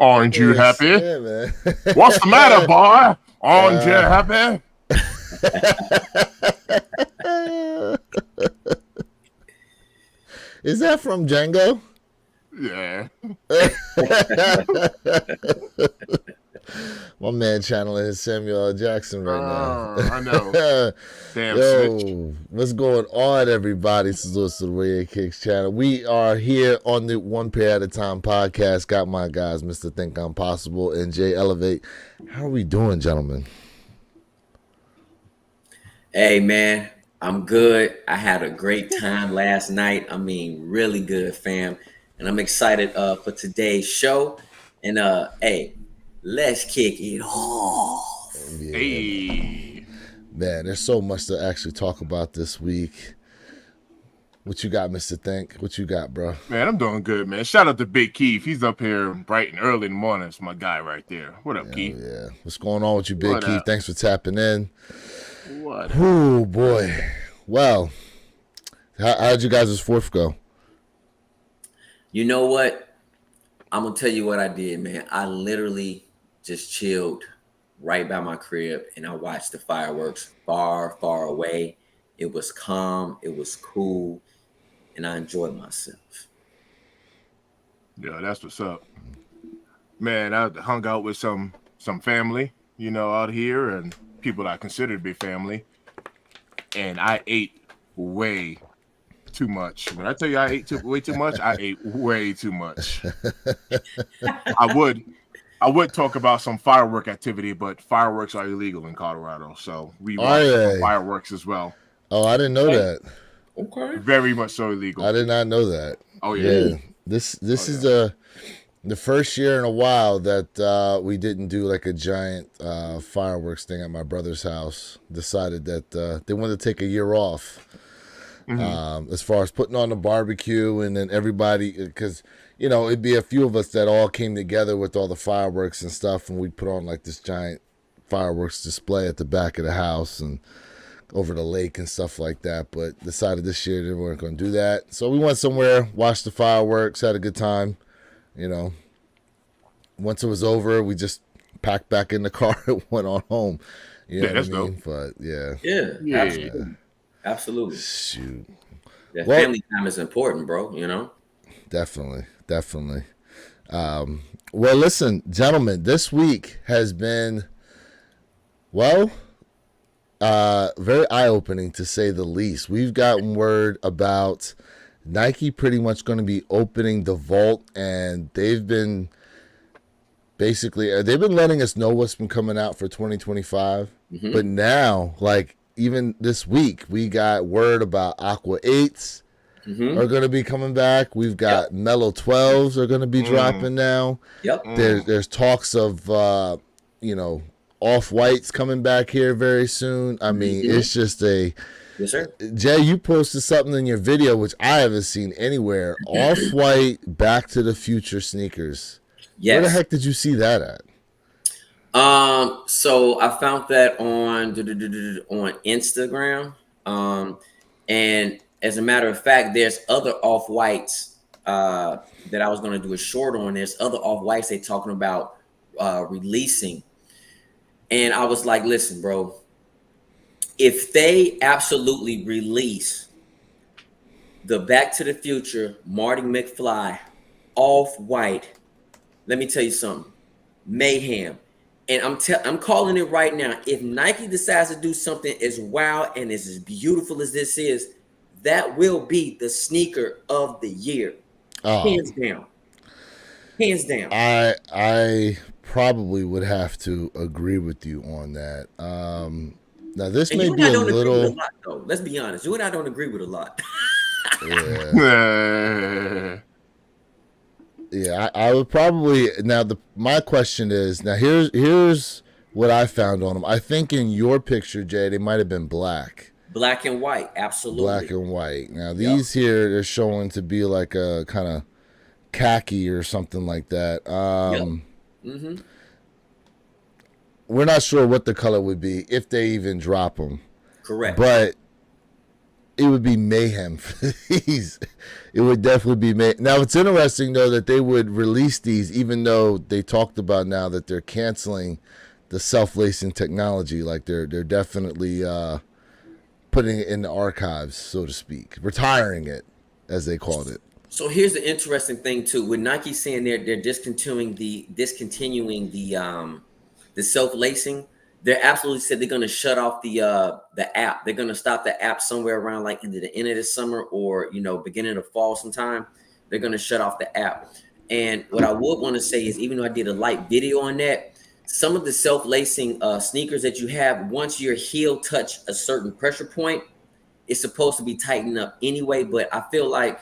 Aren't you Yes, happy? yeah, man. What's the matter, boy? Aren't you happy? Is that from Django? Yeah. My man channeling his Samuel L. Jackson right now. I know. Damn snitch. Yo, what's going on, everybody? This is Lewis of the Way Kicks channel. We are here on the One Pair at a Time podcast. Got my guys, Mr. Think I'm Possible and Jay Elevate. How are we doing, gentlemen? Hey, man, I'm good. I had a great time last night. I mean, really good, fam. And I'm excited for today's show. And hey, let's kick it off. Yeah, Hey. man, there's so much to actually talk about this week. What you got, Mr. Think? What you got, bro? Man, I'm doing good, man. Shout out to Big Keith. He's up here bright and early in the morning. It's my guy right there. What up, Keith? Yeah. What's going on with you, Big What Keith? up? Thanks for tapping in. What? Oh, boy. Well, how'd you guys' fourth go? You know what? I'm going to tell you what I did, man. I literally just chilled right by my crib and I watched the fireworks far, far away. It was calm. It was cool. And I enjoyed myself. Yeah, that's what's up. Man, I hung out with some family, out here and people that I consider to be family. And I ate way too much. When I tell you I ate way too much, I ate way too much. I would talk about some firework activity, but fireworks are illegal in Colorado. So we watched some fireworks as well. Oh, I didn't know that. Okay. Very much so illegal. I did not know that. Oh yeah. This is the first year in a while that we didn't do like a giant fireworks thing at my brother's house. Decided that they wanted to take a year off. As far as putting on the barbecue and then everybody, because it'd be a few of us that all came together with all the fireworks and stuff, and we'd put on like this giant fireworks display at the back of the house and over the lake and stuff like that. But decided this year they weren't going to do that, so we went somewhere, watched the fireworks, had a good time. Once it was over, we just packed back in the car and went on home. You know that's what I mean? dope. But yeah, Absolutely. Shoot. That family time is important, bro. Definitely. Well, listen, gentlemen, this week has been, very eye-opening to say the least. We've gotten word about Nike pretty much going to be opening the vault, and they've been letting us know what's been coming out for 2025. But now, like, even this week, we got word about Aqua 8s are going to be coming back. We've got Mellow 12s are going to be dropping now. Yep. There's talks of, Off-Whites coming back here very soon. I mean, it's just Yes, sir. Jay, you posted something in your video, which I haven't seen anywhere. Off-White Back to the Future sneakers. Yes. Where the heck did you see that at? So I found that on Instagram. And as a matter of fact, there's other Off-Whites that I was going to do a short on. There's other Off-Whites they talking about releasing. And I was like, listen, bro, if they absolutely release the Back to the Future Marty McFly Off-White, let me tell you something, mayhem. And I'm calling it right now. If Nike decides to do something as wild and as beautiful as this is, that will be the sneaker of the year. Hands down. I probably would have to agree with you on that. Now this may be a little. Let's be honest. You and I don't agree with a lot. Yeah, I would probably. Now my question is, now here's what I found on them. I think in your picture, Jay, they might have been black. Black and white, absolutely. Black and white. Now these here they're showing to be like a kind of khaki or something like that. We're not sure what the color would be if they even drop them. Correct. But it would be mayhem for these. It would definitely be mayhem. Now, it's interesting, though, that they would release these, even though they talked about now that they're canceling the self-lacing technology. Like, they're definitely putting it in the archives, so to speak. Retiring it, as they called it. So here's the interesting thing, too. With Nike saying they're discontinuing the self-lacing, they're absolutely said they're going to shut off the app. They're going to stop the app somewhere around like either the end of the summer or beginning of fall sometime. They're going to shut off the app. And what I would want to say is, even though I did a light video on that, some of the self-lacing sneakers that you have, once your heel touch a certain pressure point, it's supposed to be tightened up anyway. But I feel like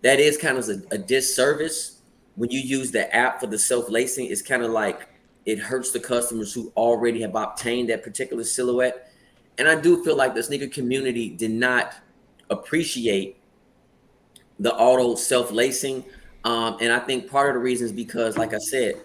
that is kind of a disservice when you use the app for the self-lacing. It's kind of like it hurts the customers who already have obtained that particular silhouette. And I do feel like the sneaker community did not appreciate the auto self-lacing. And I think part of the reason is because, like I said,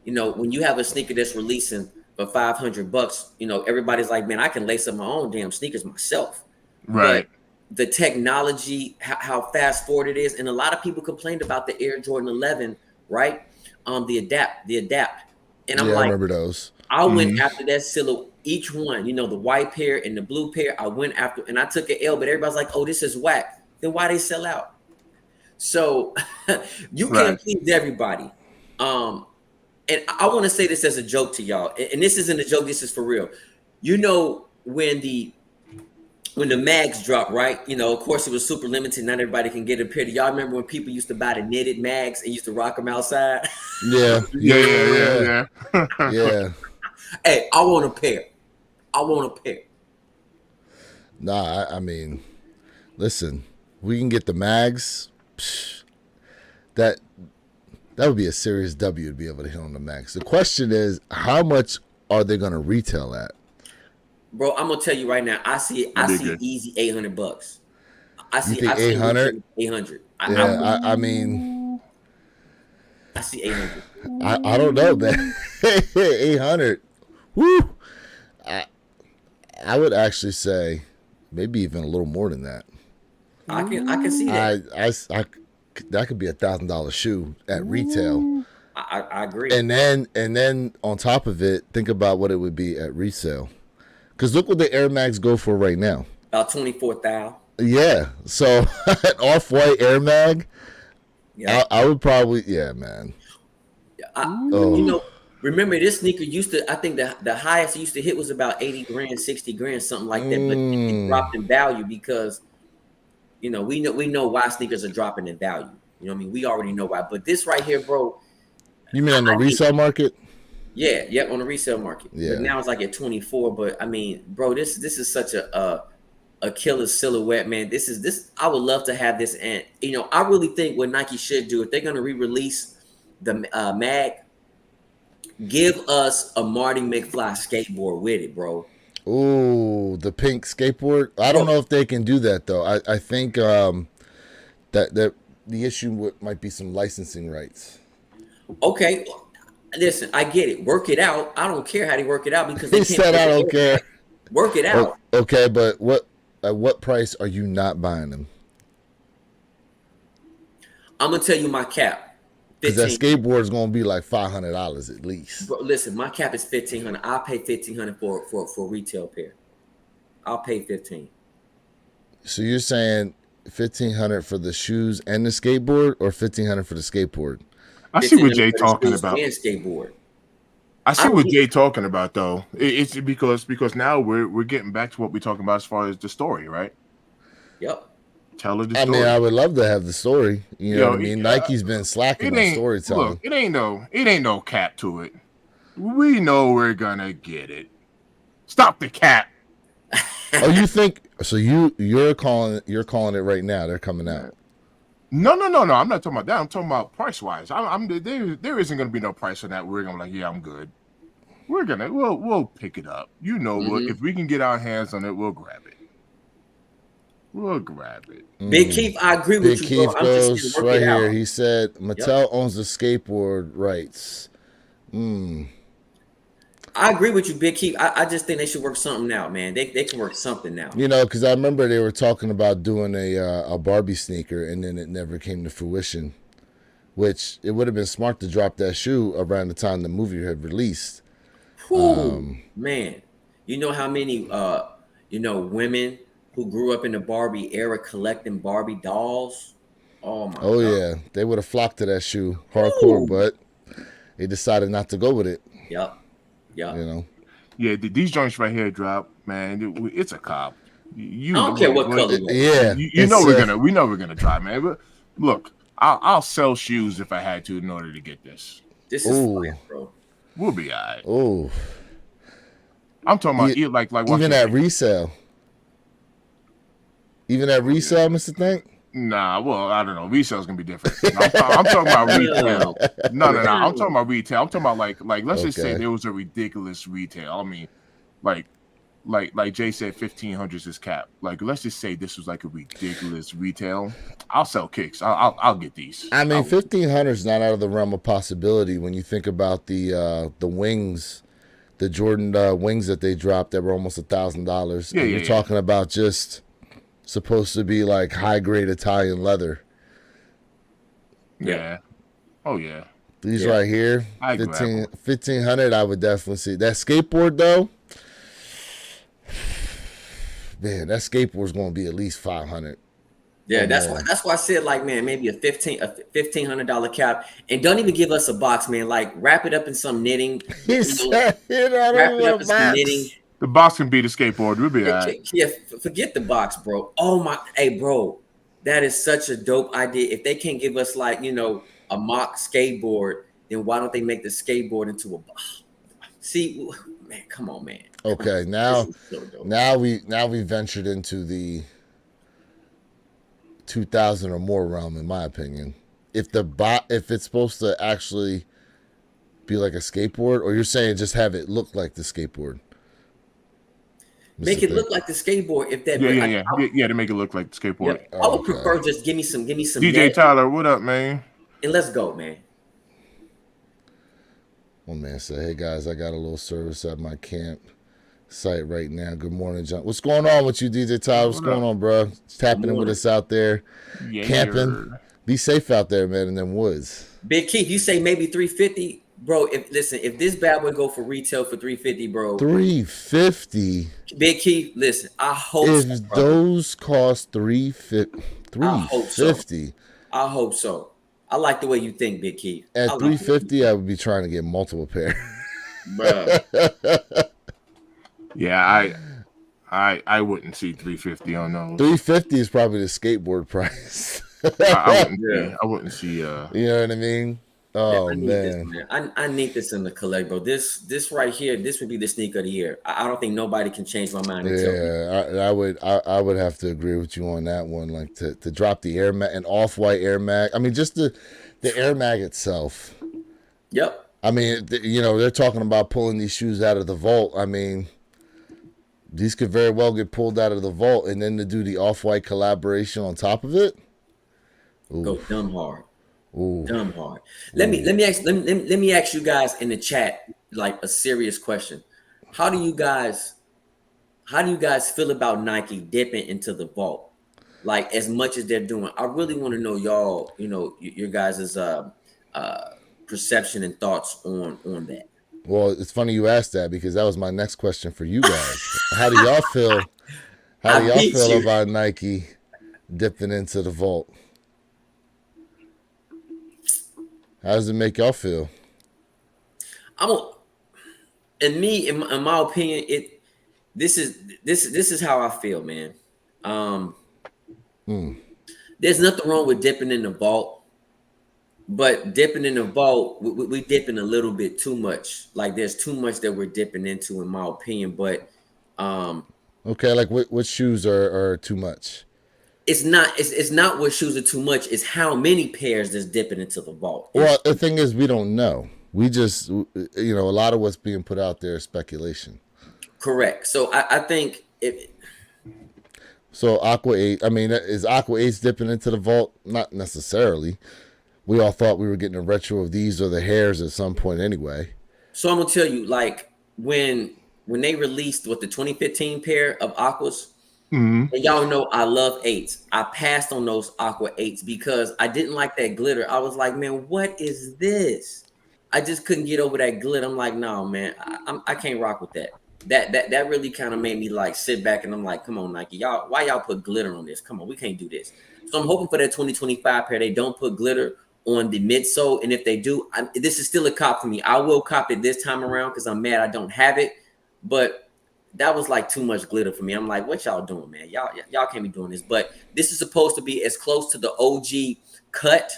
when you have a sneaker that's releasing for $500, everybody's like, man, I can lace up my own damn sneakers myself. Right. But the technology, how fast forward it is. And a lot of people complained about the Air Jordan 11, right? The adapt. And I'm I remember those. I went after that silhouette, each one, the white pair and the blue pair. I went after, and I took an L, but everybody's like, oh, this is whack. Then why they sell out? So you can't please everybody. And I want to say this as a joke to y'all. And this isn't a joke. This is for real. When the mags dropped, right? Of course, it was super limited. Not everybody can get a pair. Do y'all remember when people used to buy the knitted mags and used to rock them outside? Yeah. Hey, I want a pair. Nah, I mean, listen, we can get the mags. Psh, that would be a serious W to be able to hit on the mags. The question is, how much are they going to retail at? Bro, I'm gonna tell you right now. I see easy $800. I see 800. 800. I mean, I see 800. I don't know, man. 800. Woo. I would actually say maybe even a little more than that. I can see that. That could be $1,000 shoe at retail. I agree. And then on top of it, think about what it would be at resale. Because look what the Air Max go for right now. About $24,000. Yeah. So an off-white Air Mag, yeah. I would probably, man. Remember this sneaker used to, I think the highest it used to hit was about 80 grand, 60 grand, something like that. But it dropped in value because, we know why sneakers are dropping in value. We already know why. But this right here, bro. You mean on the resale market? Yeah, on the resale market. Yeah. But now it's like at 24. But I mean, bro, this is such a killer silhouette, man. This I would love to have this. And I really think what Nike should do, if they're gonna re-release the mag, give us a Marty McFly skateboard with it, bro. Ooh, the pink skateboard. I don't know if they can do that though. I think that the issue might be some licensing rights. Okay. Listen, I get it. Work it out. I don't care how they work it out because he said I don't care. Work it out. Okay, but at what price are you not buying them? I'm gonna tell you my cap. Because that skateboard is gonna be like $500 at least. Bro, listen, my cap is $1,500. I'll pay $1,500 for a retail pair. I'll pay $1,500. So you're saying $1,500 for the shoes and the skateboard, or $1,500 for the skateboard? I see what Jay talking about. And skateboard. I see what Jay talking about though. It's because now we're getting back to what we're talking about as far as the story, right? Yep. Tell her the story. I mean, I would love to have the story. You know what I mean? Nike's been slacking on storytelling. Look, it ain't no cap to it. We know we're gonna get it. Stop the cap. Oh, you think so? You're calling it right now. They're coming out. No. I'm not talking about that. I'm talking about price wise. There isn't gonna be no price on that. We're gonna be like, yeah, I'm good. We'll pick it up. If we can get our hands on it, we'll grab it. Big Keith, I agree with Big you, Keith bro. goes right here. He said Mattel owns the skateboard rights. I agree with you, Big Keith. I just think they should work something out, man. They can work something out. You know, because I remember they were talking about doing a Barbie sneaker, and then it never came to fruition. Which it would have been smart to drop that shoe around the time the movie had released. Whew, man, you know how many women who grew up in the Barbie era collecting Barbie dolls? Oh my Oh god. yeah, they would have flocked to that shoe hardcore, Ooh. but they decided not to go with it. Yep. Yep. You know. Yeah, these joints right here drop, man. It's a cop. You I don't care what color. Yeah, You know we know we're gonna try, man. But look, I'll sell shoes if I had to in order to get this. This is Ooh. fire, bro. We'll be alright. Oh, I'm talking about like even at resale. Even at resale, Mr. Think? Nah, well, I don't know. Resale's gonna be different. I'm talking about retail. No. I'm talking about retail. I'm talking about like let's just say Okay. there was a ridiculous retail. I mean, like Jay said, 1500s is cap. Like let's just say this was like a ridiculous retail. I'll sell kicks. I'll get these. I mean, 1500 is not out of the realm of possibility when you think about the wings, the Jordan wings that they dropped that were almost $1,000. Yeah, and yeah, you're talking about just supposed to be like high grade Italian leather. Yeah. Oh yeah. These Yeah. right here, I grab 1500. I would definitely see that skateboard though. Man, that skateboard's going to be at least 500. Yeah, Oh, that's man. why I said like, man, maybe a $1,500 cap, and don't even give us a box, man. Like wrap it up in some knitting. He You know, said, I don't wrap it want up in some box. knitting. The box can be the skateboard. We'll be alright. Yeah, forget the box, bro. Oh my, hey, bro, that is such a dope idea. If they can't give us like a mock skateboard, then why don't they make the skateboard into a box? See, man, come on, man. Okay, now This is so dope. now we ventured into the 2000 or more realm, in my opinion. If it's supposed to actually be like a skateboard, or you're saying just have it look like the skateboard. Make Mr. it Big. look like the skateboard. If that, Yeah, to make it look like the skateboard. I would Okay. prefer just give me some DJ net, Tyler, what up, man? and let's go, man. One man said, "Hey guys, I got a little service at my camp site right now. Good morning, John. What's going on with you, DJ Tyler? What's What going up? on, bro? Tapping in with morning. us out there, Yeah. camping. Be safe out there, man, in them woods." Big Keith, you say maybe 350, bro. If this bad boy go for retail for 350, bro. 350. Big Keith, listen, I hope If so, brother. those cost 350, hope so. 350 I hope so. I like the way you think, Big Keith. I at like 350, I would be trying to get multiple pair. it, bruh. Yeah, I wouldn't see 350 on those. 350 is probably the skateboard price. I wouldn't see You know what I mean? Oh I need man. this, man. I need this in the collect, bro. This right here, this would be the sneaker of the year. I don't think nobody can change my mind. Until Yeah, I would have to agree with you on that one. Like to drop the Air Mag, an off-white Air Mag. I mean, just the Air Mag itself. Yep. I mean, they're talking about pulling these shoes out of the vault. I mean, these could very well get pulled out of the vault, and then to do the off-white collaboration on top of it. Go dumb hard. Ooh. Dumb hard. Let me ask you guys in the chat like a serious question. How do you guys feel about Nike dipping into the vault? Like as much as they're doing. I really want to know y'all, your guys' perception and thoughts on that. Well, it's funny you asked that because that was my next question for you guys. How do y'all feel? How do I y'all beat feel you. about Nike dipping into the vault? How does it make y'all feel? In my opinion, this is how I feel, man. There's nothing wrong with dipping in the vault, but dipping in the vault, we dipping a little bit too much. Like there's too much that we're dipping into, in my opinion. But Okay, like what shoes are too much? it's not what shoes are too much. It's how many pairs that's dipping into the vault. Well, the thing is, we don't know. We just, a lot of what's being put out there is speculation. Correct. So I think So Aqua 8, I mean, is Aqua 8's dipping into the vault? Not necessarily. We all thought we were getting a retro of these or the hairs at some point anyway. So I'm gonna tell you, like when they released with the 2015 pair of Aquas, Hmm. and y'all know I love eights. I passed on those Aqua eights because I didn't like that glitter. I was like, man, what is this? I just couldn't get over that glitter. I'm like, no, man, I can't rock with that. That really kind of made me like sit back and I'm like, come on, Nike, y'all, why y'all put glitter on this? Come on, we can't do this. So I'm hoping for that 2025 pair they don't put glitter on the midsole, and if they do, this is still a cop for me. I will cop it this time around because I'm mad I don't have it, but that was like too much glitter for me. I'm like, what y'all doing, man? Y'all can't be doing this. But this is supposed to be as close to the OG cut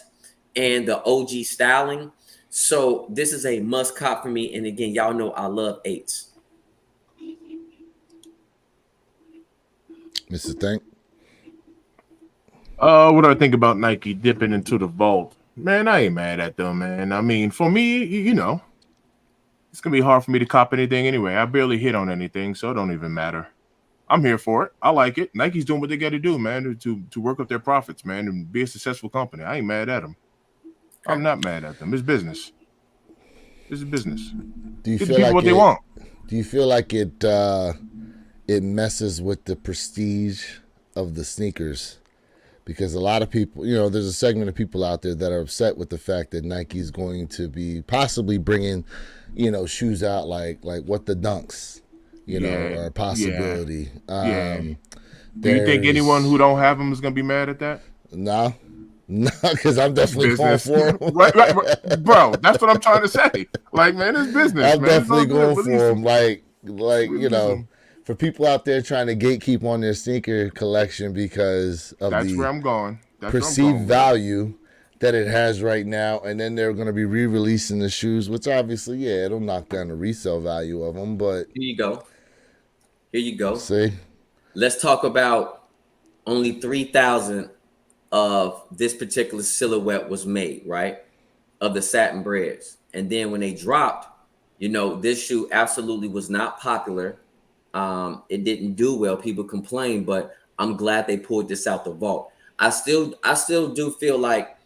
and the OG styling. So this is a must cop for me. And again, y'all know I love eights. Mr. Thank. What do I think about Nike dipping into the vault? Man, I ain't mad at them, man. I mean, for me, you know, it's gonna be hard for me to cop anything anyway. I barely hit on anything, so it don't even matter. I'm here for it. I like it. Nike's doing what they got to do, man, to work up their profits, man, and be a successful company. I ain't mad at them. I'm not mad at them. It's business. It's business. Do you Give feel people like what they want. Do you feel like it messes with the prestige of the sneakers? Because a lot of people, you know, there's a segment of people out there that are upset with the fact that Nike's going to be possibly bringing, you know, shoes out like what the Dunks, you know, are a possibility. Yeah. Do you think anyone who don't have them is gonna be mad at that? No, because I'm definitely going Business. for them. right, bro. That's what I'm trying to say. Like, man, it's business. I'm man. It's all definitely good. going for Release them. them. Like you Release know, them. for people out there trying to gatekeep on their sneaker collection because of That's the where I'm going. That's where I'm perceived going. value that it has right now, and then they're going to be re-releasing the shoes, which obviously, yeah, it'll knock down the resale value of them. But Here you go. Here you go. see, Let's talk about only 3,000 of this particular silhouette was made, right? Of the satin breads. And then when they dropped, you know, this shoe absolutely was not popular. It didn't do well. People complained, but I'm glad they pulled this out the vault. I still do feel like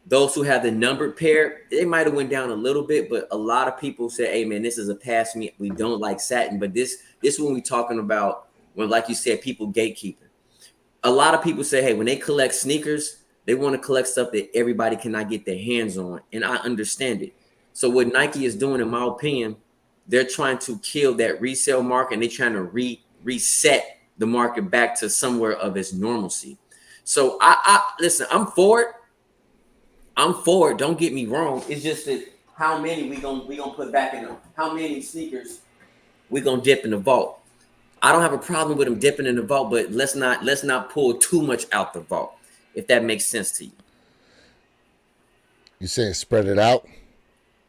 those who have the numbered pair, they might have went down a little bit, but a lot of people say, hey man, this is a pass me. We don't like satin. But this when we talking about when, like you said, people gatekeeping. A lot of people say, hey, when they collect sneakers, they want to collect stuff that everybody cannot get their hands on. And I understand it. So what Nike is doing, in my opinion, they're trying to kill that resale market and they're trying to reset the market back to somewhere of its normalcy. So I listen, I'm for it. I'm for it. Don't get me wrong. It's just that how many we gonna put back in them? How many sneakers we gonna dip in the vault? I don't have a problem with them dipping in the vault, but let's not pull too much out the vault, if that makes sense to you. you saying spread it out,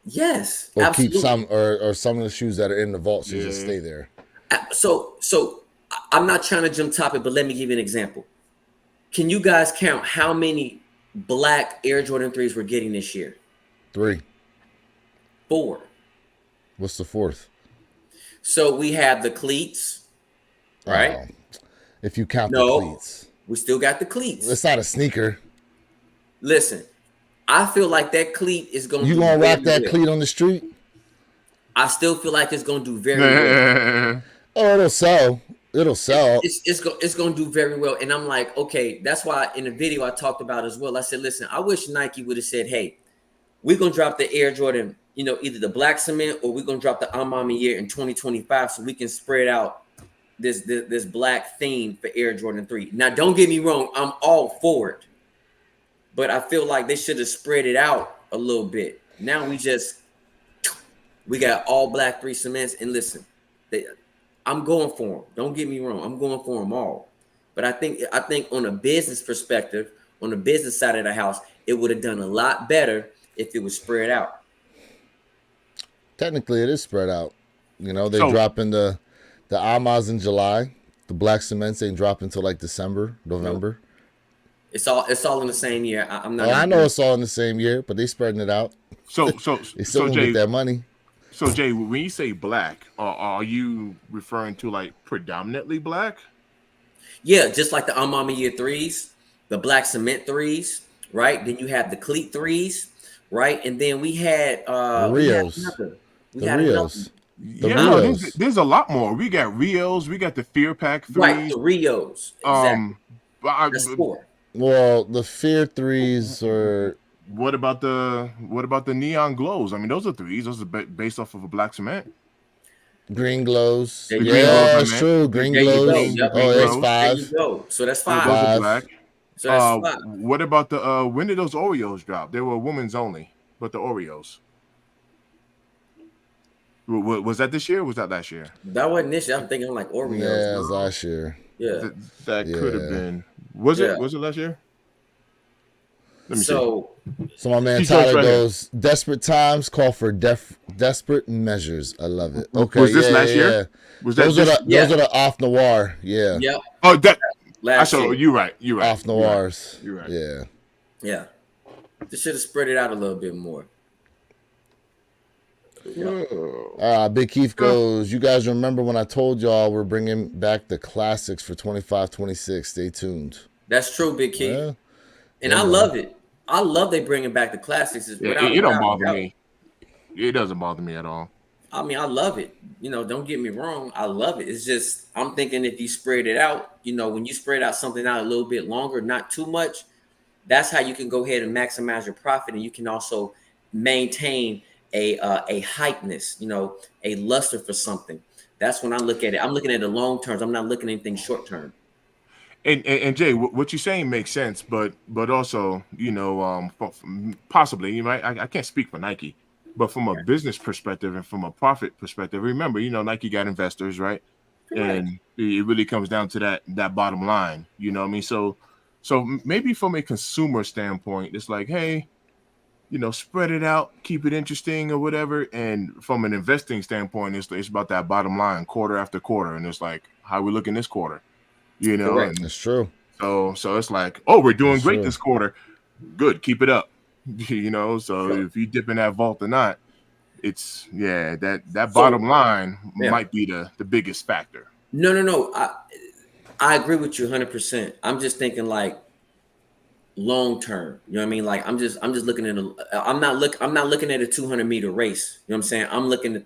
Yes, or absolutely. keep some, or some of the shoes that are in the vault should just stay there. So I'm not trying to jump topic, but let me give you an example. Can you guys count how many black Air Jordan 3s we're getting this year? 3. 4. What's the 4th? So we have the cleats, right? Oh, if you count No. the cleats, We still got the cleats. it's not a sneaker. Listen, I feel like that cleat is going to You do gonna rock very that well. cleat on the street? I still feel like it's going to do very well. Oh, it'll sell. It'll sell. It's going to do very well. And I'm like, okay, that's why in the video I talked about as well. I said, listen, I wish Nike would have said, hey, we're going to drop the Air Jordan, you know, either the black cement or we're going to drop the Amami year in 2025 so we can spread out this black theme for Air Jordan 3. Now, don't get me wrong. I'm all for it. But I feel like they should have spread it out a little bit. Now we got all black 3 cements. And listen, I'm going for them. Don't get me wrong. I'm going for them all. But I think on a business perspective, on the business side of the house, it would have done a lot better if it was spread out. Technically, it is spread out. You know, they drop in the Amas in July. The black cements ain't drop until like December, November. It's all in the same year. I'm not. Well, I know it's all in the same year, but they spreading it out. So They still gonna Jay, get that money. So Jay, when you say black, are you referring to like predominantly black? Yeah, just like the Amami year 3s, the black cement 3s, right? Then you have the cleat 3s, right? And then we had The Rios. we had another. Yeah, no, Rios. there's a lot more. We got Rios, we got the Fear Pack Right, threes. the Rios. Exactly. But I, That's 4. Well, the Fear threes are what about the Neon Glows? I mean, those are threes. Those are based off of a black cement. green glows. There The you green go. glows, Yeah, I it's meant true. the, Green There you go. glows. the Yep. green Oh, it's glows. There you 5. go. So that's Those 5. are 5. black. So that's 5. What about the when did those Oreos drop? They were women's only, but the Oreos. Was that this year? Or was that last year? That wasn't this year. I'm thinking like Oreos. Yeah, it was No. last year. Yeah. That could have Yeah. been. Was Yeah. it? Was it last year? Let me see. So So my man Keep going Tyler right here. goes, desperate times call for desperate measures. I love it. Okay. Was this yeah, last yeah, year? yeah. Was that Those are this? Yeah. the off noir. Yeah. yep. Oh, that. Last So year. you're right. You're right. Off noirs. You're right. Yeah. Yeah. They should have spread it out a little bit more. Big Keith goes, you guys remember when I told y'all we're bringing back the classics for 25-26. Stay tuned. That's true, Big Key. Yeah. And I love it. I love they bringing back the classics. Yeah, without- it don't without bother doubt. me. It doesn't bother me at all. I mean, I love it. Don't get me wrong. I love it. It's just, I'm thinking if you spread it out, when you spread out something out a little bit longer, not too much, that's how you can go ahead and maximize your profit. And you can also maintain a hypeness, a luster for something. That's when I look at it. I'm looking at the long terms. I'm not looking at anything short term. And Jay, what you're saying makes sense, but also, possibly you might. I can't speak for Nike, but from a business perspective and from a profit perspective, remember, Nike got investors, right? And it really comes down to that bottom line. You know what I mean? So maybe from a consumer standpoint, it's like, hey, spread it out, keep it interesting or whatever. And from an investing standpoint, it's about that bottom line, quarter after quarter, and it's like, how we looking this quarter, Correct. That's true. So it's like, oh, we're doing That's great true. this quarter. Good, keep it up. So Sure. if you dip in that vault or not, it's that bottom line might be the biggest factor. No. I agree with you 100%. I'm just thinking like long term. You know what I mean? Like I'm just looking at I'm not looking at a 200-meter race. You know what I'm saying? I'm looking at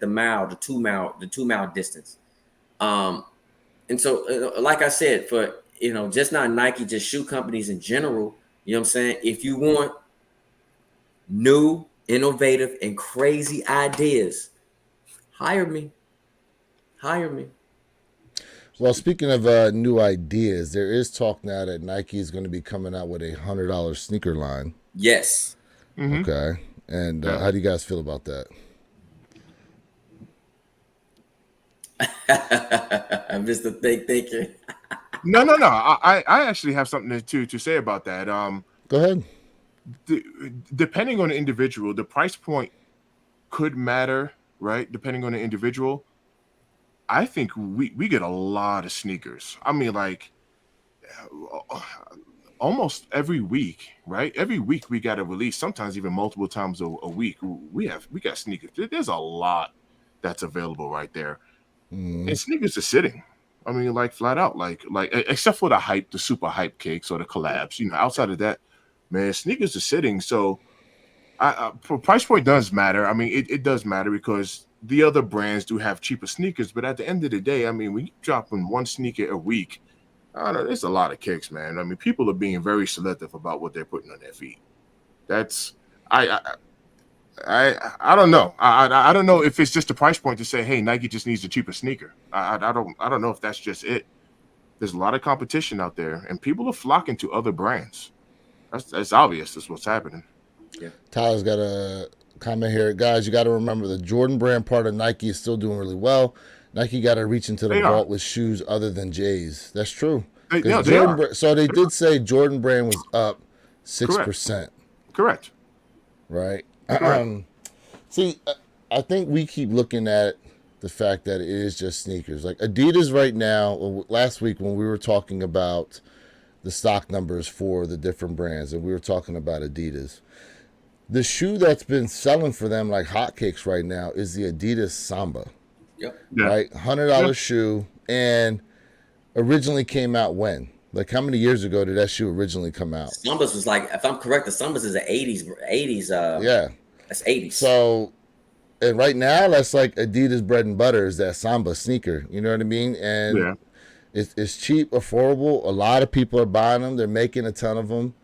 the mile, the 2-mile distance. And so like I said, for just not Nike, just shoe companies in general, you know what I'm saying? If you want new, innovative, and crazy ideas, hire me. Well, speaking of new ideas, there is talk now that Nike is going to be coming out with a $100 sneaker line. Yes. Mhm. Okay. And Yeah. how do you guys feel about that? Mr. Think Thinker. No. I actually have something to say about that. Go ahead. Depending on the individual, the price point could matter, right? Depending on the individual. I think we get a lot of sneakers. I mean, like almost every week, right? Every week we got a release, sometimes even multiple times a week. We got sneakers. There's a lot that's available right there. And sneakers are sitting. I mean, like flat out, like except for the hype, the super hype cakes or the collabs. Outside of that, man, sneakers are sitting. So price point does matter. I mean, it does matter because the other brands do have cheaper sneakers, but at the end of the day, I mean, when you dropping one sneaker a week, I don't know, there's a lot of kicks, man. I mean, people are being very selective about what they're putting on their feet. That's I don't know. I don't know if it's just a price point to say, hey, Nike just needs a cheaper sneaker. I don't know if that's just it. There's a lot of competition out there, and people are flocking to other brands. That's obvious. That's what's happening. Tyler's got a comment here. Guys, you got to remember the Jordan brand part of Nike is still doing really well. Nike got to reach into the vault with shoes other than J's. That's true. They So they did say Jordan brand was up 6%. Correct. Right? Correct. See, I think we keep looking at the fact that it is just sneakers. Like Adidas right now, last week when we were talking about the stock numbers for the different brands, and we were talking about Adidas, the shoe that's been selling for them like hotcakes right now is the Adidas Samba. Yep. Yeah. Right? $100 shoe, and originally came out when? Like how many years ago did that shoe originally come out? Sambas was like, if I'm correct, the Sambas is the 80s. Yeah. That's 80s. So And right now, that's like Adidas bread and butter is that Samba sneaker. You know what I mean? And Yeah. it's cheap, affordable. A lot of people are buying them. They're making a ton of them.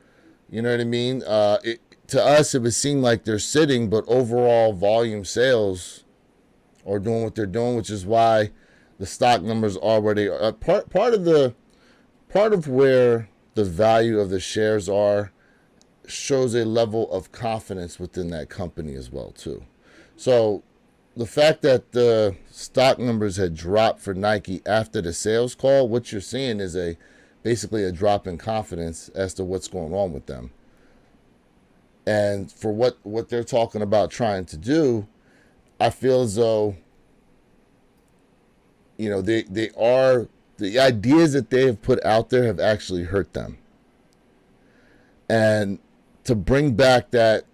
You know what I mean? To us, it would seem like they're sitting, but overall volume sales are doing what they're doing, which is why the stock numbers are where they are. Part of where the value of the shares are shows a level of confidence within that company as well too. So the fact that the stock numbers had dropped for Nike after the sales call, what you're seeing is basically a drop in confidence as to what's going on with them. And for what they're talking about trying to do, I feel as though, you know, they are, the ideas that they have put out there have actually hurt them. And to bring back that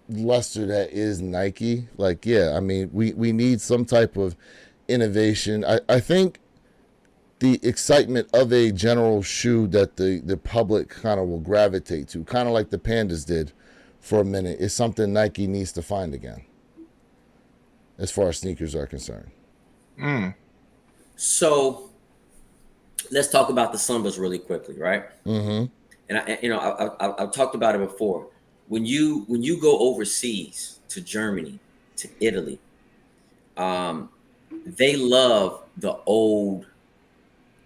luster that is Nike, like, yeah, I mean, we need some type of innovation. I think the excitement of a general shoe that the public kind of will gravitate to, kind of like the Pandas did for a minute, is something Nike needs to find again, as far as sneakers are concerned. So let's talk about the Sambas really quickly, right? Mm-hmm. And I've talked about it before. When you go overseas to Germany, to Italy, they love the old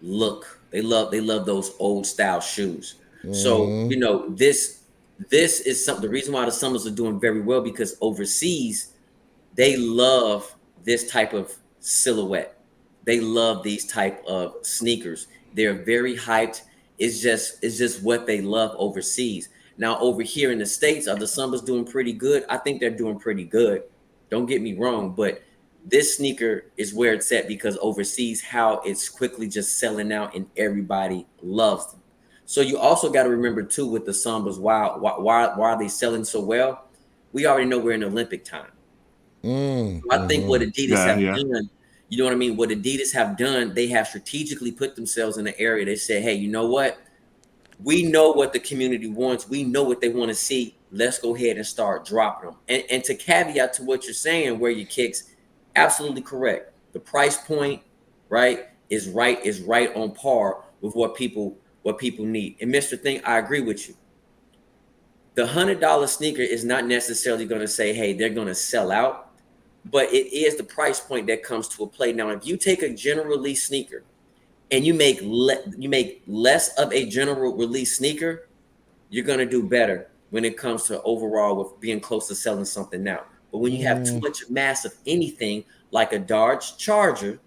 look. They love those old style shoes. So you know this is something. The reason why the Summers are doing very well, because overseas they love this type of silhouette. They love these type of sneakers. They're very hyped. It's just what they love overseas. Now over here in the States, are the Sumbas doing pretty good? I think they're doing pretty good. Don't get me wrong, but this sneaker is where it's at because overseas, how it's quickly just selling out and everybody loves them. So you also got to remember too with the Sambas, why are they selling so well? We already know we're in Olympic time. I think what Adidas have done, you know what I mean? What Adidas have done, they have strategically put themselves in an area. They said, hey, you know what? We know what the community wants. We know what they want to see. Let's go ahead and start dropping them. And to caveat to what you're saying, where your kicks, absolutely correct. The price point, right, is right on par with what people need. And Mr. Thing, I agree with you. The $100 sneaker is not necessarily going to say, hey, they're going to sell out. But it is the price point that comes to a play. Now, if you take a general release sneaker and you make less of a general release sneaker, you're going to do better when it comes to overall with being close to selling something out. But when you have too much mass of anything like a Dodge Charger,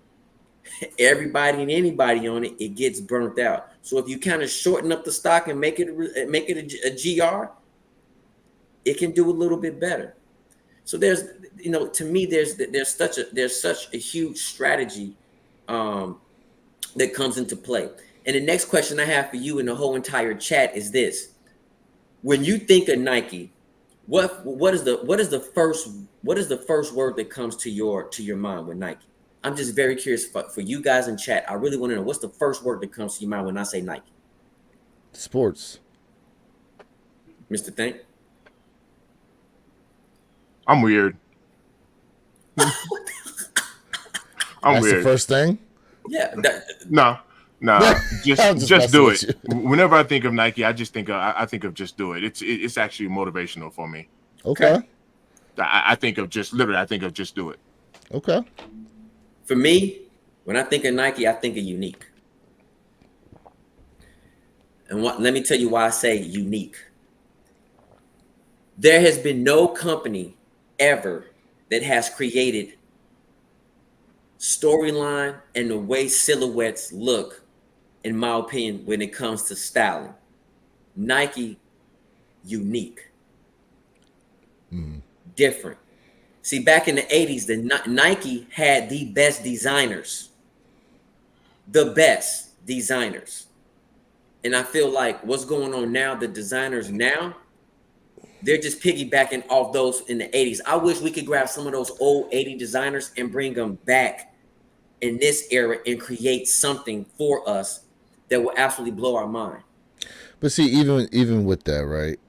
everybody and anybody on it, it gets burnt out. So if you kind of shorten up the stock and make it a GR, it can do a little bit better. So there's, you know, to me, there's such a huge strategy that comes into play. And the next question I have for you and the whole entire chat is this: when you think of Nike, what is the first word that comes to your mind with Nike? I'm just very curious for you guys in chat. I really want to know, what's the first word that comes to your mind when I say Nike? Sports. Mr. Think? That's I'm weird. the first thing? Yeah. No, just messing do with it. Whenever I think of Nike, I just think of just do it. It's actually motivational for me. Okay. I think of just do it. Okay. For me, when I think of Nike, I think of unique. And let me tell you why I say unique. There has been no company ever that has created storyline and the way silhouettes look, in my opinion, when it comes to styling. Nike, unique. Different. See, back in the 80s, Nike had the best designers. The best designers. And I feel like what's going on now, the designers now, they're just piggybacking off those in the 80s. I wish we could grab some of those old 80 designers and bring them back in this era and create something for us that will absolutely blow our mind. But see, even with that, right?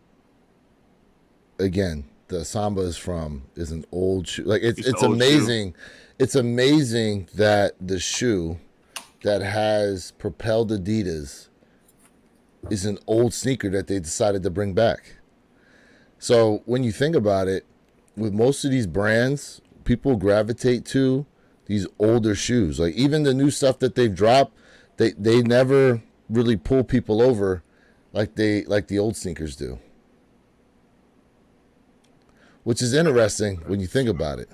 Again, the Samba is from is an old shoe. Like It's the it's old shoe. amazing. It's amazing that the shoe that has propelled Adidas is an old sneaker that they decided to bring back. So when you think about it, with most of these brands, people gravitate to these older shoes. Like even the new stuff that they've dropped, they never really pull people over like the old sneakers do. Which is interesting when you think about it.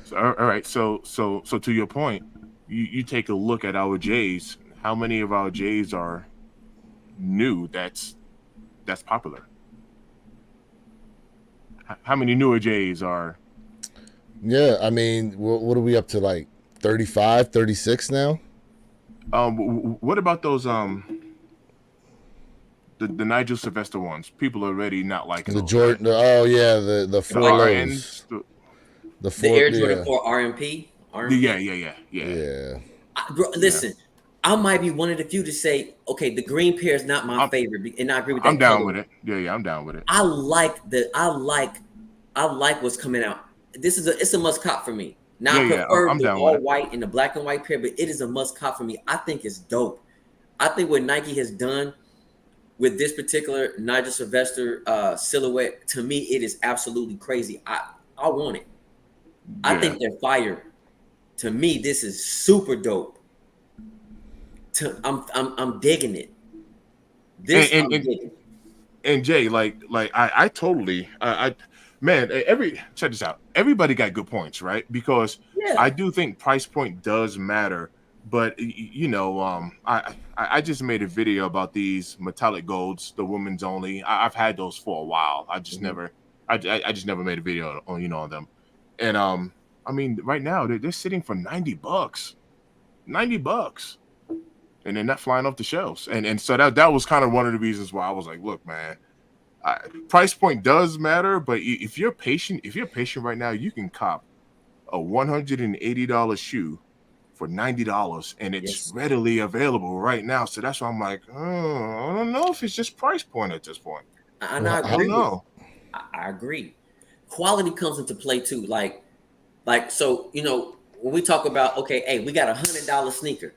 So, all right. So to your point, you take a look at our J's. How many of our J's are new? That's popular. How many newer J's are? Yeah, I mean, what are we up to, like 35, 36 now? What about those the Nigel Sylvester ones? People are already not liking The those, Jordan, oh yeah, the the four RNs. lows, the The four, Air Jordan yeah, 4 RMP. Yeah. yeah. Bro, listen, I might be one of the few to say, okay, the green pair is not my I'm, favorite, and I agree with I'm that down color. with it. Yeah, I'm down with it. I like what's coming out. It's a must cop for me. Now I prefer I'm the down with all it. white and the black and white pair, but it is a must cop for me. I think it's dope. I think what Nike has done with this particular Nigel Sylvester silhouette, to me, it is absolutely crazy. I want it. I Yeah. think they're fire. To me, this is super dope. I'm digging it. This And I'm and, digging. and Jay, I totally, man, check this out. Everybody got good points, right? Because Yeah. I do think price point does matter. But you know, I just made a video about these metallic golds, the women's only. I've had those for a while. I just never, I just never made a video on on them. And I mean, right now they're sitting for $90, $90, and they're not flying off the shelves. And so that was kind of one of the reasons why I was like, look, man, price point does matter, but if you're patient, right now, you can cop a $180 shoe for $90, and it's Yes. readily available right now. So that's why I'm like, oh, I don't know if it's just price point at this point. And I I agree. don't know. I agree. Quality comes into play too. Like so, when we talk about, okay, hey, we got $100 sneaker.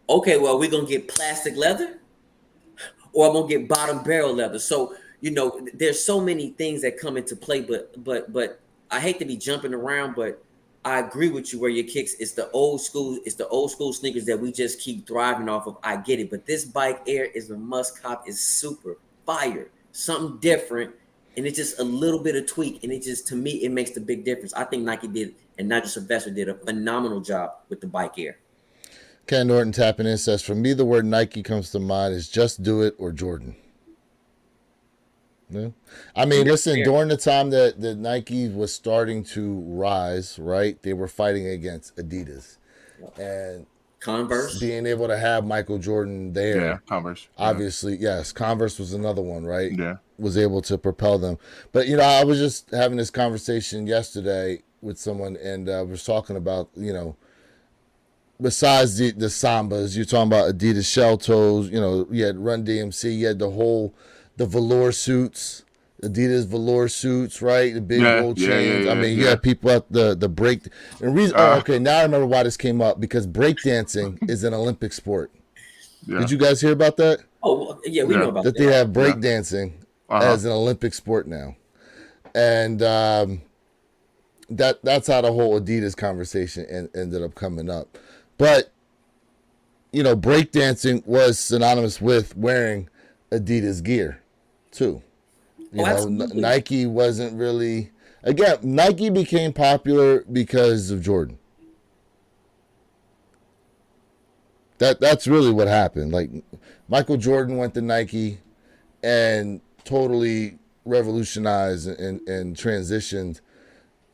Okay, well, we're gonna get plastic leather, or I'm gonna get bottom barrel leather. So there's so many things that come into play. But I hate to be jumping around, but I agree with you where your kicks. It's the old school. It's the old school sneakers that we just keep thriving off of. I get it, but this Bike Air is a must cop. It's super fire, something different, and it's just a little bit of tweak, and it just, to me, it makes the big difference. I think Nike did, and Nigel Sylvester did a phenomenal job with the Bike Air. Ken Norton tapping in says, for me, the word Nike comes to mind is Just Do It or Jordan. Yeah. I mean, listen, during the time that Nike was starting to rise, right, they were fighting against Adidas. And Converse. being able to have Michael Jordan there. Yeah, Converse. Obviously, yes. Converse was another one, right? Yeah. Was able to propel them. But, I was just having this conversation yesterday with someone, and was talking about, besides the Sambas, you're talking about Adidas shell toes, you had Run DMC, you had the velour suits, Adidas velour suits, right? The big gold chains. I mean, you had people at the break. And reason, okay, now I remember why this came up, because breakdancing is an Olympic sport. Yeah. Did you guys hear about that? Oh, yeah, we know about that. They have breakdancing as an Olympic sport now. And that's how the whole Adidas conversation ended up coming up. But, breakdancing was synonymous with wearing Adidas gear, too. Nike wasn't really... Again, Nike became popular because of Jordan. That's really what happened. Like, Michael Jordan went to Nike and totally revolutionized and transitioned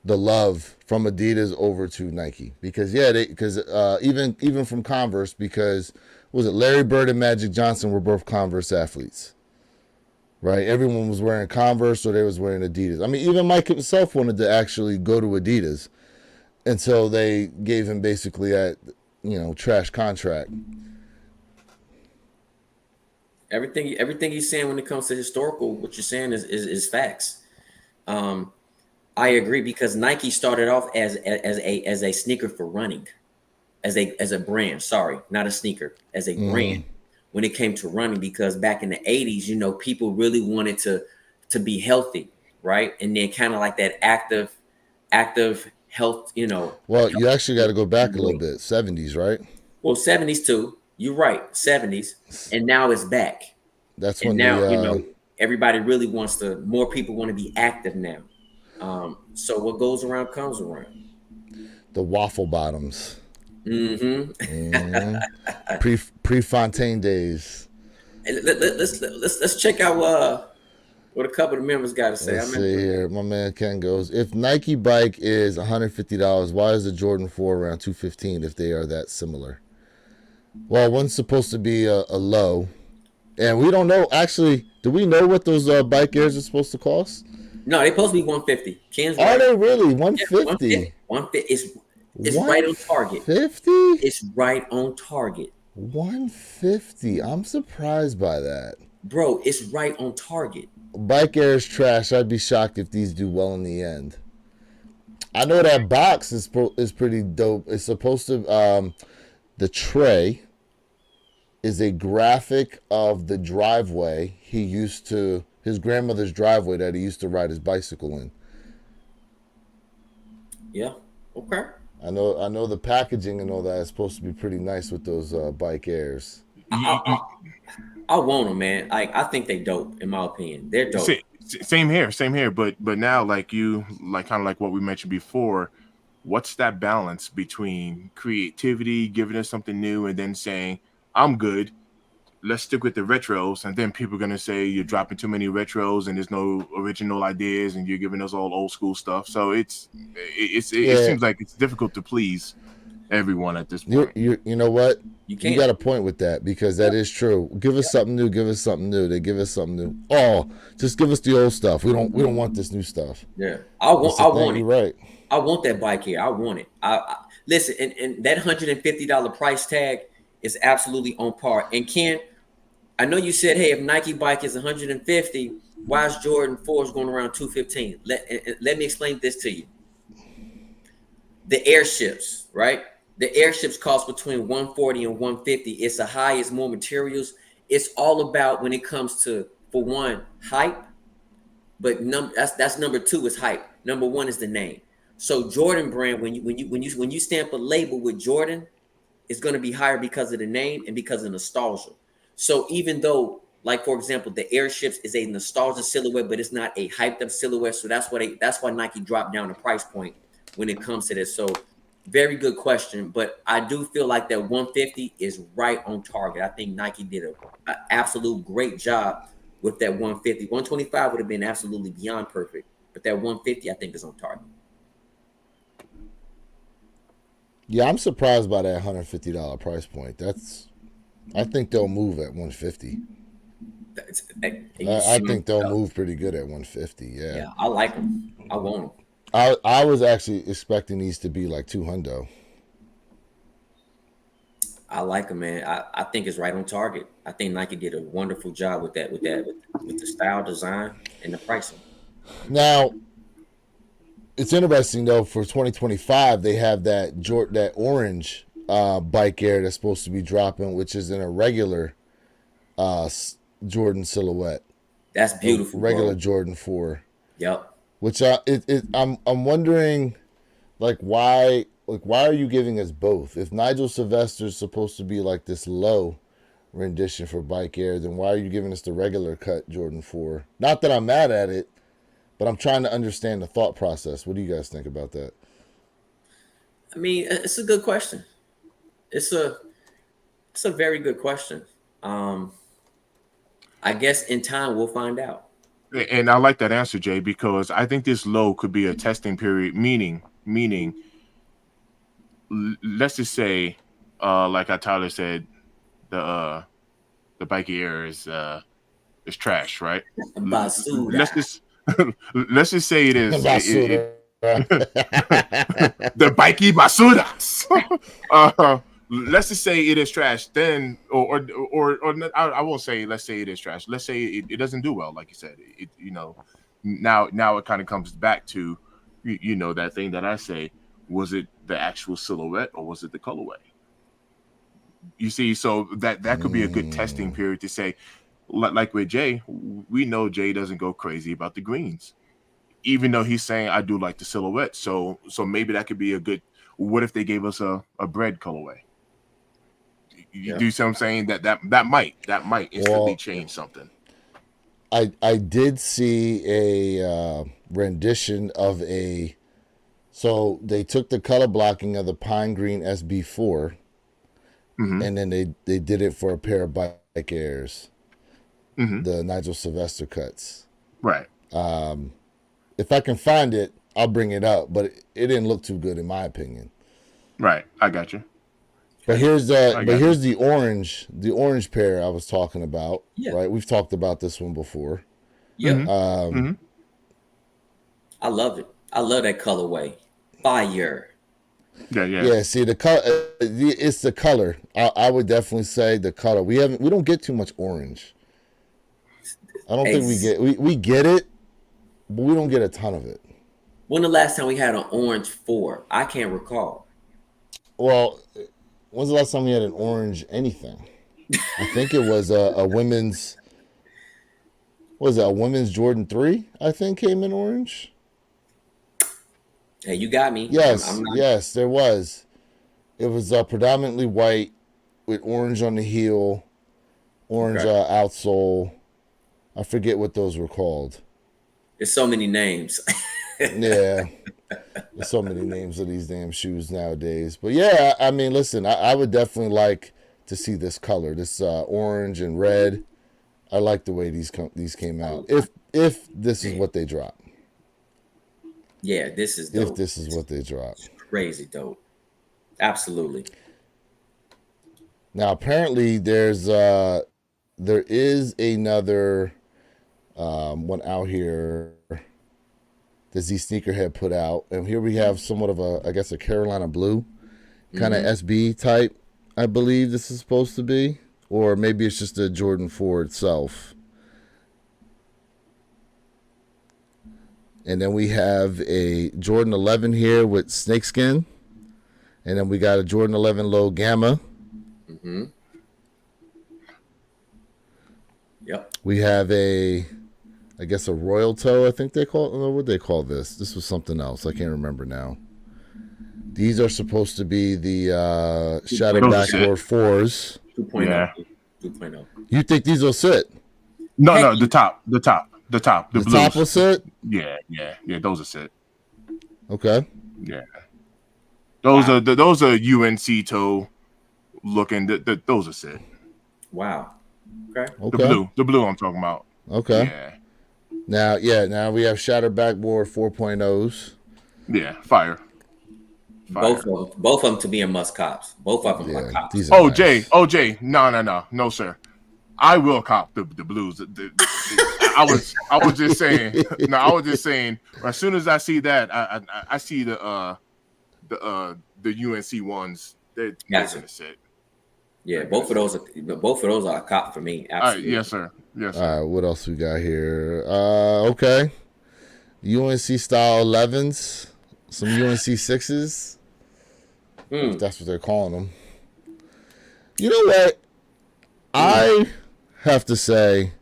the love from Adidas over to Nike, because even from Converse, because was it Larry Bird and Magic Johnson were both Converse athletes, right? Everyone was wearing Converse or they was wearing Adidas. I mean, even Mike himself wanted to actually go to Adidas until they gave him basically that trash contract. Everything you're saying when it comes to historical, what you're saying is facts. I agree because Nike started off as a sneaker for running, as a brand. Sorry, not a sneaker, as a Hmm. brand. When it came to running, because back in the '80s, people really wanted to be healthy, right? And then kind of like that active health, Well, you actually got health. to go back a little bit. 70s, right? Well, '70s too. You're right, '70s, and now it's back. That's And when now the everybody really wants to. More people want to be active now. So what goes around comes around. waffle bottoms. Mm-hmm. Hmm. Prefontaine days. Let's check out what a couple of members got to say. I Let's see remember. here. My man Ken goes, if Nike bike is $150, why is the Jordan 4 around 215 if they are that similar? Well, one's supposed to be a low, and we don't know. Actually, do we know what those bike airs are supposed to cost? No, they supposed to be 150. Ken's Are right. they really Yeah, 150? 150. It's right on target. 150? It's right on target, 150. I'm surprised by that. bro. It's right on target. Bike air is trash. I'd be shocked if these do well in the end. I know that box is pretty dope. It's supposed to the tray is a graphic of the driveway his grandmother's driveway that he used to ride his bicycle in. Yeah. Okay. I know the packaging and all that is supposed to be pretty nice with those bike airs. You, you, I want them, man. Like I think they dope. In my opinion, they're dope. same here, same here. But now, like kind of like what we mentioned before, what's that balance between creativity, giving us something new, and then saying, "I'm good. Let's stick with the retros," and then people are gonna say you're dropping too many retros and there's no original ideas and you're giving us all old school stuff. So it Yeah, seems like it's difficult to please everyone at this you point. you know what? You You can't. got a point with that because that is true. Give us something new. Give us something new. They give us something new. Oh, just give us the old stuff. We don't want this new stuff. Yeah. That's I the want thing. it. You're right. I want that bike here. I want it. Listen, and that $150 price tag is absolutely on par. And Ken, I know you said, hey, if Nike bike is 150, why is Jordan 4s going around 215? Let me explain this to you. The airships, right? The airships cost between 140 and 150. It's a high, it's more materials. It's all about when it comes to, for one, hype. But that's number two is hype. Number one is the name. So Jordan brand, when you stamp a label with Jordan, it's going to be higher because of the name and because of nostalgia. So even though, like for example, the airships is a nostalgia silhouette, but it's not a hyped up silhouette. So that's why Nike dropped down the price point when it comes to this. So very good question, but I do feel like that 150 is right on target. I think Nike did an absolute great job with that 150. 125 would have been absolutely beyond perfect, but that 150 I think is on target. Yeah, I'm surprised by that $150 price point. I think they'll move at 150. I think they'll move pretty good at 150. Yeah. Yeah, I like them. I want them. I was actually expecting these to be like 200. I like them, man. I think it's right on target. I think Nike did a wonderful job with the style, design, and the pricing. Now, it's interesting though. For 2025, they have that orange bike air that's supposed to be dropping, which is in a regular uh, Jordan silhouette, That's beautiful, regular bro. Jordan 4. Yep. Which I'm wondering, why are you giving us both? If Nigel Sylvester's supposed to be like this low rendition for bike air, then why are you giving us the regular cut Jordan 4? Not that I'm mad at it, but I'm trying to understand the thought process. What do you guys think about that? I mean, it's a good question. It's a very good question. I guess in time we'll find out. And I like that answer, Jay, because I think this low could be a testing period, meaning let's just say, like Tyler said, the the Bikey Air is trash, right? Basuda. Let's just let's just say it is Basura. the Bikey Basudas. Let's just say it is trash. Then, I won't say let's say it is trash. Let's say it doesn't do well, like you said. Now it kind of comes back to You know that thing that I say, was it the actual silhouette or was it the colorway? You see, so that could be a good testing period to say, like with Jay, we know Jay doesn't go crazy about the greens, even though he's saying I do like the silhouette. So maybe that could be a good. What if they gave us a bread colorway? You do see what I'm saying? That might instantly change something. I did see a rendition of a. So they took the color blocking of the Pine Green SB4, and then they did it for a pair of Bike Airs, the Nigel Sylvester cuts. Right. If I can find it, I'll bring it up, but it didn't look too good in my opinion. Right. I got you. But here's the orange pair I was talking about. Yeah. Right, we've talked about this one before. Yeah. I love it. I love that colorway. Fire. Yeah. See, the color, it's the color. I would definitely say the color. We don't get too much orange. I don't think we get it, but we don't get a ton of it. When the last time we had an orange 4? I can't recall. Well, when's the last time we had an orange anything? I think it was a women's. Was it a women's Jordan 3? I think came in orange. Hey, you got me. Yes, yes, there was. It was predominantly white with orange on the heel, orange outsole. I forget what those were called. There's so many names. Yeah. There's so many names of these damn shoes nowadays. But yeah, I mean, listen, I would definitely like to see this color, this orange and red. I like the way these came out. If this is what they drop. Yeah, this is dope. If this is what they drop. Crazy dope. Absolutely. Now apparently there is another one out here that Z Sneakerhead put out, and here we have somewhat of a Carolina blue kind of SB type. I believe this is supposed to be, or maybe it's just a Jordan 4 itself. And then we have a Jordan 11 here with snakeskin, and then we got a Jordan 11 low gamma. Yep. We have a royal toe, I think they call it. What would they call this? This was something else. I can't remember now. These are supposed to be the Shadow Backboard 4s. 2.0. Yeah. 2.0. You think these will sit? No, the top. The The blues. top will sit? Yeah, those are sit. Okay. Yeah. Those are UNC toe looking. Those are sit. Wow. Okay. The blue I'm talking about. Okay. Yeah. Now we have Shattered Backboard 4.0s. Yeah, fire. Both of them to be a must cops. Both of them are cops. These are nice. OJ, no, sir. I will cop the blues. I was just saying. No, I was just saying. As soon as I see that, I see the UNC ones. They're gonna sit. Yeah, both of those are a cop for me. Absolutely. Yes, sir. All right, what else we got here? Okay. UNC style 11s, some UNC 6s. If that's what they're calling them. You know what? I have to say,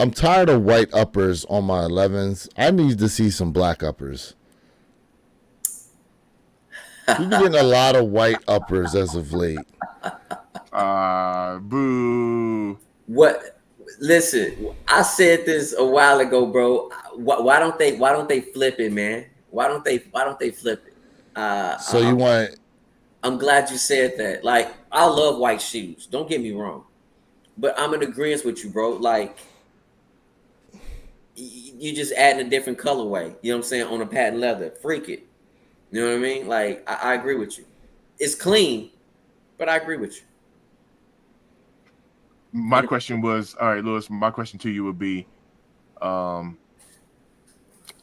I'm tired of white uppers on my 11s. I need to see some black uppers. We've been getting a lot of white uppers as of late. Boo. What? Listen, I said this a while ago, bro. Why don't they flip it, man? Why don't they flip it? So you want? I'm glad you said that. Like, I love white shoes. Don't get me wrong, but I'm in agreement with you, bro. Like, you just adding a different colorway. You know what I'm saying, on a patent leather. Freak it. You know what I mean? Like, I agree with you. It's clean, but I agree with you. My question was, all right, Lewis. My question to you would be,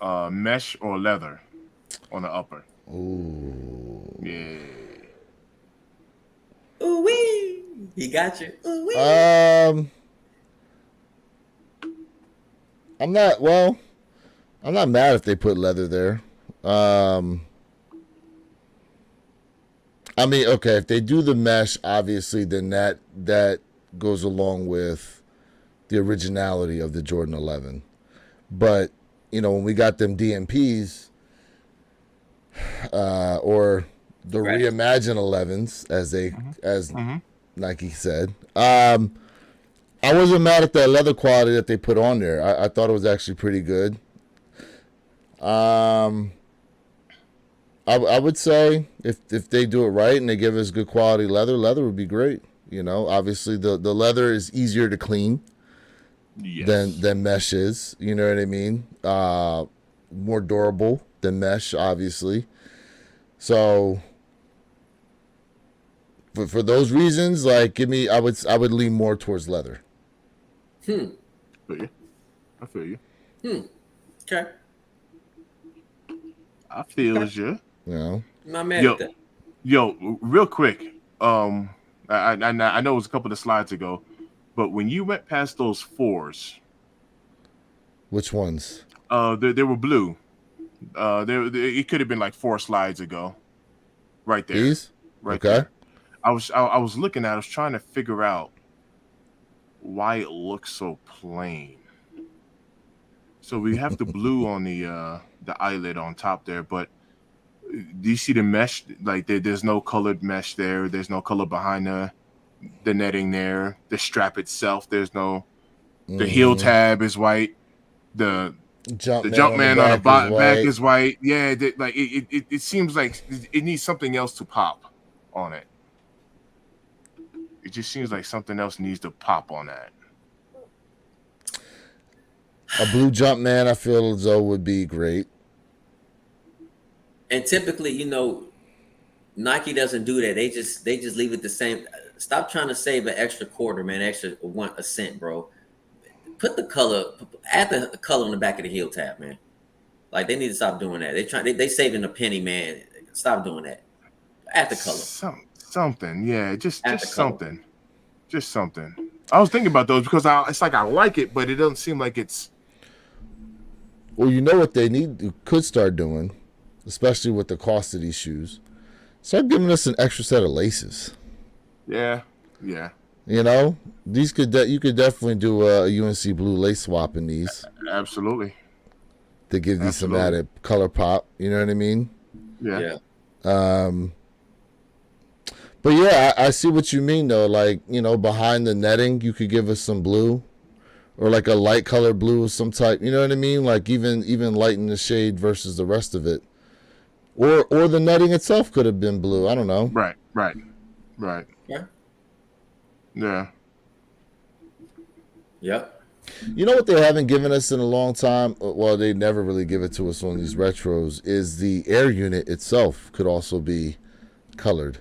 mesh or leather on the upper? Ooh. Yeah. Ooh wee. He got you. Ooh wee. I'm not mad if they put leather there. I mean, okay, if they do the mesh, obviously, then that goes along with the originality of the Jordan 11. But when we got them DMPs, or the Right. reimagined 11s, as Nike said, I wasn't mad at that leather quality that they put on there. I thought it was actually pretty good. I would say if they do it right and they give us good quality leather would be great. Obviously the leather is easier to clean Yes. than mesh is. You know what I mean? More durable than mesh, obviously. So for those reasons, like I would lean more towards leather. Feel you. I feel you. Okay. I feel you. You know? I'm not mad at that. Yo, real quick. I know it was a couple of slides ago, but when you went past those 4s, Which ones? they were blue. It could have been like 4 slides ago, right there. These? Right Okay. there. I was looking at. I was trying to figure out why it looks so plain. So we have the blue on the eyelid on top there, but do you see the mesh? Like there's no colored mesh there. There's no color behind the netting there. The strap itself, there's no. The heel tab is white. The Jumpman on the back is white. Yeah, it seems like it needs something else to pop on it. It just seems like something else needs to pop on that. A blue Jumpman, I feel as though would be great. And typically, Nike doesn't do that. They just leave it the same. Stop trying to save an extra quarter, man. A cent, bro. Put the color, add the color on the back of the heel tab, man. Like they need to stop doing that. They saving a penny, man. Stop doing that. Add the color. Something, yeah, just Add the something, just something. I was thinking about those because it's like I like it, but it doesn't seem like it's. Well, what they could start doing, especially with the cost of these shoes, start giving us an extra set of laces. Yeah. These you could definitely do a UNC blue lace swap in these Absolutely. to give these some added color pop. You know what I mean? Yeah. But yeah, I see what you mean though. Like, behind the netting, you could give us some blue, or like a light color blue of some type. You know what I mean? Like even lighten the shade versus the rest of it, or the netting itself could have been blue. I don't know. Right. Yeah. Yeah. Yep. You know what they haven't given us in a long time? Well, they never really give it to us on these retros. Is the air unit itself could also be colored.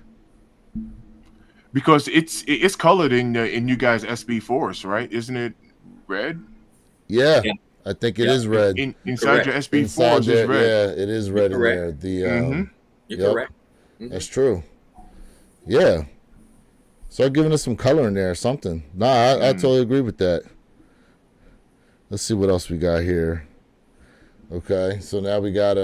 Because it's colored in you guys SB4s, right? Isn't it red? Yeah. Yeah. I think it is red. Inside Correct. your SB4s Inside is there, red. yeah, it is red in there. Correct. The You're Yep. correct. That's true. Yeah. Start giving us some color in there or something. Nah, I totally agree with that. Let's see what else we got here. Okay, so now we got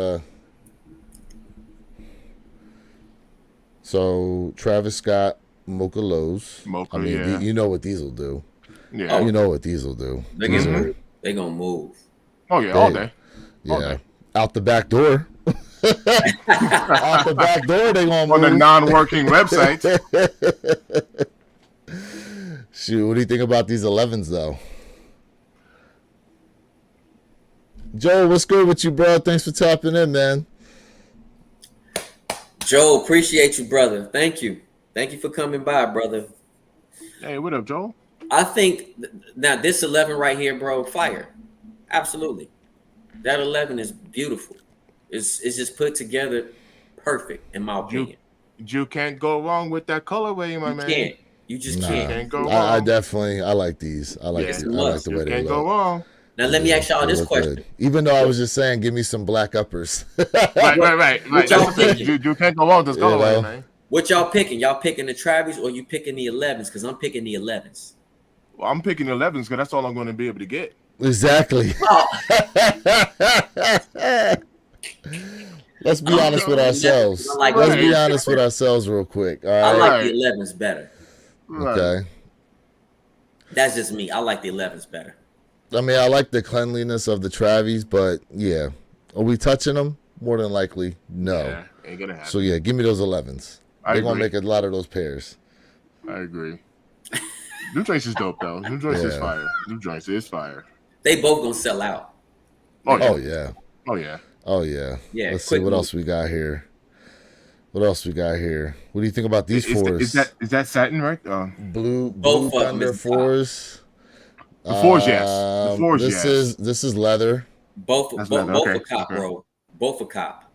so Travis Scott, Mocha Lows. Mocha, I mean, yeah. you know what these will do. Yeah. You know what these will do. They These gonna are- move. They gonna move. Oh yeah, all day. yeah, All day. out the back door. Out the back door, they gonna On move. the non-working website. Shoot, what do you think about these 11s though? Joe, what's good with you, bro? Thanks for tapping in, man. Joe, appreciate you, brother. Thank you. Thank you for coming by, brother. Hey, what up, Joel? I think now this 11 right here, bro, fire. Absolutely. That 11 is beautiful. It's just put together perfect, in my opinion. You can't go wrong with that colorway, my You man. can't. You just Nah. can't. Can't go wrong. I definitely like these. I like Yeah. these. I like the way You they can't go look. wrong. Now let me ask y'all They this look question. good. Even though I was just saying, give me some black uppers. Right. y'all That's the thing. thinking? You can't go wrong with this colorway, know? man. What y'all picking? Y'all picking the Travis or you picking the 11s? Because I'm picking the 11s. Well, I'm picking 11s because that's all I'm going to be able to get. Exactly. let's be honest with ourselves. I like Let's the be 11s honest with better. ourselves real quick. All I right. like Right. the 11s better. Right. Okay. That's just me. I like the 11s better. I mean, I like the cleanliness of the Travis, but yeah, are we touching them? More than likely, no. Yeah, ain't gonna happen. So yeah, give me those 11s. I They're gonna agree. make a lot of those pairs. I agree. New Joints is dope though. New Joints is Yeah. fire. New Joints is fire. They both gonna sell out. Oh yeah. Oh yeah. Oh yeah. Oh yeah. Yeah, Let's see quick what move. else we got here. What else we got here? What do you think about these Is fours? that satin, right? Blue Both of them Thunder is top. fours. The fours, yes. The fours, this yes. this is leather. Both That's both, leather, both okay, a cop, okay. bro. Both a cop.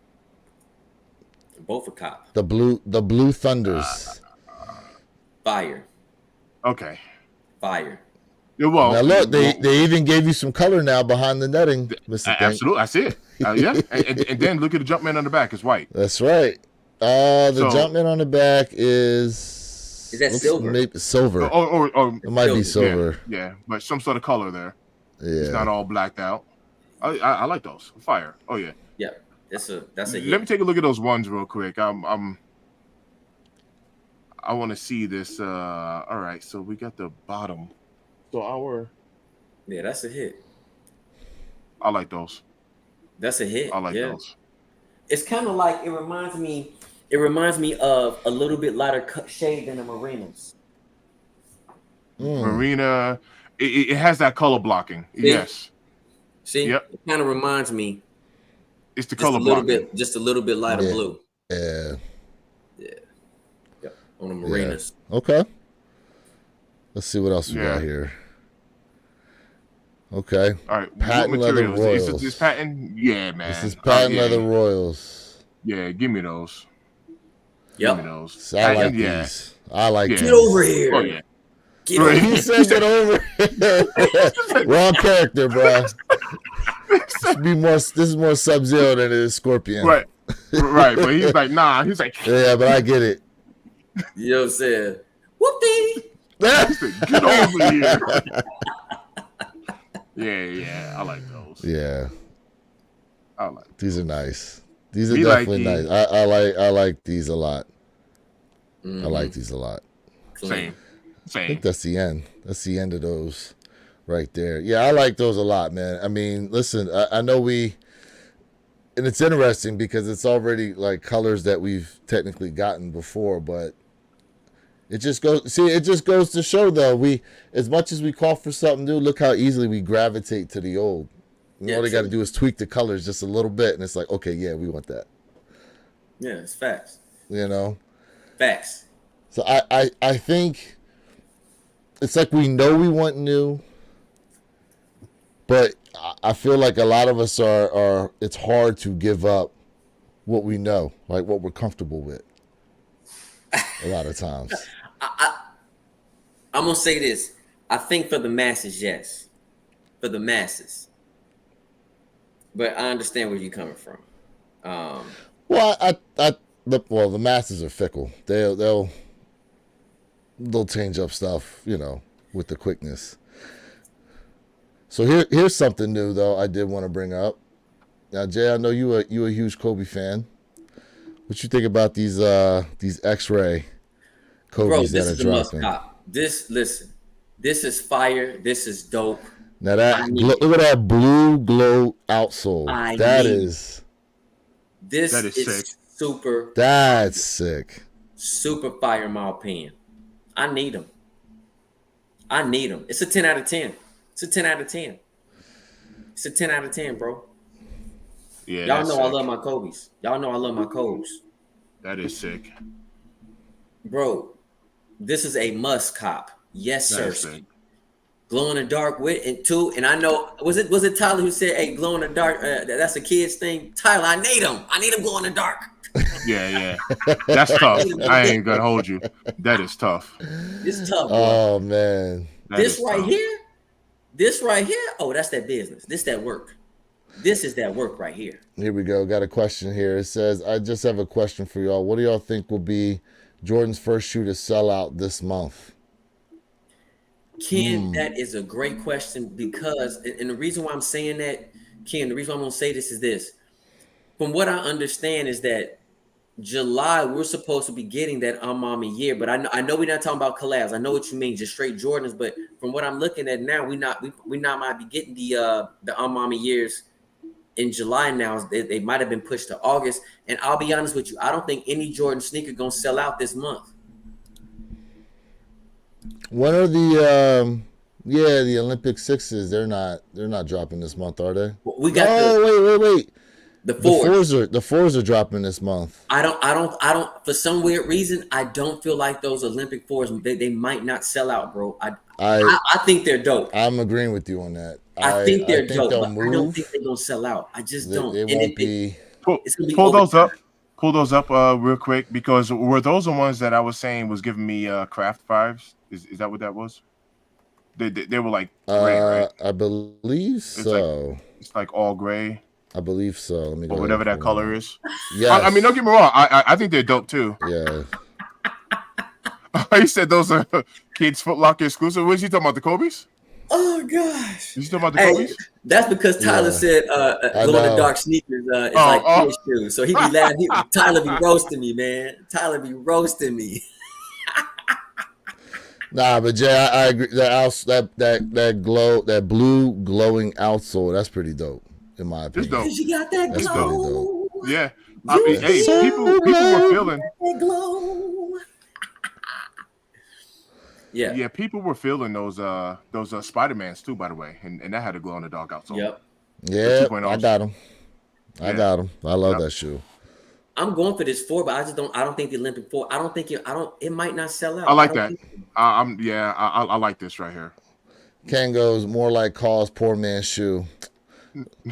Both a cop. The blue Thunders. Fire. Okay. Fire. Yeah, well, Now look, they even gave you some color now behind the netting, Mr. Think. absolutely. I see it. Yeah, and then look at the Jumpman on the back. It's white. That's right. The So- Jumpman on the back is Is that silver? Maybe silver. Or It might be Silver. silver. yeah, but some sort of color there. It's Yeah. not all blacked out. I like those. Fire. Oh yeah. Yeah. That's a Let hit. me take a look at those ones real quick. I want to see this. All right, so we got the bottom. So Yeah, that's a hit. I like those. That's a hit. I like yeah. those. It's kind of like it reminds me of a little bit lighter shade than the Marinas. Marina. It has that color blocking. See? Yes, See? Yep. It kind of reminds me it's the just a color little blocking. bit, just a little bit lighter Yeah. blue. Yeah. Yep. On the Marinas. Okay. Let's see what else we Yeah. got here. Okay. All right, Patent what leather materials? Is Royals. this patent? Yeah, man. This is patent yeah. leather Royals. Yeah, give me those. Yep. Give me those. So I like Patent, yeah. these. I like Yeah. these. Get over here. Oh yeah. Get Right. over He said get over here. Wrong character, bro. This is more Sub-Zero than it is Scorpion. Right. Right. But he's like, nah. He's like, Yeah, but I get it. You know what I'm saying? Whoop-dee. get over here. Yeah. I like those. Yeah, I like. these are nice. These are We like definitely these. nice. I like these a lot. I Mhm. like these a lot. Clean. I Same. think that's the end. That's the end of those right there. Yeah, I like those a lot, man. I mean, listen, I know and it's interesting because it's already like colors that we've technically gotten before, but it just goes to show though, as much as we call for something new, look how easily we gravitate to the old. Yeah, All they got to true. do is tweak the colors just a little bit, and it's like, okay, yeah, we want that. Yeah, it's facts. You know? Facts. So I think it's like we know we want new, but I feel like a lot of us are it's hard to give up what we know, like what we're comfortable with. A lot of times. I'm gonna say this. I think for the masses, yes. For the masses. But I understand where you're coming from. Well, the masses are fickle. They'll change up stuff, with the quickness. So here's something new though I did want to bring up. Now, Jay, I know you a huge Kobe fan. What you think about these X-ray Kobe's Bro, this that is are the must dropping? cop. This is fire. This is dope. Now that I need look at that blue glow outsole. I That need- is This That is is sick. super, that's sick. super fire in my opinion. I need them. It's a 10 out of 10. It's a 10 out of 10. It's a 10 out of 10, bro. Yeah. Y'all that's know I sick. love my Kobe's. Y'all know I love my Kobe's. That is sick. Bro, this is a must cop. Yes, That sir. is sick. Glow in the dark with it too. And I know was it Tyler who said, "Hey, glow in the dark, that's a kid's thing." Tyler, I need him glow in the dark. Yeah. That's tough. I ain't gonna hold you. That is tough. It's tough, bro. Oh man. That This is right tough. here, oh, that's that business. This that work. This is that work right here. Here we go. Got a question here. It says, I just have a question for y'all. What do y'all think will be Jordan's first shoe to sell out this month? Ken, that is a great question because, and the reason why I'm saying that, Ken, the reason why I'm gonna say this is this. from what I understand is that July we're supposed to be getting that Amami year, but I know we're not talking about collabs. I know what you mean, just straight Jordans. But from what I'm looking at now, we not might be getting the Amami years in July now. They might have been pushed to August. And I'll be honest with you, I don't think any Jordan sneaker gonna sell out this month. When are the Olympic sixes? They're not dropping this month, are they? We got wait. the The fours are dropping this month. I don't. For some weird reason, I don't feel like those Olympic fours. They might not sell out, bro. I think they're dope. I'm agreeing with you on that. I think they're dope, they'll but move. I don't think they're gonna sell out. I just don't. They And won't be. it's gonna be Pull over those time. up. Pull those up real quick, because were those the ones that I was saying was giving me craft vibes? Is that what that was? They were like gray, right? I believe so. It's like all gray I believe so. Let me go or ahead whatever and that pull color it up. is. Yes. I mean, don't get me wrong. I think they're dope too. Yeah. You said those are Kids Foot Locker exclusive. What is he talking about? The Kobe's? Oh gosh. You talking about the Hey, Kobe's? that's because Tyler Yeah. said I glow in the know. dark sneakers is Oh, like oh. kid shoes. So he be laughing. Tyler be roasting me, man. Tyler be roasting me. Nah, but Jay, I agree. That blue glowing outsole, that's pretty dope, in my It's opinion. dope. Cause you got that That's glow. Yeah. I mean, hey, so people were feeling. That glow. Yeah. Yeah, people were feeling those Spider-Mans too, by the way, and that had a glow in the dark outsole. Yep. Yeah, 2.0s. I got him. I Yeah. got him. I love Yep. that shoe. I'm going for this 4, but I don't think the Olympic 4. It might not sell out. I like don't that. think- I like this right here. Kango's more like Call's poor man's shoe.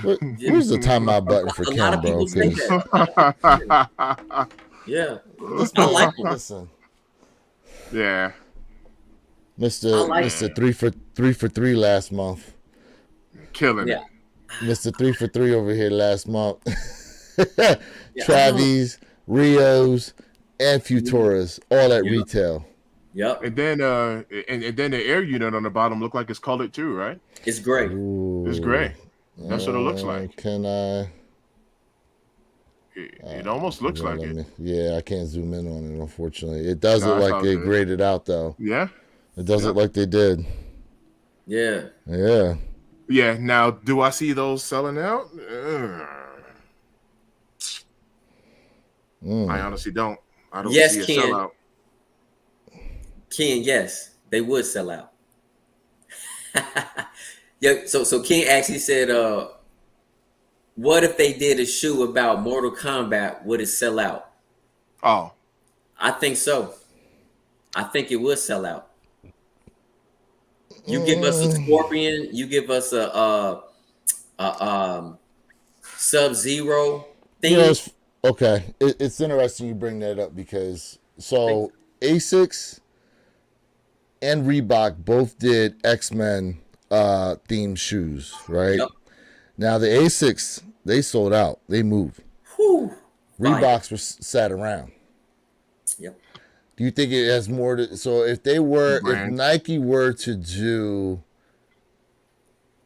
Where's the timeout button for A lot Ken, of bro? people say 'Cause that. Yeah. I like them. listen, Yeah. Mr. I like Mr. 3 for 3 last month. Killing Yeah. it. Mr. 3 for 3 over here last month. Yeah, Travis, Rios, and Futuras, all at retail. Yep. And then and then the air unit on the bottom looked like it's colored too, right? It's great. Ooh. It's gray. That's what it looks like. Can I? It almost looks Yeah, like let it. me- yeah, I can't zoom in on it, unfortunately. It does No, look it's like all they good. graded out, though. Yeah. It does look Yep. like they did. Yeah. Yeah. Yeah. Now, do I see those selling out? I honestly don't. I don't Yes, see a Ken. sellout. Ken, yes, they would sell out. Yeah, so Ken actually said, what if they did a shoe about Mortal Kombat? Would it sell out? Oh, I think so. I think it would sell out. You give us a Scorpion, you give us a Sub-Zero thing. You know, okay. It's interesting you bring that up because Asics and Reebok both did X-Men themed shoes, right? Yep. Now the Asics, they sold out. They moved. Whew. Fire. Reeboks were sat around. Yep. Do you think it has more to? So if Nike were to do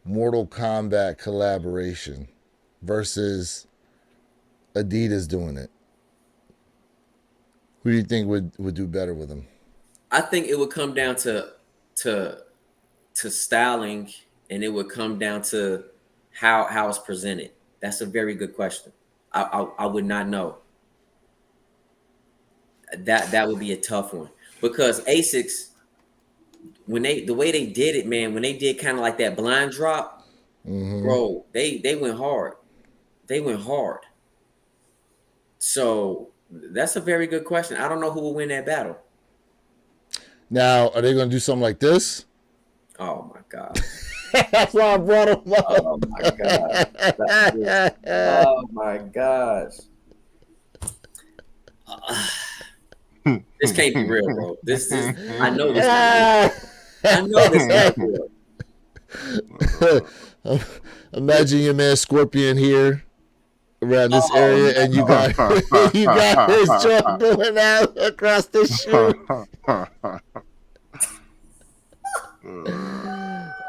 Mortal Kombat collaboration versus Adidas doing it, who do you think would do better with them? I think it would come down to styling, and it would come down to how it's presented. That's a very good question. I would not know. That would be a tough one because Asics, the way they did it, man, when they did kind of like that blind drop, bro, they went hard. They went hard. So that's a very good question. I don't know who will win that battle. Now, are they going to do something like this? Oh my god. That's why I brought them up. Oh my god. Oh my gosh. This can't be real, bro. This is. I know this. I know this not real. Imagine your man Scorpion here around this area, and you got his jaw going out across the shoe.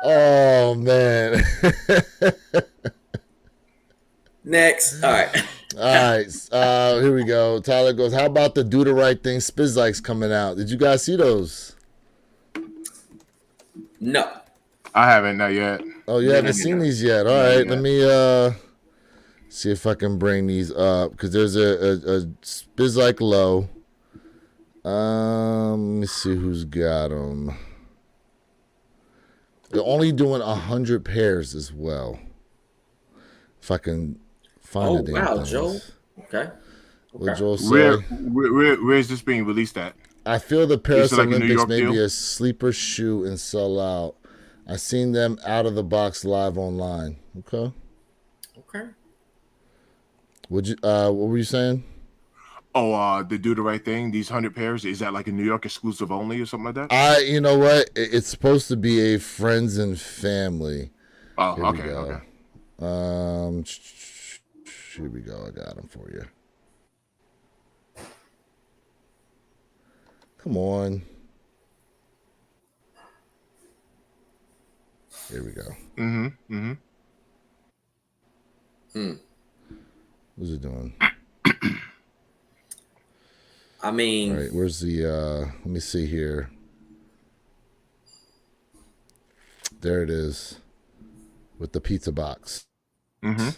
Oh man. Next. All right. All right, here we go. Tyler goes, how about the Do the Right Thing Spizikes coming out? Did you guys see those? No. I haven't, not yet. Oh, you haven't seen these yet. All right, let me see if I can bring these up, because there's a Spizike low. Let me see who's got them. They're only doing 100 pairs as well. If I can find the damn wow, things. Joe. Okay. What Joel say? Where is this being released at? I feel the Paris like a New Olympics York may be deal? a sleeper shoe and sell out. I seen them out of the box live online. Okay. Okay. What were you saying? Oh, the Do the Right Thing, these 100 pairs, is that like a New York exclusive only or something like that? You know what? It's supposed to be a friends and family. Oh, Here we okay, go. okay. Here we go. I got them for you. Come on. Here we go. What's it doing? I mean, All right, where's the let me see here. There it is. With the pizza box. Hey,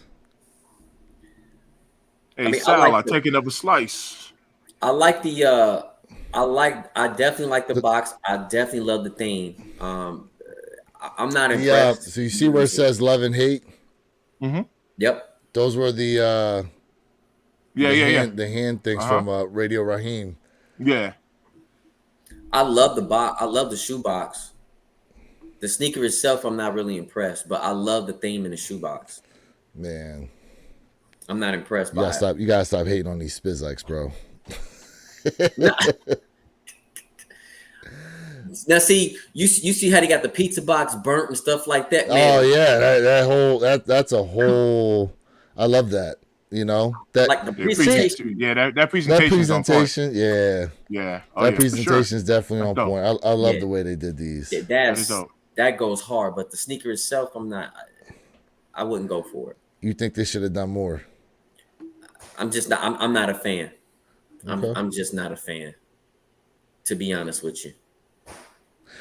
I Sal, like I take another slice. I definitely like the box. I definitely love the theme. I'm not Yeah, impressed. so you see where it says love and hate? Yep. Those were the the hand things from Radio Raheem. Yeah. I love the box. I love the shoe box. The sneaker itself, I'm not really impressed, but I love the theme in the shoe box. Man, I'm not impressed by it. you gotta stop hating on these Spizikes, bro. Now, see, you see how they got the pizza box burnt and stuff like that. Man. Oh yeah, that's a whole. I love that. You know that Like the Yeah, presentation. that presentation. yeah. Yeah. That presentation is definitely on That's point. I love the way they did these. That goes hard, but the sneaker itself, I wouldn't go for it. You think they should have done more? I'm just not. I'm not a fan. Okay. I'm just not a fan. To be honest with you,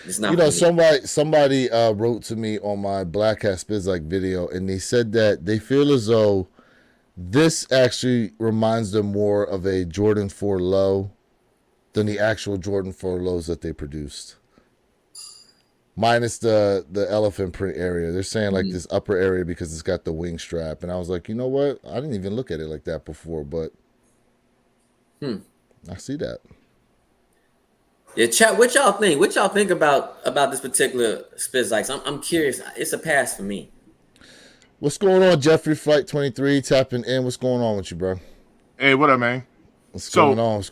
it's not. You know, for me. somebody wrote to me on my Black Hat Spizike video, and they said that they feel as though this actually reminds them more of a Jordan 4 low than the actual Jordan 4 lows that they produced. Minus the elephant print area. They're saying like this upper area because it's got the wing strap. And I was like, you know what? I didn't even look at it like that before, but I see that. Yeah, chat. What y'all think? What y'all think about this particular Spizikes? I'm curious. It's a pass for me. What's going on, Jeffrey Flight 23 tapping in? What's going on with you, bro? Hey, what up, man? What's going on?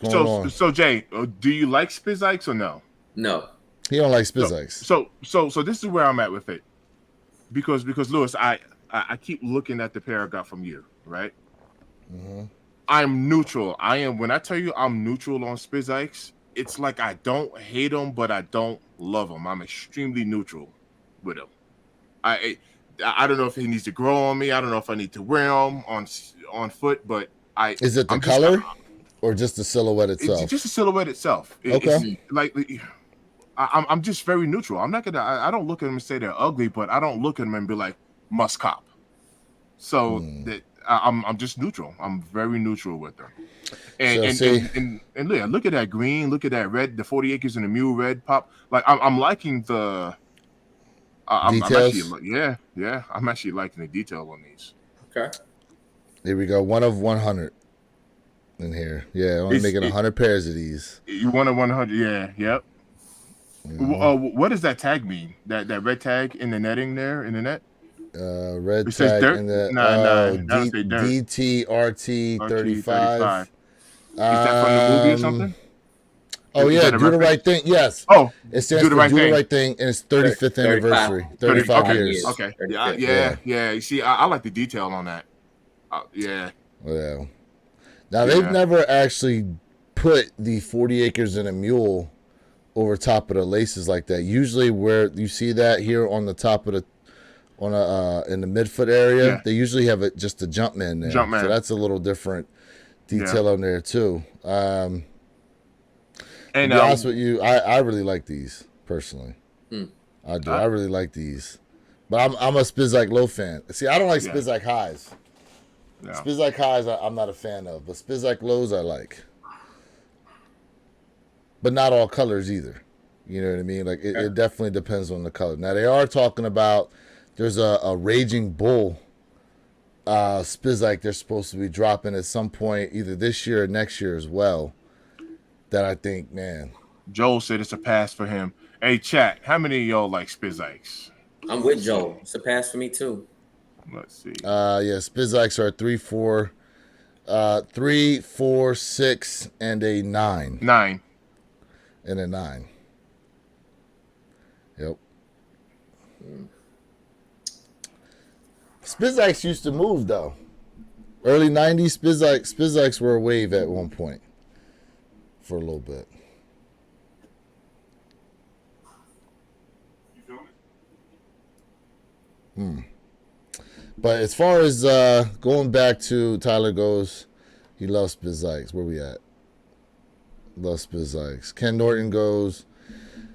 So Jay, do you like Spizikes or no? No. He don't like Spizikes. So this is where I'm at with it, because Lewis, I keep looking at the pair I got from you, right? I'm neutral. When I tell you I'm neutral on Spizikes, it's like I don't hate them, but I don't love them. I'm extremely neutral with them. I don't know if he needs to grow on me. I don't know if I need to wear them on foot, but Is it the color or just the silhouette itself? It's just the silhouette itself. Okay. It's like I'm just very neutral. I'm not gonna. I don't look at them and say they're ugly, but I don't look at them and be like must cop. So that I'm just neutral. I'm very neutral with them. And look at that green. Look at that red. The 40 acres and the mule red pop. Like I'm liking the. I'm actually liking the detail on these. Okay. Here we go. 1 of 100 in here. Yeah, only making 100 pairs of these. You want a 100? Yeah. Yep. What does that tag mean? That red tag in the netting there in the net? Red it says tag dirt? in the DTRT 35. Is that from the movie or something? Oh yeah, Do the Right Thing. Yes. Oh, it stands for Do the Right Thing, and it's 35th anniversary. 35 years. Okay. Yeah. You see, I like the detail on that. Yeah. Well, now they've never actually put the 40 acres and a mule over top of the laces like that. Usually, where you see that here on the top of on a in the midfoot area. Yeah. They usually have just a Jumpman there. Jumpman. So that's a little different detail on there too. To And be honest with you, I really like these personally. Hmm. I do. I really like these. But I'm a Spizike low fan. See, I don't like Yeah. Spizike highs. yeah. Spizike highs I'm not a fan of, but Spizike lows I like. But not all colors either. You know what I mean? Like it definitely depends on the color. Now they are talking about there's a Raging Bull Spizike they're supposed to be dropping at some point either this year or next year as well. That I think, man. Joel said it's a pass for him. Hey, chat, how many of y'all like Spizikes? I'm with Joe. It's a pass for me too. Let's see. Yeah, Spizikes are 3, 4, 6, and a 9. 9. And a 9. Yep. Spizikes used to move though. Early 90s Spizikes were a wave at one point. For a little bit. But as far as going back to Tyler goes, he loves Spizikes. Where we at? Loves Spizikes. Ken Norton goes,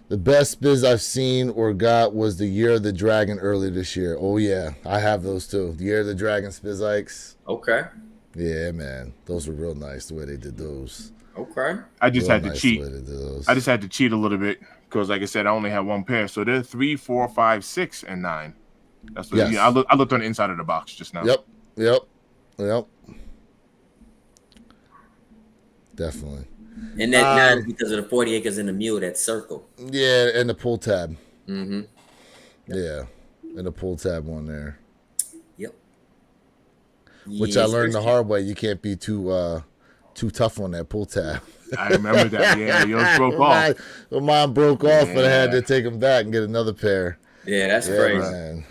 the best Spiz I've seen or got was the Year of the Dragon early this year. Oh yeah, I have those too. The Year of the Dragon Spizikes. Okay. Yeah, man. Those were real nice the way they did those. Okay. I just Real had to nice cheat. the way they did those. I just had to cheat a little bit because, like I said, I only have one pair. So they're 3, 4, 5, 6, and 9. That's what. Yes. Yeah, I looked on the inside of the box just now. Yep. Definitely. And that 9 is because of the 40 acres in the mule, that circle. Yeah, and the pull tab. Mm-hmm. Yeah, and the pull tab one there. Yep. Which I learned the hard way. You can't be too tough on that pull tab. I remember that. Yeah, yours broke off. Mine broke off, but I had Yeah. to take them back and get another pair. Yeah, that's Yeah, crazy. man.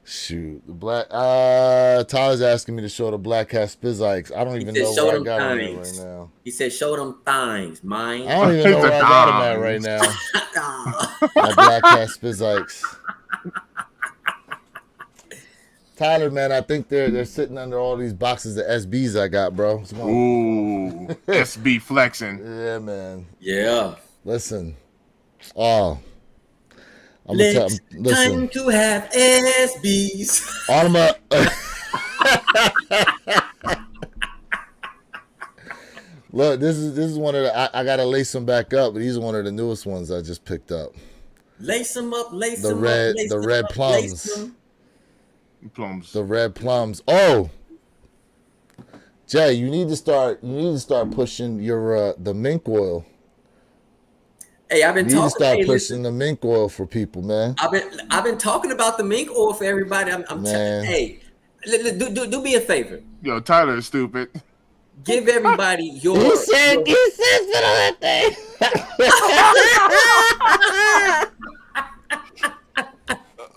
Shoot, the black. Tyler's asking me to show the Black Cat Spizikes. I don't even said know show where I them got them at things. right now. He said, show them things, mine. I don't even know It's a where I got them at dime. right now. My Black Cat Spizikes. Tyler, man, I think they're sitting under all these boxes of SBs I got, bro. Come on. Ooh, SB flexing. Yeah, man. Yeah. Listen. Oh. I'm gonna tell. Let's Listen. time to have SBs. Automa. Look, this is one of the. I gotta lace them back up, but these are one of the newest ones I just picked up. Lace them up, lace The them red- up. Lace the them red up, plums. lace them. Plums. The red plums. Oh, Jay, you need to start pushing your the mink oil. Hey, I've been You need to talking. start Hey, pushing listen, the mink oil for people, man. I've been talking about the mink oil for everybody. I'm Man. hey, do me a favor. Yo, Tyler is stupid. Give everybody your. You said spit on that thing.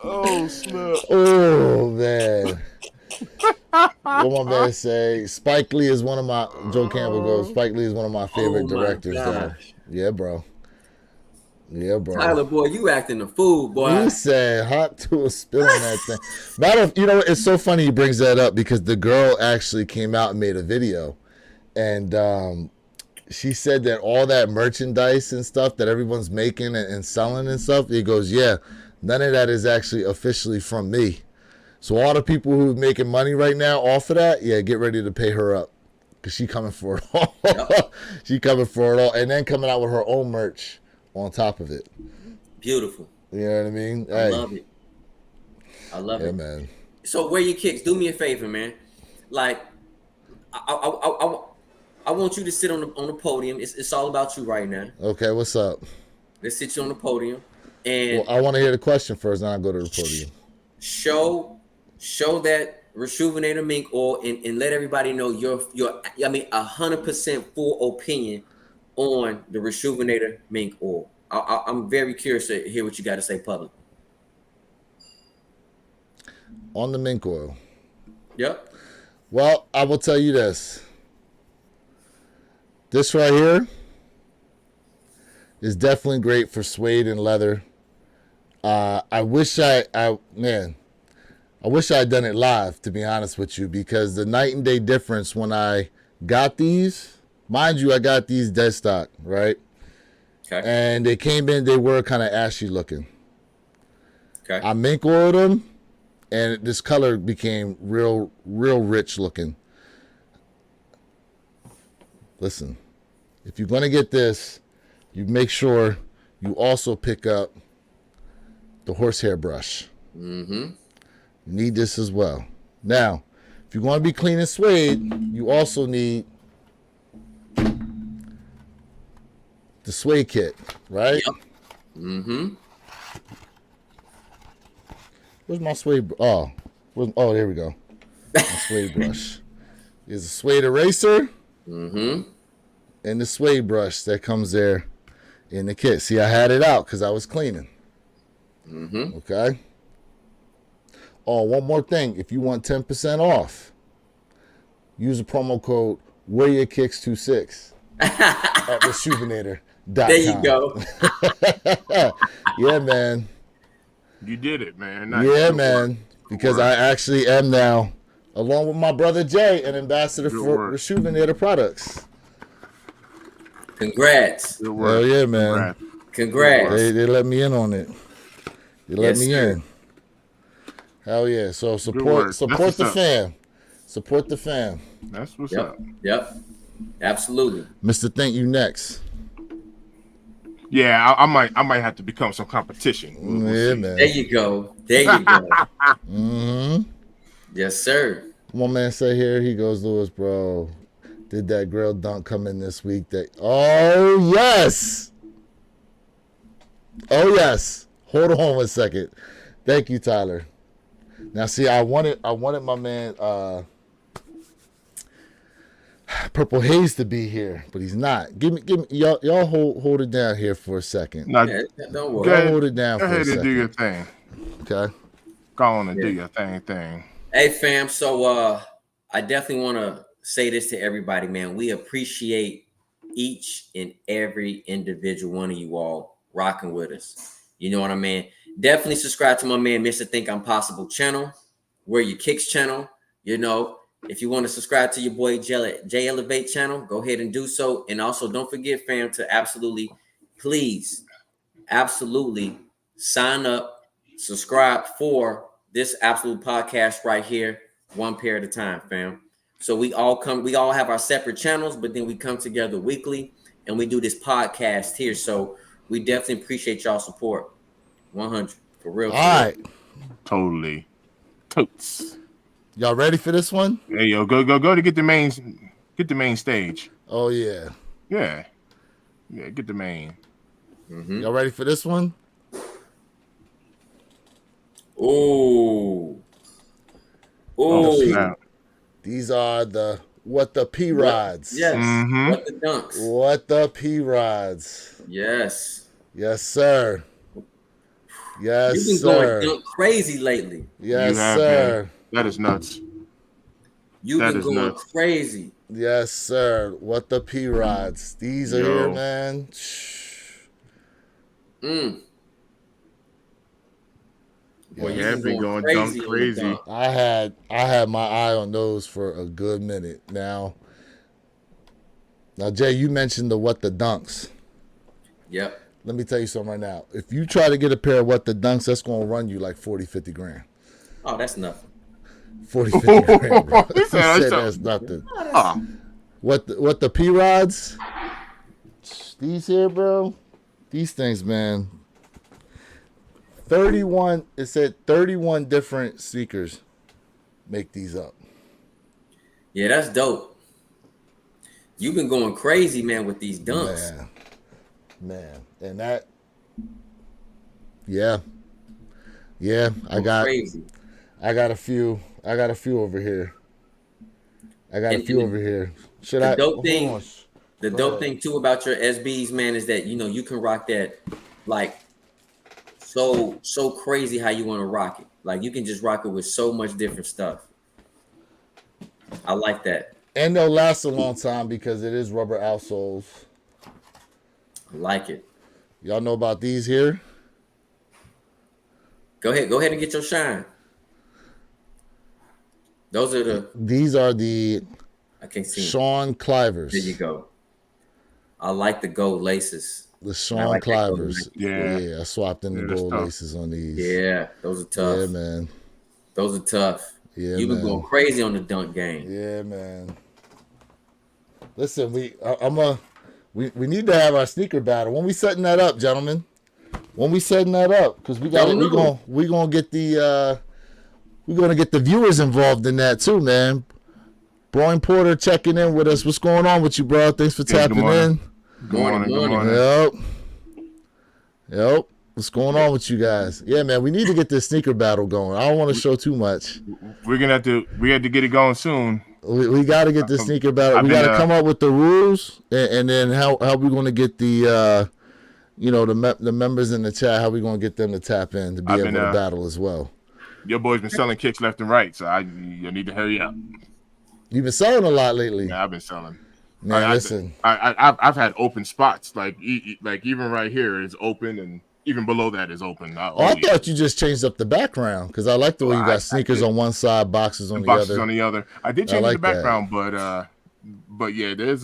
Oh snap! Oh man. What my man say? Spike Lee is one of my. Joe Campbell goes. Spike Lee is one of my favorite Oh, my directors. Though. gosh. Yeah, bro. Yeah, bro. Tyler, boy, you acting a fool, boy. He said hot to a spill on that thing. Matter of, you know, it's so funny he brings that up because the girl actually came out and made a video, and she said that all that merchandise and stuff that everyone's making and selling and stuff, he goes, yeah, none of that is actually officially from me. So all the people who are making money right now off of that, yeah, get ready to pay her up because she coming for it all. Yep. She coming for it all, and then coming out with her own merch on top of it. Beautiful. You know what I mean? I Hey, love it. I love yeah, it. man. So where your kicks? Do me a favor, man. Like, I want you to sit on the podium. It's all about you right now. Okay, what's up? Let's sit you on the podium and Well, I want to hear the question first, then I'll go to the podium. show that Rejuvenator mink oil and let everybody know your 100% full opinion on the Rejuvenator mink oil. I'm very curious to hear what you got to say public. On the mink oil. Yep. Well, I will tell you this. This right here is definitely great for suede and leather. I wish man, I wish I had done it live, to be honest with you, because the night and day difference when I got these, mind you, I got these dead stock, right? Okay. And they came in, they were kind of ashy looking. Okay. I mink oiled them, and this color became real rich looking. Listen, if you're going to get this, you make sure you also pick up the horsehair brush. Mm-hmm. You need this as well. Now, if you want to be clean and suede, you also need the suede kit, right? Yep. Mm-hmm. Where's my suede? Oh, there we go. My suede brush. There's a suede eraser Mm-hmm. and the suede brush that comes there in the kit. See, I had it out because I was cleaning. Mm-hmm. Okay. Oh, one more thing. If you want 10% off, use the promo code WearYourKicks26 at Reshoevn8r.com. There you go. Yeah, man. You did it, man. Nice. Yeah, Good man. work. Because Good I work. actually am now, along with my brother Jay, an ambassador Good for work. Reshoevn8r products. Congrats. Good work. Hell yeah, man. Congrats. They let me in on it. They let Yes, me sir. in. Hell yeah. So work. support That's the what's up. fam. Support the fam. That's what's Yep. up. Yep. Absolutely. Mr. Thank You next. Yeah, I might have to become some competition. We'll Yeah, see. man. There you go. There you go. Mm-hmm. Yes, sir. One man say here, he goes, Lewis, bro, did that grill dunk come in this week? Oh, yes. Oh, yes. Hold on 1 second. Thank you, Tyler. Now, see, I wanted my man Purple Haze to be here, but he's not. Give me, y'all hold it down here for a second. Now, Yeah, don't go worry. Y'all ahead, hold it down go for a ahead and do second. your thing. Okay. Go on and do Yeah. your thing. Hey, fam. So I definitely want to say this to everybody, man. We appreciate each and every individual one of you all rocking with us. You know what I mean? Definitely subscribe to my man, Mr. Think I'm Possible channel, Wear Your Kicks channel. You know, if you want to subscribe to your boy J Elevate channel, go ahead and do so. And also don't forget, fam, to absolutely sign up, subscribe for this absolute podcast right here, one pair at a time, fam. So we all have our separate channels, but then we come together weekly and we do this podcast here. So we definitely appreciate y'all support. 100 for real. All right. Totally. Totes. Y'all ready for this one? Hey yo, go to get the main stage. Oh, yeah. Yeah, get the main. Mm-hmm. Y'all ready for this one? Ooh. Oh, Ooh. snap. These are the What the P Rods. Yes. Mhm. What the dunks? What the P Rods. Yes. Yes, sir. Yes, You've been sir. going dunk crazy lately. Yes, You have sir. That is nuts. You've That been is going nuts. crazy. Yes, sir. What the P Rods. These are Yo. here, man. Mm. Boy, Yeah, you have been going dunk on the crazy. dunk. I had my eye on those for a good minute now. Now, Jay, you mentioned the What the Dunks. Yep. Let me tell you something right now. If you try to get a pair of What the Dunks, that's going to run you like 40, 50 grand. Oh, that's nothing. 40, 50 grand, bro. He He said said that's that's nothing. Ah, What the P Rods? These here, bro. These things, man. 31. It said 31 different sneakers make these up. Yeah, that's dope. You've been going crazy, man, with these dunks. Man, and that. Yeah. I got Crazy. a few over here. Should the I? dope hold thing- on. The Go dope ahead. thing too about your SBs, man, is that you can rock that like so crazy how you want to rock it. Like you can just rock it with so much different stuff. I like that. And they'll last a long time because it is rubber outsoles. I like it. Y'all know about these here? Go ahead and get your shine. Those are the These are the I can't see 'em. Sean There you Clivers. go. I like the gold laces. The And I Sean like that gold Clivers. Nike. Yeah, Yeah, I swapped in the yeah, that's gold tough. laces on these. Yeah, those are tough. Yeah, man. Those are tough. Yeah, You've been going man. crazy on the dunk game. Yeah, man. Listen, we need to have our sneaker battle. When we setting that up, gentlemen? When we setting that up? Because we got Don't know. we gonna get the we're gonna get the viewers involved in that too, man. Brian Porter checking in with us. What's going on with you, bro? Thanks for Yeah, good tapping morning. in. Good morning. Good morning. Yep. Yep. What's going on with you guys? Yeah, man, we need to get this sneaker battle going. I don't want to show too much. We have to get it going soon. We got to get the sneaker battle. I've We been, got to come up with the rules, and then how we going to get the the members in the chat. How we going to get them to tap in to be able to battle as well. Your boy's been selling kicks left and right, so you need to hurry up. You've been selling a lot lately. Yeah, I've been selling. Man, listen. I've had open spots like even right here is open, and even below that is open. I thought you just changed up the background because I like the way you got sneakers on one side, boxes on the other. Boxes on the other. I did change the background, but yeah, there's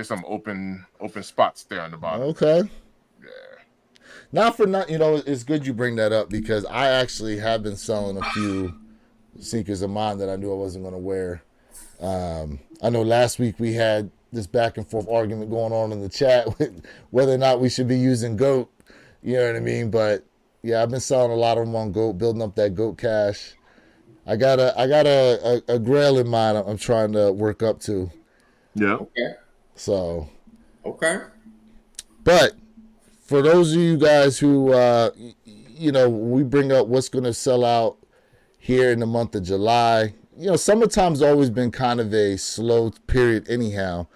some open spots there on the bottom. Okay. Not for not, it's good you bring that up because I actually have been selling a few sneakers of mine that I knew I wasn't going to wear. I know last week we had this back and forth argument going on in the chat with whether or not we should be using GOAT. You know what I mean? But yeah, I've been selling a lot of them on GOAT, building up that GOAT cash. I got a grail in mind I'm trying to work up to. Yeah. Okay. So. Okay. But for those of you guys who, we bring up what's going to sell out here in the month of July. Summertime's always been kind of a slow period anyhow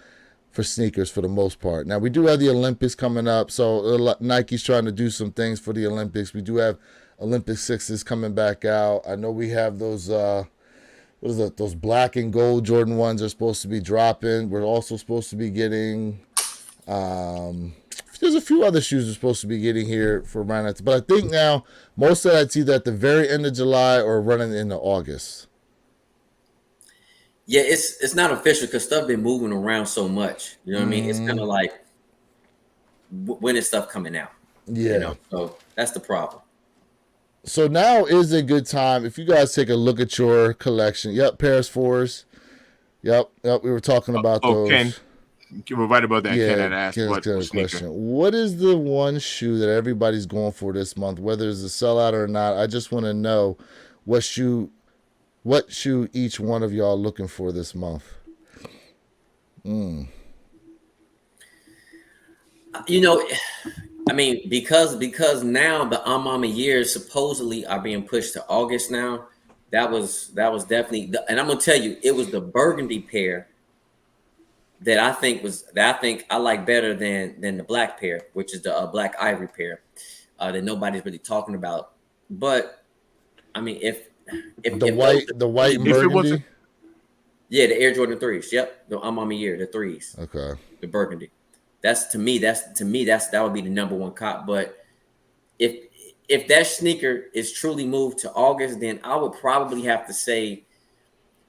for sneakers for the most part. Now, we do have the Olympics coming up, so Nike's trying to do some things for the Olympics. We do have Olympic sixes coming back out. I know we have those, those black and gold Jordan 1s are supposed to be dropping. We're also supposed to be getting... there's a few other shoes we're supposed to be getting here for around that. But I think now most of that's either at the very end of July or running into August. Yeah, it's not official because stuff been moving around so much. You know what I mean? It's kind of like when is stuff coming out? Yeah. So that's the problem. So now is a good time if you guys take a look at your collection. Yep, Paris 4s. Yep. We were talking about those. Ken. You were right about that. Yeah, Ken had asked what question. What is the one shoe that everybody's going for this month, whether it's a sellout or not? I just want to know what shoe each one of y'all looking for this month. I mean, because now the Mama years supposedly are being pushed to August now. That was definitely, and I'm gonna tell you, it was the burgundy pair that I think I like better than the black pair, which is the black ivory pair that nobody's really talking about. But I mean, if the white and burgundy, yeah, the Air Jordan 3s, yep, the Mama year, the 3s, okay, the burgundy. That would be the number one cop. But if that sneaker is truly moved to August, then I would probably have to say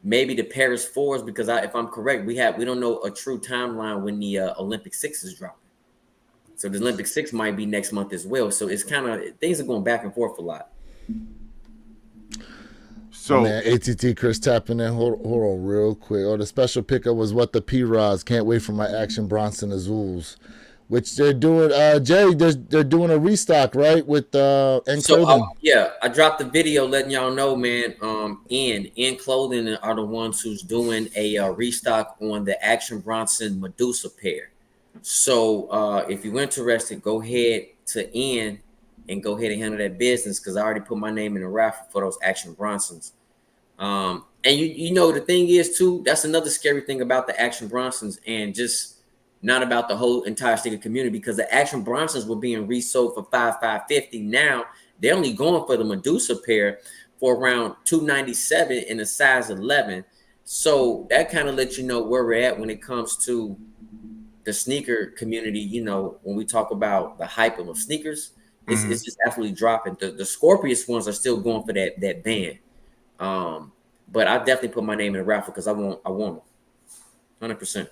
maybe the Paris 4s because if I'm correct, we don't know a true timeline when the Olympic 6 is dropping. So the Olympic 6 might be next month as well. So it's kind of things are going back and forth a lot. So man, ATT Chris tapping in. Hold on real quick. Oh, the special pickup was what the P-Rods. Can't wait for my Action Bronson Azules, which they're doing. Jay, they're doing a restock, right? With N Clothing. I dropped the video letting y'all know, man. N Clothing are the ones who's doing a restock on the Action Bronson Medusa pair. So if you're interested, go ahead to N and go ahead and handle that business because I already put my name in the raffle for those Action Bronsons. And the thing is too, that's another scary thing about the Action Bronsons and just not about the whole entire sneaker community because the Action Bronsons were being resold for $550. Now they're only going for the Medusa pair for around $297 in a size 11. So that kind of lets you know where we're at when it comes to the sneaker community. When we talk about the hype of sneakers, It's just absolutely dropping. The Scorpius ones are still going for that band. But I definitely put my name in the raffle because I want them. 100%.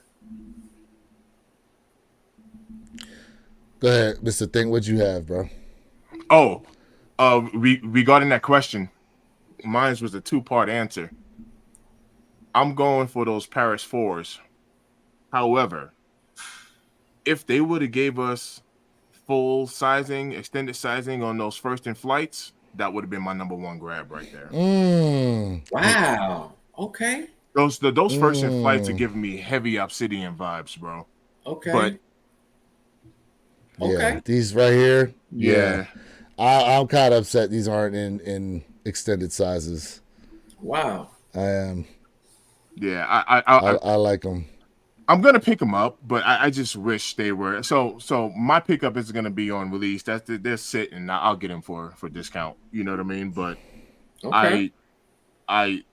Go ahead, Mr. Think. What you have, bro? Oh, regarding that question, mine was a 2-part answer. I'm going for those Paris 4s. However, if they would have gave us full sizing, extended sizing on those first in flights, that would have been my number one grab right there. Wow. Okay. Those first in flights are giving me heavy Obsidian vibes, bro. Okay. But yeah, these right here. Yeah. I'm kind of upset these aren't in extended sizes. Wow. I am. Yeah, I like them. I'm gonna pick them up, but I just wish they were. So my pickup is gonna be on release. They're sitting. I'll get them for discount. You know what I mean? But Okay. I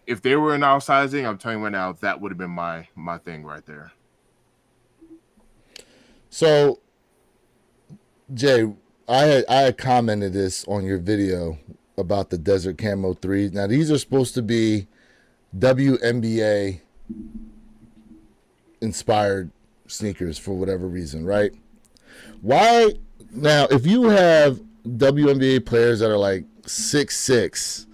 if they were in our sizing, I'm telling you right now, that would have been my thing right there. So, Jay, I had commented this on your video about the Desert Camo 3. Now, these are supposed to be WNBA inspired sneakers for whatever reason, right? Why now, if you have WNBA players that are like 6'6",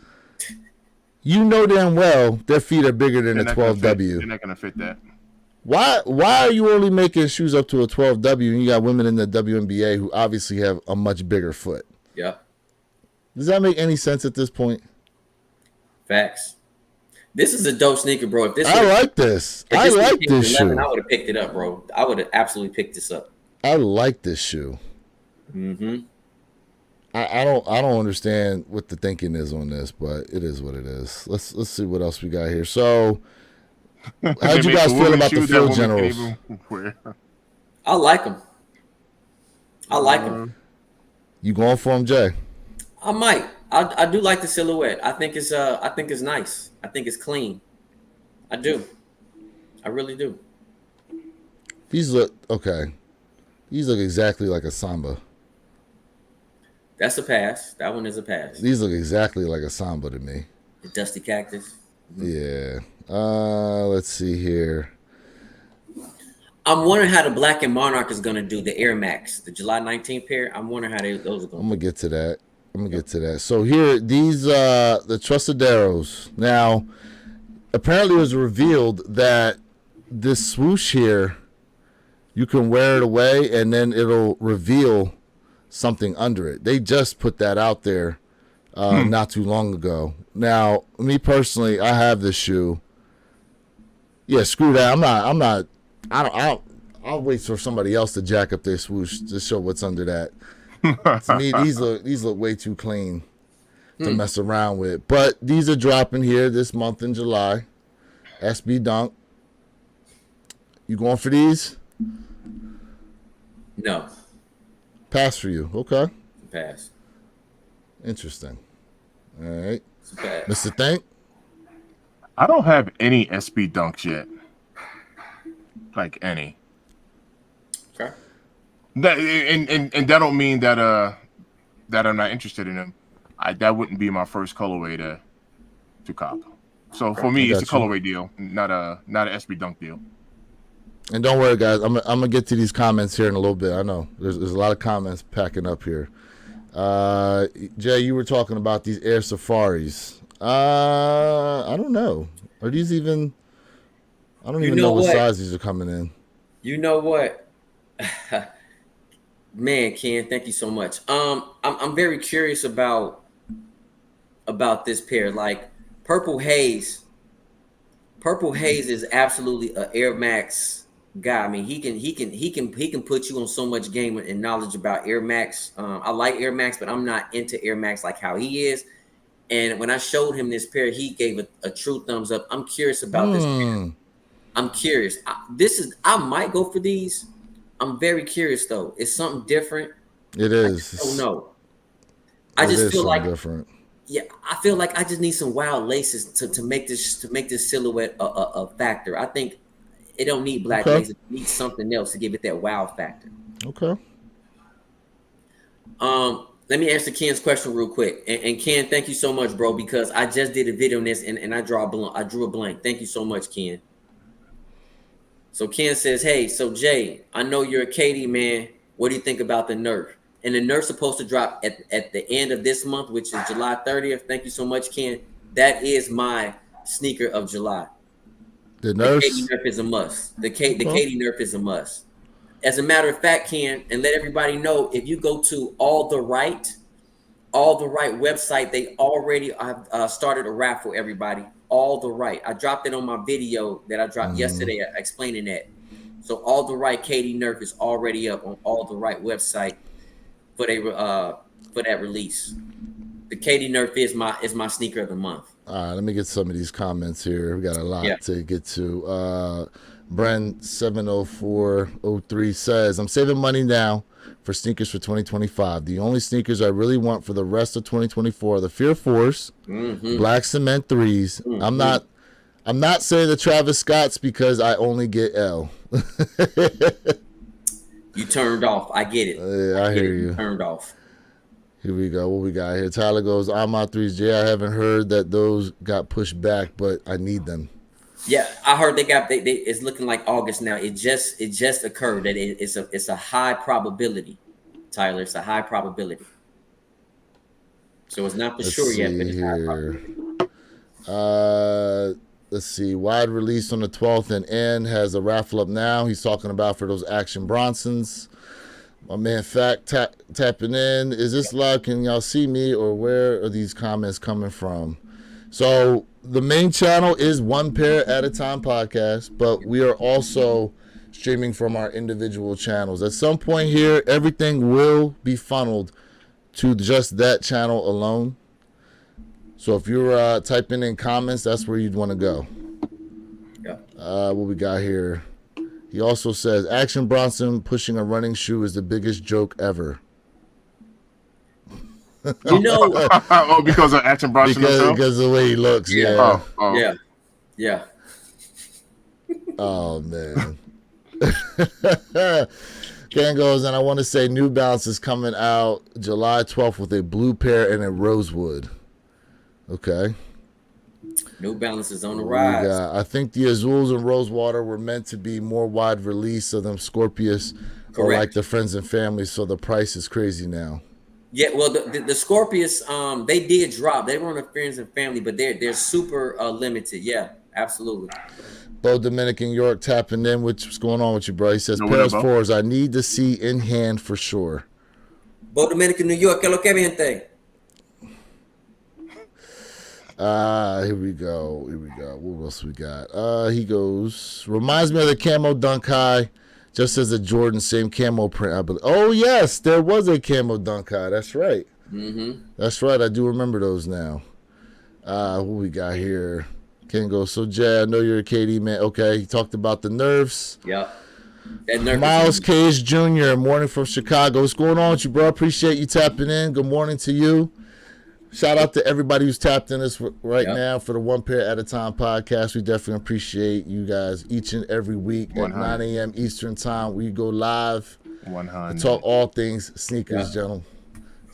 you know damn well their feet are bigger than a 12W. They're not gonna fit that. Why are you only making shoes up to a 12W and you got women in the WNBA who obviously have a much bigger foot? Yeah. Does that make any sense at this point? Facts. This is a dope sneaker, bro. If this I like this. I like this shoe. I would have picked it up, bro. I would have absolutely picked this up. I like this shoe. Mm-hmm. I don't understand what the thinking is on this, but it is what it is. Let's see what else we got here. So, how'd you guys feel about the Field Generals? I like them. I like them. You going for them, Jay? I might. I do like the silhouette. I think it's nice. I think it's clean. I do. I really do. These look okay. These look exactly like a Samba. That's a pass. That one is a pass. These look exactly like a Samba to me. The Dusty Cactus. Yeah. Let's see here. I'm wondering how the Black and Monarch is going to do the Air Max, the July 19th pair. I'm wondering how those are going. I'm gonna get to that. So here, these the Trustaderos. Now, apparently, it was revealed that this swoosh here, you can wear it away, and then it'll reveal something under it. They just put that out there not too long ago. Now, me personally, I have this shoe. Yeah, screw that. I'll wait for somebody else to jack up their swoosh to show what's under that. To me, these look way too clean to mess around with. But these are dropping here this month in July. SB Dunk. You going for these? No. Pass for you. Okay. Pass. Interesting. All right. Pass. Mr. Think? I don't have any SB Dunks yet. Like any. Okay. That and that don't mean that that I'm not interested in them. That wouldn't be my first colorway to cop. So for me, it's a colorway deal, not a SB Dunk deal. And don't worry, guys. I'm gonna get to these comments here in a little bit. I know there's a lot of comments packing up here. Jay, you were talking about these Air Safaris. I don't know. Are these even? I don't even know what size these are coming in. You know what? Man, Ken, thank you so much. I'm very curious about this pair. Like Purple Haze. Purple Haze is absolutely an Air Max guy. I mean, he can put you on so much game and knowledge about Air Max. I like Air Max, but I'm not into Air Max like how he is. And when I showed him this pair, he gave a true thumbs up. I'm curious about this pair. I'm curious. I might go for these. I'm very curious though. It's something different. It is. Oh no. I just feel like different. Yeah, I feel like I just need some wild laces to make this silhouette a factor. I think it don't need black laces. It needs something else to give it that wow factor. Okay. Let me answer Ken's question real quick. And Ken, thank you so much, bro, because I just did a video on this and I drew a blank. Thank you so much, Ken. So Ken says, hey, so Jay, I know you're a Katie man. What do you think about the Nerf? And the Nerf's supposed to drop at the end of this month, which is July 30th. Thank you so much, Ken. That is my sneaker of July. The The Katie Nerfs. Nerf is a must. The Katie Nerf is a must. As a matter of fact, Ken, and let everybody know, if you go to All the Right website, they already started a raffle, everybody. All the Right. I dropped it on my video that I dropped yesterday explaining that. So All the Right Katie Nerf is already up on All the Right website for that release. The Katie Nerf is my sneaker of the month. All right, let me get some of these comments here. We got a lot to get to. Bren 70403 says, I'm saving money now for sneakers for 2025. The only sneakers I really want for the rest of 2024 are the Fear Force, Black Cement 3s. I'm not saying the Travis Scotts because I only get L. You turned off. I get it. I hear you. Turned off. Here we go. What we got here? Tyler goes, I'm on 3s. Jay, I haven't heard that those got pushed back, but I need them. Yeah, I heard they it's looking like August now. It just occurred that it's a high probability, Tyler. It's a high probability. So it's not for sure yet, but it's high probability. Let's see. Wide release on the 12th, and N has a raffle up now. He's talking about for those Action Bronsons. My man Fact tapping in. Is this live? Can y'all see me, or where are these comments coming from? So the main channel is One Pair at a Time podcast, but we are also streaming from our individual channels. At some point here, everything will be funneled to just that channel alone. So if you're typing in comments, that's where you'd want to go. Yeah. What we got here? He also says, Action Bronson pushing a running shoe is the biggest joke ever. You know, Oh, because of Action Bronson himself? because of the way he looks. Yeah. yeah. Oh, man. Ken goes, and I want to say New Balance is coming out July 12th with a blue pair and a rosewood. Okay. New Balance is on the rise. I think the Azules and Rosewater were meant to be more wide release of them Scorpius, or like the Friends and Family, so the price is crazy now. Yeah, well, the Scorpius, they did drop. They were on the Friends and Family, but they're super limited. Yeah, absolutely. Bo Dominican York tapping in. What's going on with you, bro? He says, Paris 4s, I need to see in hand for sure. Bo Dominican New York, que lo que gente? Here we go. What else we got? He goes, reminds me of the Camo Dunk High, just as a Jordan, same camo print, I believe. Oh, yes, there was a Camo Dunk High. That's right. That's right. I do remember those now. What we got here? Ken goes, so Jay, I know you're a KD man. Okay, he talked about the Nerfs. Yeah. Miles Cage Jr., morning from Chicago. What's going on with you, bro? Appreciate you tapping in. Good morning to you. Shout out to everybody who's tapped in us right now for the One Pair at a Time podcast. We definitely appreciate you guys each and every week 100. at 9 a.m. Eastern time. We go live 100. and talk all things sneakers, gentlemen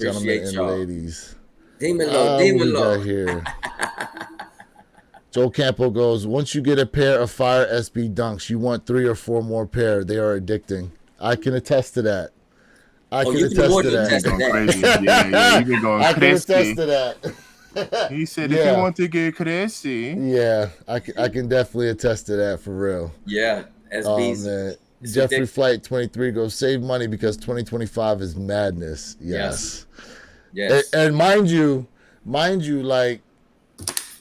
and y'all. ladies. Dímelo, What we dímelo. got here? Joe Campo goes, once you get a pair of Fire SB Dunks, you want 3 or 4 more pair. They are addicting. I can attest to that. I can attest to that. Going crazy. Yeah, you've been going I can crazy. attest to that. He said, if you want to get crazy. Yeah, I can definitely attest to that for real. Yeah, Oh, SB's. man. Jeffrey Flight 23 goes, save money because 2025 is madness. Yes. And mind you, like,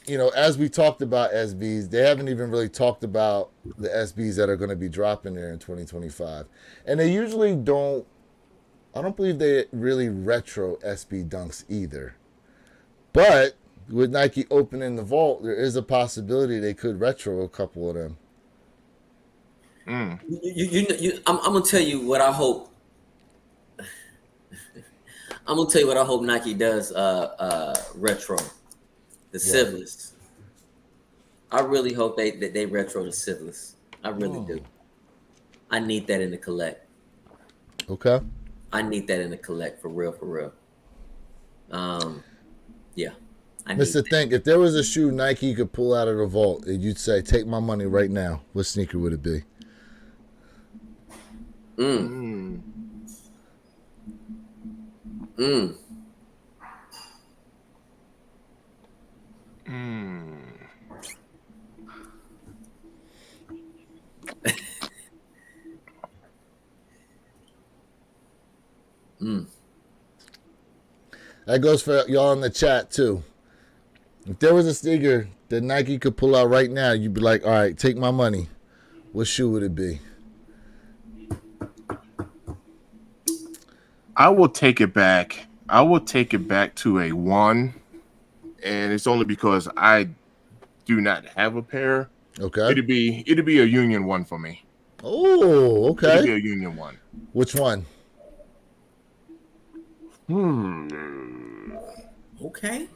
you know, as we talked about SBs, they haven't even really talked about the SBs that are going to be dropping there in 2025. And they usually don't, I don't believe they really retro SB Dunks either. But with Nike opening the vault, there is a possibility they could retro a couple of them. I'm gonna tell you what I hope. I'm gonna tell you what I hope Nike does. Retro, the Civilis. I really hope that they retro the Civilis. I really do. I need that in the collect. Okay. I need that in the collect for real, for real. Yeah. I need Mr. that. Think, if there was a shoe Nike could pull out of the vault and you'd say, take my money right now, what sneaker would it be? Mm. Mm. Mm. Mm. Mm. That goes for y'all in the chat too. If there was a sneaker that Nike could pull out right now, you'd be like, all right, take my money. What shoe would it be? I will take it back. I will take it back to a 1, and it's only because I do not have a pair. Okay. It'd be a Union 1 for me. Oh, It'd be okay. a Union 1. Which one? Okay.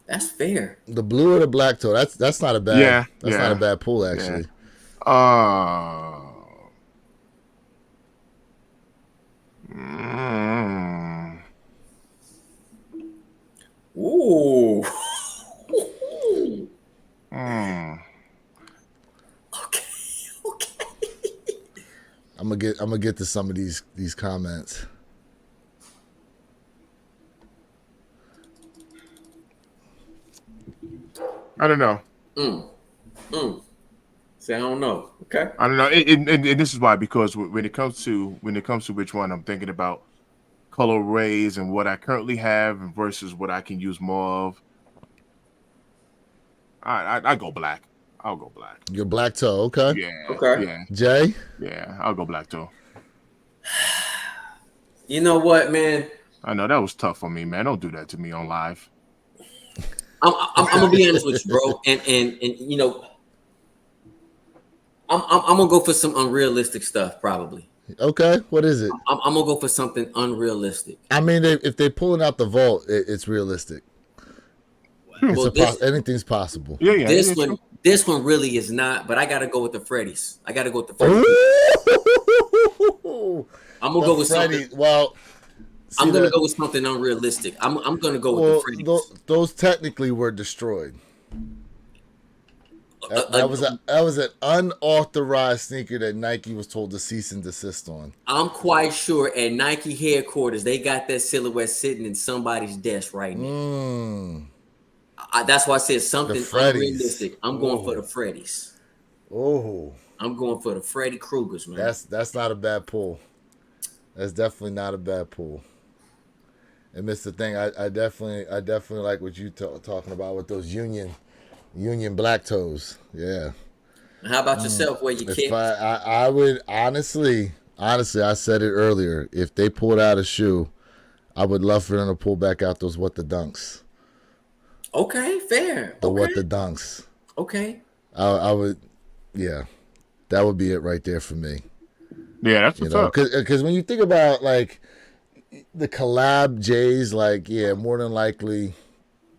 That's fair. The blue or the black toe? That's not a bad. Yeah, That's not a bad pull actually. Mm. Ooh. Mm. Okay. Okay. I'm gonna get to some of these comments. I don't know. See, I don't know. Okay. I don't know. And this is why, because when it comes to which one, I'm thinking about colorways and what I currently have versus what I can use more of. I go black. I'll go black. Your black toe, okay? Yeah. Okay. Yeah. Jay? Yeah. I'll go black too. You know what, man? I know that was tough for me, man. Don't do that to me on live. I'm gonna be honest with you, bro. And you know, I'm gonna go for some unrealistic stuff, probably. Okay, what is it? I'm gonna go for something unrealistic. I mean, if they're pulling out the vault, it's realistic. Well, Anything's possible. Yeah, yeah. This one really is not. But I gotta go with the Freddies. I gotta go with the Freddies. Ooh! I'm gonna go with Freddy, something. well, I'm gonna go with something unrealistic. I'm gonna go with the Freddies. Those technically were destroyed. That was an unauthorized sneaker that Nike was told to cease and desist on. I'm quite sure at Nike headquarters they got that silhouette sitting in somebody's desk right now. That's why I said something unrealistic. I'm going for the Freddies. Oh, I'm going for the Freddy Kruegers, man. that's not a bad pull. That's definitely not a bad pull. And Mr. Thing, I definitely like what you talking about with those Union black toes. Yeah. How about yourself? Where you kick? I would honestly, I said it earlier. If they pulled out a shoe, I would love for them to pull back out those What the Dunks. Okay, fair. The okay. What the Dunks. Okay. I would, yeah, that would be it right there for me. Yeah, that's what's up. Because when you think about like the collab J's, like more than likely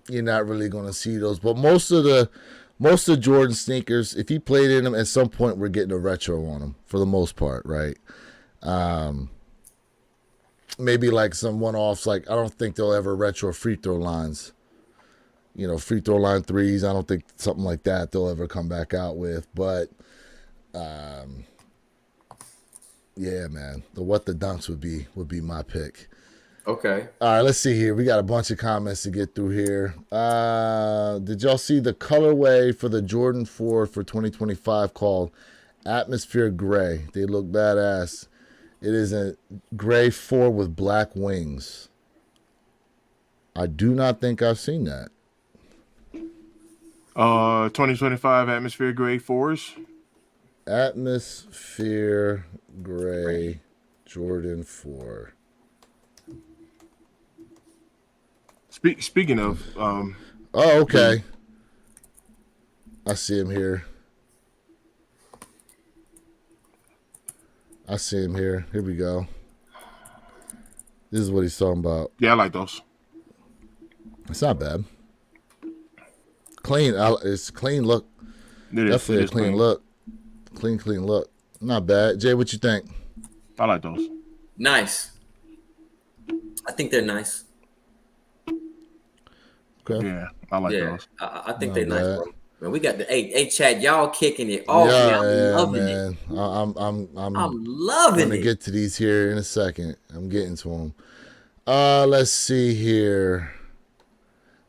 you're not really going to see those. But most of Jordan sneakers, if he played in them, at some point we're getting a retro on them for the most part, right? Maybe like some one-offs. Like I don't think they'll ever retro free throw lines. Free throw line threes. I don't think something like that they'll ever come back out with. But yeah, man, the What the Dunks would be my pick. Okay. All right, let's see here. We got a bunch of comments to get through here. Did y'all see the colorway for the Jordan 4 for 2025 called Atmosphere Gray? They look badass. It is a gray 4 with black wings. I do not think I've seen that. 2025 Atmosphere Gray 4s. Atmosphere Gray Jordan 4. Speaking of, oh, okay. I see him here. Here we go. This is what he's talking about. Yeah, I like those. It's not bad. Clean. It's clean look. Definitely a clean look. Clean look. Not bad. Jay, what you think? I like those. Nice. I think they're nice. Okay. Yeah, I like Yeah, those. I think Not they're nice, bad. bro. Man, we got the hey chat, y'all kicking it off, man. Yeah, I'm yeah, loving it. man. I'm I'm loving gonna it. get to these here in a second. I'm getting to them. Let's see here.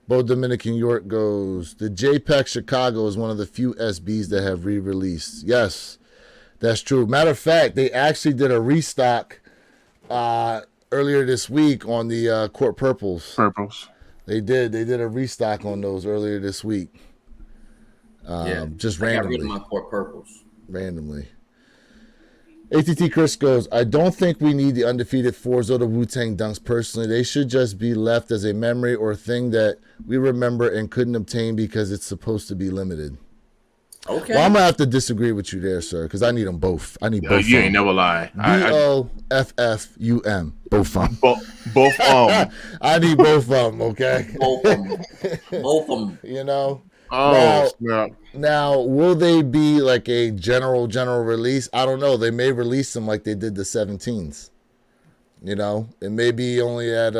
Bo Dominican York goes, the JPEG Chicago is one of the few SBs that have re-released. Yes, that's true. Matter of fact, they actually did a restock earlier this week on the Court Purples. Purples. They did a restock on those earlier this week. Just I got rid randomly. of my Court Purples. Randomly. ATT Chris goes, I don't think we need the undefeated fours or the Wu-Tang Dunks personally. They should just be left as a memory or thing that we remember and couldn't obtain because it's supposed to be limited. Okay. Well, I'm going to have to disagree with you there, sir, because I need them both. I need both You of ain't them. never lie. BOFFUM. Both of them. Both I need both of them, okay? Both of them. Both of them. You know? Oh, snap. Now, will they be like a general release? I don't know. They may release them like they did the 17s. You know, it may be only at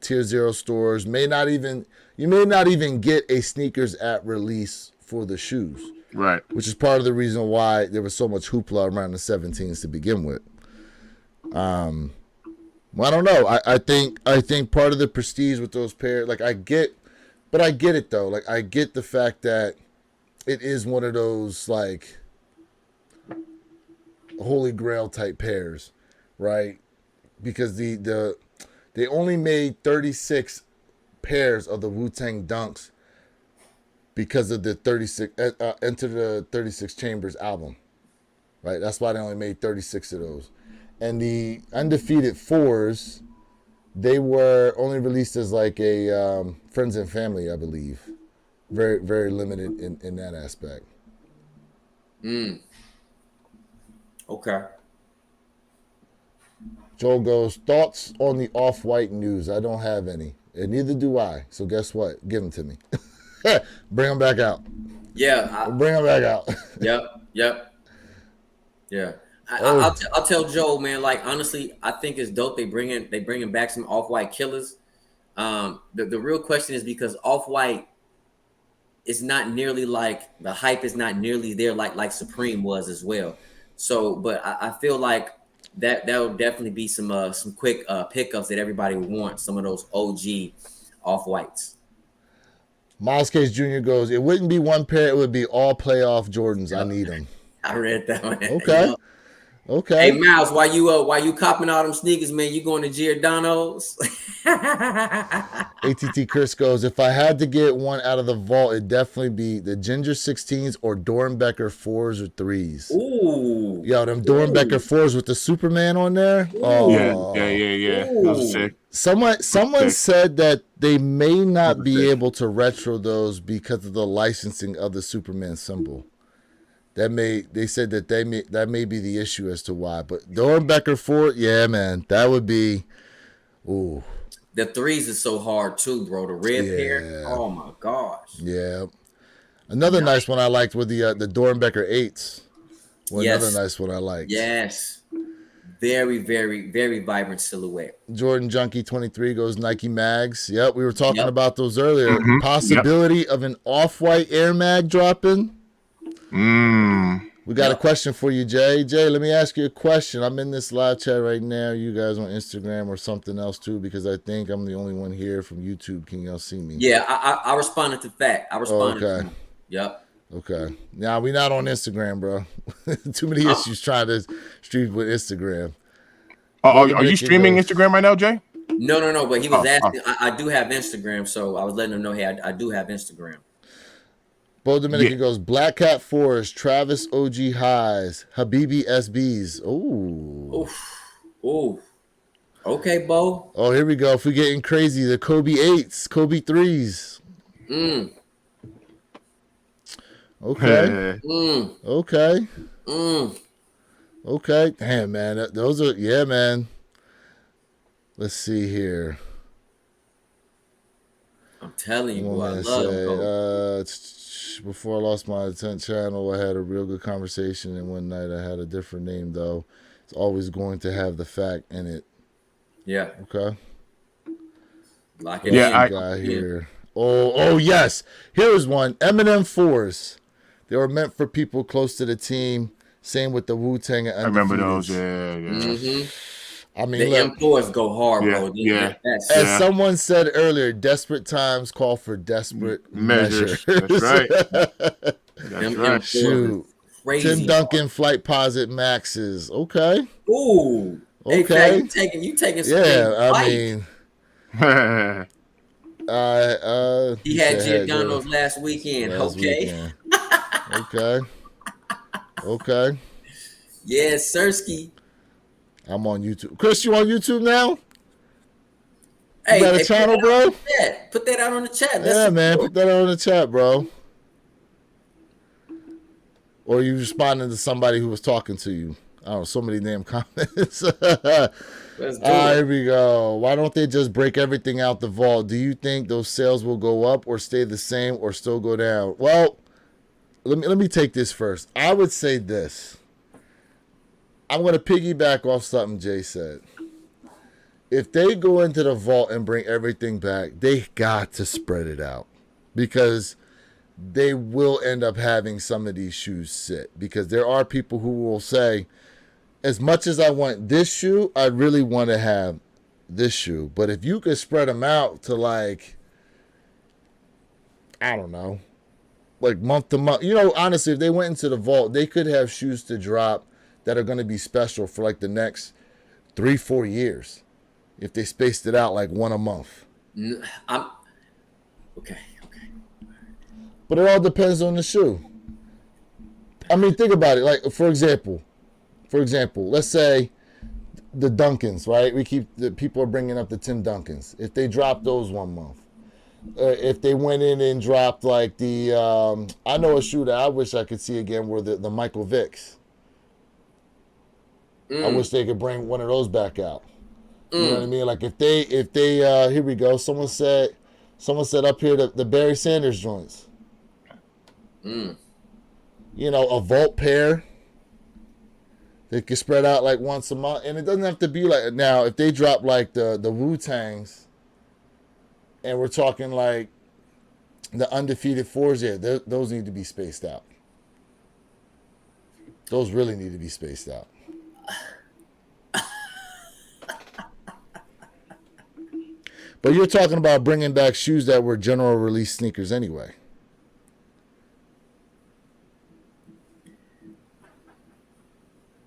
Tier 0 stores. You may not even get a sneakers at release for the shoes. Right. Which is part of the reason why there was so much hoopla around the 17s to begin with. Well, I don't know. I think part of the prestige with those pairs, like I get it though. Like I get the fact that it is one of those like holy grail type pairs, right? Because they only made 36 pairs of the Wu-Tang Dunks because of the 36 Enter the 36 Chambers album, right? That's why they only made 36 of those. And the undefeated fours, they were only released as like a friends and family, I believe. Very, very limited in that aspect. Okay. Joel goes, thoughts on the Off-White news? I don't have any. And neither do I. So guess what? Give them to me. Bring them back out. Yeah. Bring them back out. Yep. Yeah. Oh. I'll tell Joe, man. Like honestly, I think it's dope. They bringing back some Off-White killers. The real question is because Off-White is not nearly like the hype is not nearly there like Supreme was as well. So, but I feel like that will definitely be some quick pickups that everybody would want. Some of those OG Off-Whites. Miles Case Jr. goes, it wouldn't be one pair, it would be all playoff Jordans. I need them. I read that one. Okay. You know? Okay. Hey Miles, why you copping all them sneakers, man? You going to Giordano's? ATT Chris goes, if I had to get one out of the vault, it'd definitely be the Ginger 16s or Dornbecker 4s or 3s. Ooh. Yo, them Dornbecker 4s with the Superman on there. Ooh. Oh. Yeah. Those are sick. Someone said that they may not be able to retro those because of the licensing of the Superman symbol. They said that may be the issue as to why. But Dornbecker 4, yeah, man, that would be. Ooh. The 3s is so hard too, bro. The red pair. Oh my gosh. Yeah. Another nice one I liked was the Dornbecker 8s. Yes. Another nice one I liked. Yes. Very, very, very vibrant silhouette. Jordan Junkie 23 goes Nike Mags. Yep, we were talking about those earlier. Mm-hmm. Possibility of an Off-White Air Mag dropping. We got a question for you, Jay. Jay, let me ask you a question. I'm in this live chat right now. You guys on Instagram or something else too, because I think I'm the only one here from YouTube. Can y'all see me? Yeah, I responded to that. I responded. Okay. To yep. Okay. Now we not on Instagram, bro. Too many issues trying to stream with Instagram. Are you streaming Instagram right now, Jay? No. But he was asking. I do have Instagram, so I was letting him know. Hey, I do have Instagram. Bo Dominican goes Black Cat 4s, Travis OG Highs, Habibi SBs. Ooh. Okay, Bo. Oh, here we go. If we're getting crazy, the Kobe 8s, Kobe 3s. Okay. Okay. Damn, man. Those are, yeah, man. Let's see here. I'm telling you, boy, I love them. Before I lost my 10th channel, I had a real good conversation, and one night I had a different name, though. It's always going to have the fact in it. Yeah. Okay. Lock it Yeah, in. Guy here. Oh yes. Here's one. Eminem 4s. They were meant for people close to the team. Same with the Wu-Tang and I remember those. Undefeateds. Yeah. I mean, The look, M4s go hard, Yeah, bro. yeah. That's as Yeah. someone said earlier, desperate times call for desperate measures. Measures. That's right. That's them right. M4s Shoot. is crazy. Tim Duncan Flight Posit Maxes. Okay. Ooh. Hey, Okay. Fat, you taking some Yeah, I fight. mean, He had said Giordano's last weekend. last Okay. weekend. Okay. Okay. Yeah, Sirski. I'm on YouTube. Chris, you on YouTube now? Hey, got a hey, channel, bro? Put that out on the chat. Let's Yeah, man. support. Put that on the chat, bro. Or you responding to somebody who was talking to you. I don't know, so many damn comments. Let's do it. Here we go. Why don't they just break everything out the vault? Do you think those sales will go up or stay the same or still go down? Well, let me take this first. I would say this. I'm going to piggyback off something Jay said. If they go into the vault and bring everything back, they got to spread it out because they will end up having some of these shoes sit, because there are people who will say, as much as I want this shoe, I really want to have this shoe. But if you could spread them out to like, I don't know, like month to month, honestly, if they went into the vault, they could have shoes to drop that are going to be special for like the next 3-4 years if they spaced it out like one a month. I'm okay. But it all depends on the shoe. I mean, think about it. Like, for example, let's say the Duncans, right? People are bringing up the Tim Duncans. If they drop those one month, if they went in and dropped like the, I know a shoe that I wish I could see again were the Michael Vicks. I wish they could bring one of those back out. You know what I mean? Like if they, here we go. Someone said up here the Barry Sanders joints. A vault pair. They can spread out like once a month, and it doesn't have to be like now. If they drop like the Wu-Tangs, and we're talking like the undefeated 4s, those need to be spaced out. Those really need to be spaced out. But you're talking about bringing back shoes that were general release sneakers anyway.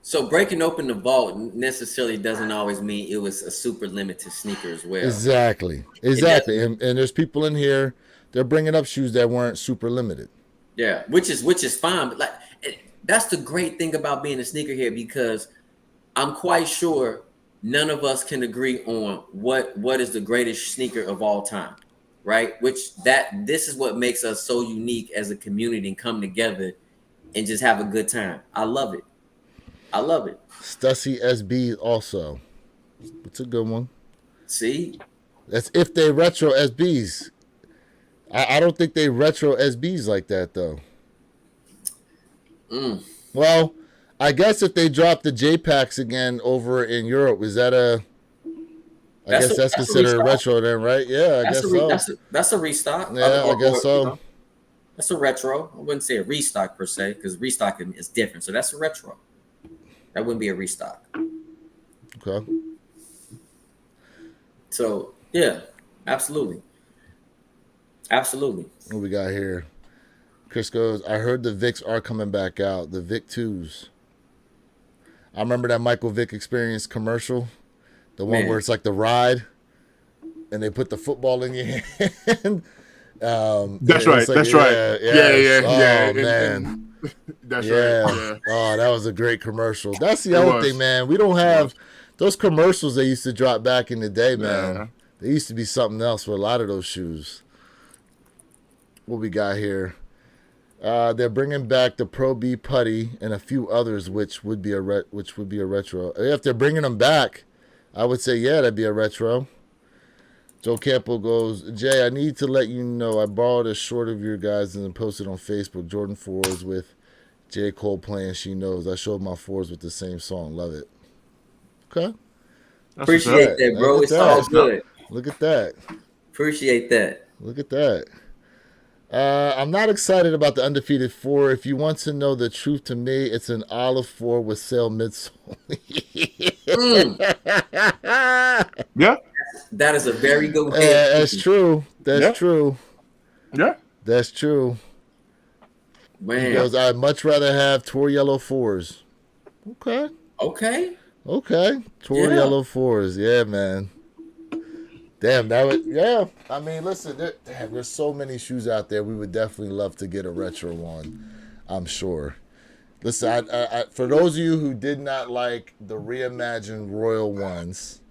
So breaking open the vault necessarily doesn't always mean it was a super limited sneaker as well. Exactly. And there's people in here, they're bringing up shoes that weren't super limited. Yeah, which is fine. But that's the great thing about being a sneakerhead, because I'm quite sure none of us can agree on what is the greatest sneaker of all time, right? This is what makes us so unique as a community and come together and just have a good time. I love it. Stussy SB also. It's a good one. See? That's if they retro SBs. I don't think they retro SBs like that, though. Well, I guess if they drop the J-Packs again over in Europe, is that I guess that's considered a retro then, right? Yeah, I guess so. That's a restock. Yeah, I guess so. That's a retro. I wouldn't say a restock per se, because restocking is different. So that's a retro. That wouldn't be a restock. Okay. So, yeah, absolutely. Absolutely. What we got here? Chris goes, I heard the Vicks are coming back out. The Vic 2s. I remember that Michael Vick Experience commercial. The one where it's like the ride. And they put the football in your hand. That's right. Like, That's right. Yeah. Oh, man. That's right. Yeah. Oh, that was a great commercial. That's the other thing, man. We don't have those commercials they used to drop back in the day, man. Yeah. They used to be something else for a lot of those shoes. What we got here? They're bringing back the Pro B Putty and a few others, which would be a retro. If they're bringing them back, I would say that'd be a retro. Joe Campo goes, Jay, I need to let you know I borrowed a short of your guys and posted on Facebook. Jordan 4s with J. Cole playing She Knows. I showed my 4s with the same song. Love it. Okay. Appreciate that, bro. It's all good. Look at that. Appreciate that. Look at that. I'm not excited about the undefeated 4. If you want to know the truth, to me, it's an olive 4 with sail midsole. Mm, Yeah, that is a very good way. That's true. That's Yeah. true. yeah. That's true. He Man. goes, I'd much rather have Tour Yellow 4s. Okay. Okay. Okay. Tour Yeah. Yellow 4s. Yeah, man. Damn, that would, yeah. I mean, listen, there's so many shoes out there. We would definitely love to get a retro one, I'm sure. Listen, for those of you who did not like the reimagined Royal ones,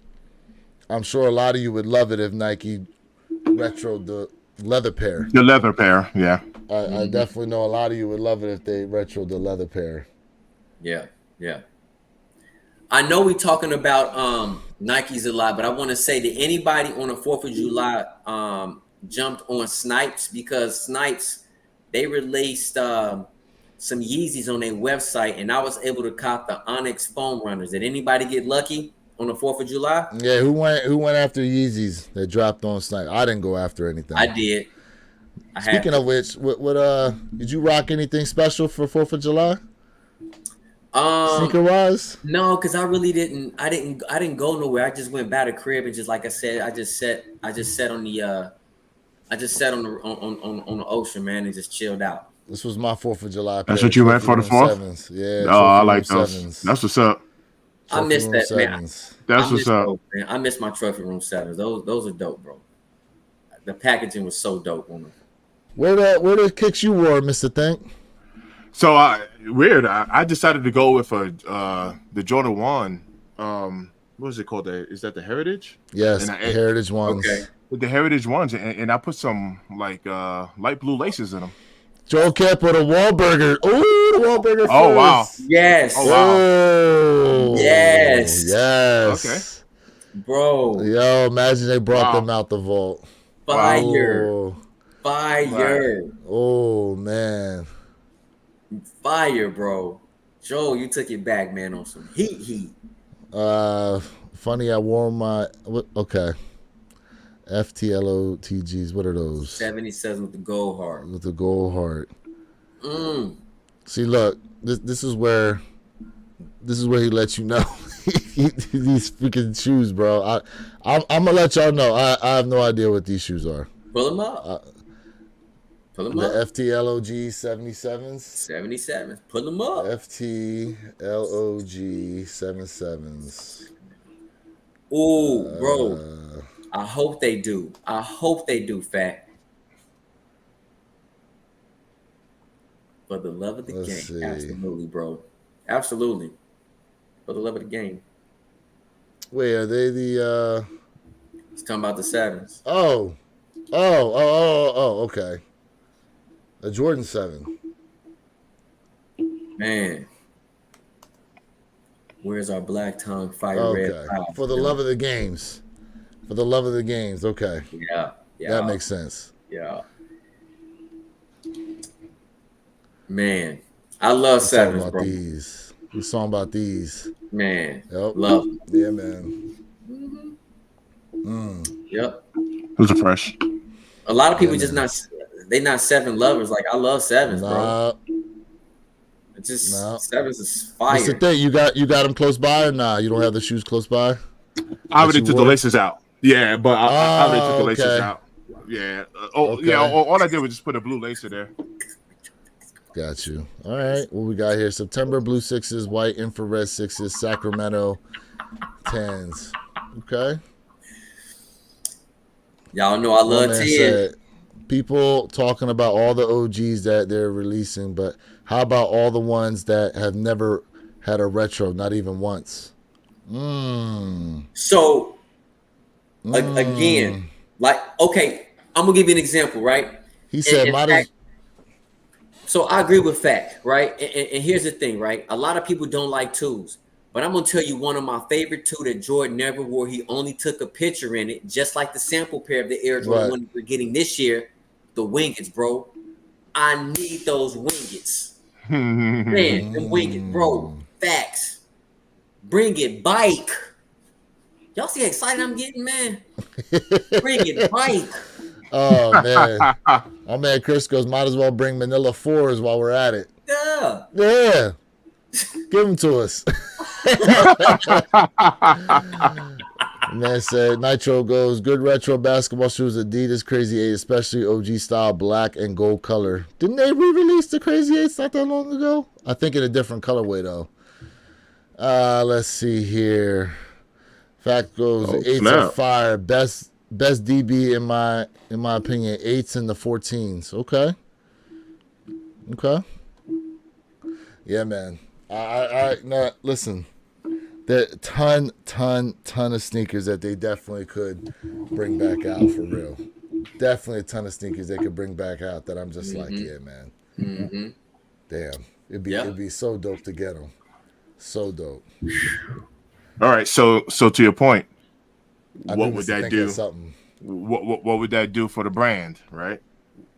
I'm sure a lot of you would love it if Nike retroed the leather pair. The leather pair. Yeah. I definitely know a lot of you would love it if they retroed the leather pair. Yeah. Yeah. I know we're talking about Nikes a lot, but I want to say that anybody on the 4th of July jumped on Snipes, because Snipes, they released some Yeezys on their website, and I was able to cop the Onyx foam runners. Did anybody get lucky on the 4th of July? Yeah, who went after Yeezys that dropped on Snipe? I didn't go after anything. I did. Speaking of which, what did you rock anything special for 4th of July? Sneaker wise? No, because I really didn't. I didn't go nowhere. I just went by the crib and just, like I said, I just sat on the on the ocean, man, and just chilled out. This was my 4th of July. That's what you went for the 4th? 7s. Yeah. Oh, I Trophy like Room those. 7s. That's what's up. I miss Room that, man. 7s. That's I what's miss up. those, man. I miss my trophy room 7s. Those are dope, bro. The packaging was so dope on them. Where the kicks you wore, Mr. Think? So I decided to go with the Jordan 1. What was it called? Is that the Heritage? Yes, And Heritage ones. Okay. The Heritage ones, and I put some like light blue laces in them. Joe Cap with a Wahlburger. Ooh, the Wahlburger. Oh, wow. first. Yes. Oh, wow. Oh, Yes. Yes. Okay. Bro. Yo, imagine they brought Wow. them out the vault. Fire. Oh, Fire. oh man. Fire, bro. Joe, you took it back, man, on some heat. Funny, I wore my okay. FTLOTGs. What are those? 77 with the gold heart. With the gold heart. Mm. See, look, this is where he lets you know these freaking shoes, bro. I'm gonna let y'all know. I have no idea what these shoes are. Pull them up. Pull them The up. FTLOG 77s. 77. Pull them up. FTLOG 77s. Ooh, bro. I hope they do. I hope they do, Fat. For the love of the Let's game. see. Absolutely, bro. Absolutely. For the love of the game. Wait, are they the He's talking about the 7s. Oh, okay. A Jordan 7. Man. Where's our black tongue fire red Okay. cloud? For the love of the games. For the love of the games. Okay. Yeah. That makes sense. Yeah. Man. I love We're talking 7s, about bro. these. We're talking about these. Man. Yep. Love them. Yeah, man. Yep. Those are fresh. A lot of people Yeah, just man. they not 7 lovers. Like, I love 7s, bro. Nah, It's just No. 7s is what's the fire. thing? You got them close by or nah? You don't have the shoes close by? I already you took the wore? laces out. Yeah, but I already took the laces okay. out. Yeah. Okay. Yeah. All I did was just put a blue lacer there. Got you. All right. What we got here? September blue 6s, white infrared 6s, Sacramento 10s. Okay. Y'all know I love Man 10. said, people talking about all the OGs that they're releasing, but how about all the ones that have never had a retro, not even once? So, again, like, okay, I'm going to give you an example, right? He said, in might fact- as So I agree with Fact, right? And here's the thing, right? A lot of people don't like twos, but I'm gonna tell you one of my favorite two that Jordan never wore. He only took a picture in it, just like the sample pair of the Air Jordan Right. 1 we're getting this year, the Wingets, bro. I need those Wingets, man. The Wingets, bro. Facts. Bring it, bike. Y'all see how excited I'm getting, man? Bring it, Mike. Oh man, my man Chris goes, might as well bring Manila fours while we're at it. Yeah. Yeah, give them to us. Man said Nitro goes, good retro basketball shoes, Adidas Crazy 8, especially OG style, black and gold color. Didn't they re-release the Crazy 8s not that long ago? I think in a different colorway though. Let's see here. Fact goes, Oh, 8s snap. are fire. Best DB in my opinion. 8s and the 14s. Okay. Yeah, man. I no, listen. There ton of sneakers that they definitely could bring back out for real. Definitely a ton of sneakers they could bring back out that I'm just like, yeah, man. Mm-hmm. Damn, it'd Yeah. be so dope to get them. So dope. All right, so to your point, I what knew would this to that think do? of something. What would that do for the brand, right?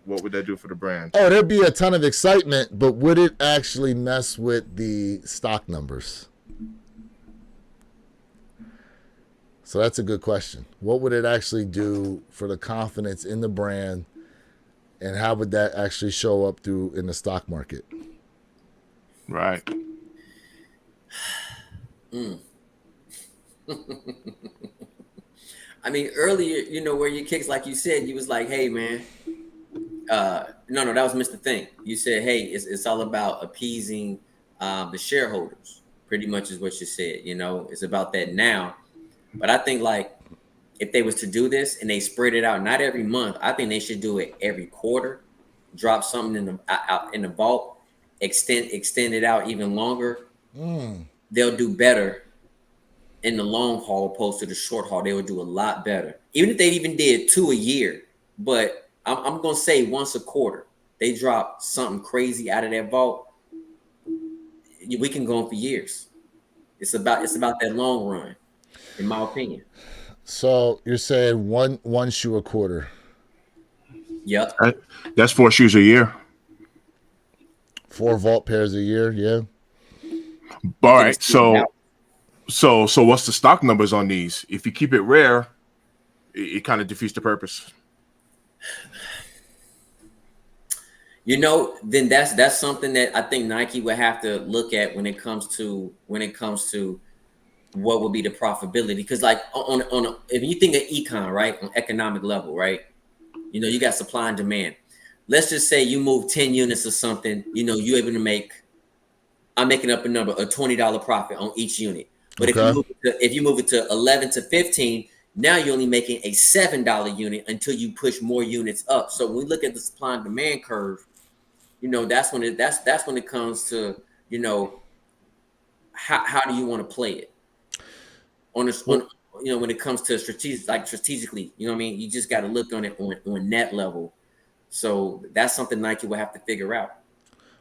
What would that do for the brand? Oh, there'd be a ton of excitement, but would it actually mess with the stock numbers? So that's a good question. What would it actually do for the confidence in the brand, and how would that actually show up through in the stock market? Right. I mean, earlier, where your kicks, like you said, you was like, hey, man. No, that was Mr. Thing. You said, hey, it's all about appeasing the shareholders, pretty much is what you said. It's about that now. But I think, like, if they was to do this and they spread it out, not every month, I think they should do it every quarter, drop something in the vault, extend it out even longer. They'll do better in the long haul opposed to the short haul. They would do a lot better. Even if they even did 2 a year, but I'm going to say once a quarter, they drop something crazy out of that vault. We can go on for years. It's about that long run, in my opinion. So you're saying one shoe a quarter? Yep. That's 4 shoes a year. 4 vault pairs a year, yeah. All right, so what's the stock numbers on these? If you keep it rare, it kind of defeats the purpose. Then that's something that I think Nike would have to look at when it comes to what would be the profitability. Because like if you think of econ, right, on economic level, right, you got supply and demand. Let's just say you move 10 units or something, you're able to make, I'm making up a number, a $20 profit on each unit. But Okay. if you move it to 11 to 15, now you're only making a $7 unit until you push more units up. So when we look at the supply and demand curve, that's when it comes to, how do you want to play it when it comes to strategically, you know what I mean? You just got to look on it on that level. So that's something Nike will have to figure out.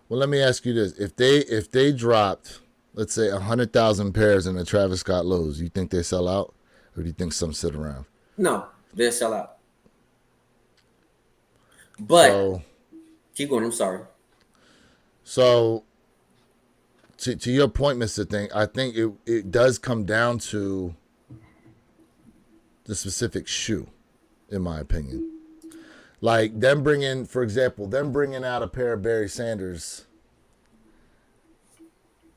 Well, let me ask you this: if they dropped, let's say 100,000 pairs in the Travis Scott lows, you think they sell out, or do you think some sit around? No, they'll sell out. But So, keep going. I'm sorry. So, to your point, Mr. Thing, I think it does come down to the specific shoe, in my opinion. Like them bringing out a pair of Barry Sanders,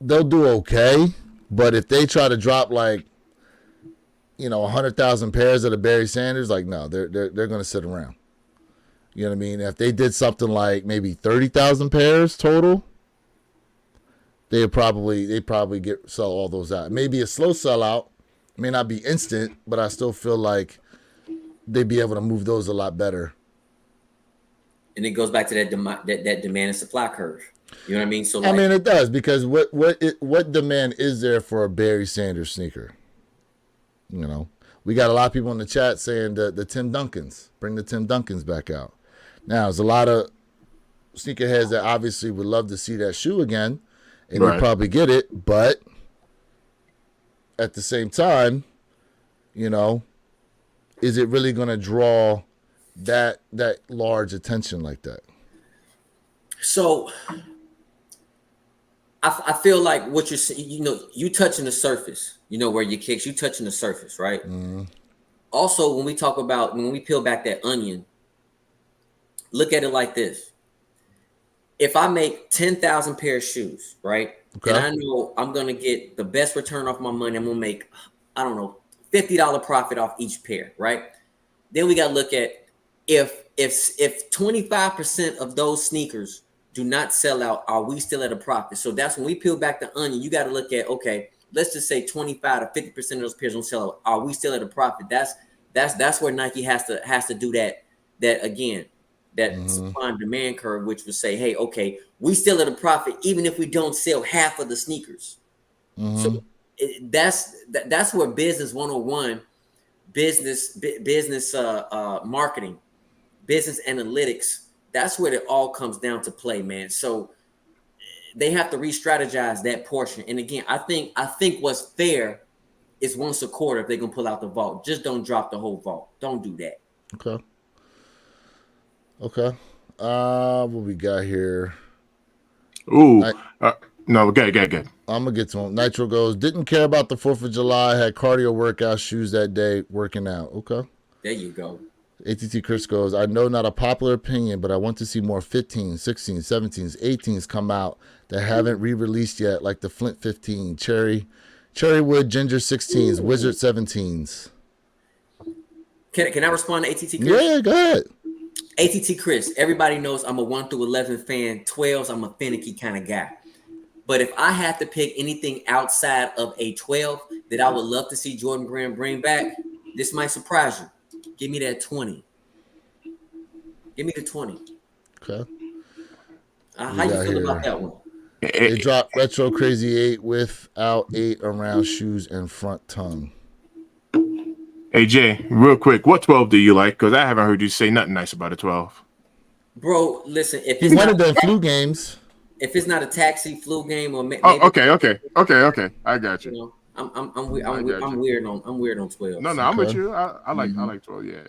they'll do okay. But if they try to drop 100,000 pairs of the Barry Sanders, like no, they're going to sit around. You know what I mean? If they did something like maybe 30,000 pairs total, they'd probably sell all those out. Maybe a slow sellout, may not be instant, but I still feel like they'd be able to move those a lot better. And it goes back to that demand and supply curve. You know what I mean? So I mean, it does, because what demand is there for a Barry Sanders sneaker? We got a lot of people in the chat saying the Tim Duncans, bring the Tim Duncans back out. Now, there's a lot of sneakerheads that obviously would love to see that shoe again, and Right. they probably get it, but at the same time, is it really going to draw that large attention like that? So I feel like what you're saying, you touching the surface. You know where your kicks, you touching the surface, right? Mm-hmm. Also, when we peel back that onion, look at it like this. If I make 10,000 pair of shoes, right? Okay. And I know I'm going to get the best return off my money. I'm going to make, I don't know, $50 profit off each pair, right? Then we got to look at if 25% of those sneakers do not sell out, are we still at a profit? So that's when we peel back the onion. You got to look at, okay, let's just say 25 to 50% of those pairs don't sell out. Are we still at a profit? That's where Nike has to do that again, that supply and demand curve, which would say, hey, okay, we still at a profit even if we don't sell half of the sneakers. So that's where business 101, business marketing, business analytics, that's where it all comes down to play, man. So they have to re-strategize that portion. And again, I think what's fair is once a quarter if they're gonna pull out the vault. Just don't drop the whole vault. Don't do that. Okay. What we got here? Ooh. No, good. I'm gonna get to him. Nitro goes, didn't care about the 4th of July, had cardio workout shoes that day, working out. Okay. There you go. ATT Chris goes, I know not a popular opinion, but I want to see more 15s, 16s, 17s, 18s come out that haven't re-released yet, like the Flint 15, Cherrywood Ginger 16s, Wizard 17s. Can I respond to ATT Chris? Yeah, go ahead. ATT Chris, everybody knows I'm a 1 through 11 fan. 12s, I'm a finicky kind of guy. But if I had to pick anything outside of a 12 that I would love to see Jordan Brand bring back, this might surprise you. Give me that 20. Give me the 20. Okay. How you feel about that one? They dropped Retro Crazy 8 without 8 around shoes and front tongue. Hey, Jay, real quick, what 12 do you like? Because I haven't heard you say nothing nice about a 12. Bro, listen. If He wanted them flu games. If it's not a taxi flu game or maybe, okay. I got you. You know, I'm weird on 12. No, I'm with you. I like 12. Yeah.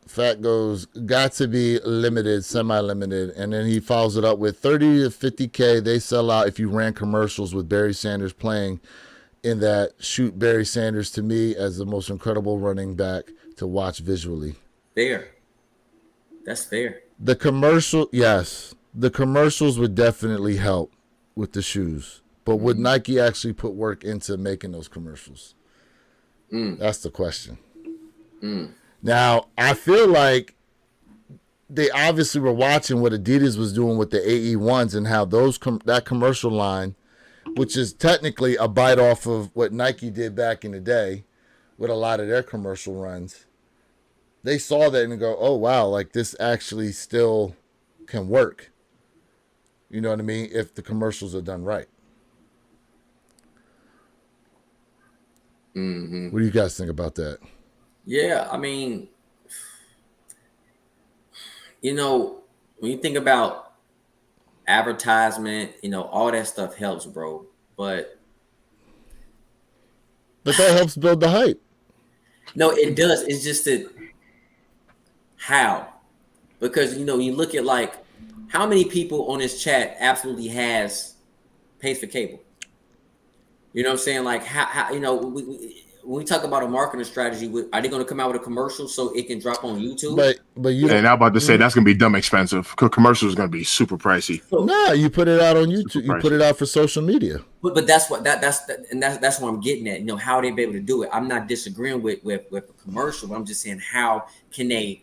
Fat goes, got to be limited, semi-limited, and then he follows it up with 30 to 50K. They sell out if you ran commercials with Barry Sanders playing in that. Shoot Barry Sanders to me as the most incredible running back to watch visually. Fair. That's fair. The commercial, yes. The commercials would definitely help with the shoes. But would Nike actually put work into making those commercials? That's the question. Now, I feel like they obviously were watching what Adidas was doing with the AE1s and how that commercial line, which is technically a bite off of what Nike did back in the day with a lot of their commercial runs. They saw that and go, oh, wow, like this actually still can work. You know what I mean? If the commercials are done right. What do you guys think about that? Yeah, I mean, you know, when you think about advertisement, you know, all that stuff helps, bro. But that helps build the hype. No, it does. It's just that how? Because, you know, you look at like how many people on this chat absolutely pays for cable? You know what I'm saying? Like how you know, when we talk about a marketing strategy, are they going to come out with a commercial so it can drop on YouTube? But you and I'm about to say that's going to be dumb expensive because commercials is going to be super pricey. No, you put it out on YouTube. You put it out for social media. But that's what that's what I'm getting at. You know, how they be able to do it. I'm not disagreeing with a commercial. But I'm just saying how can they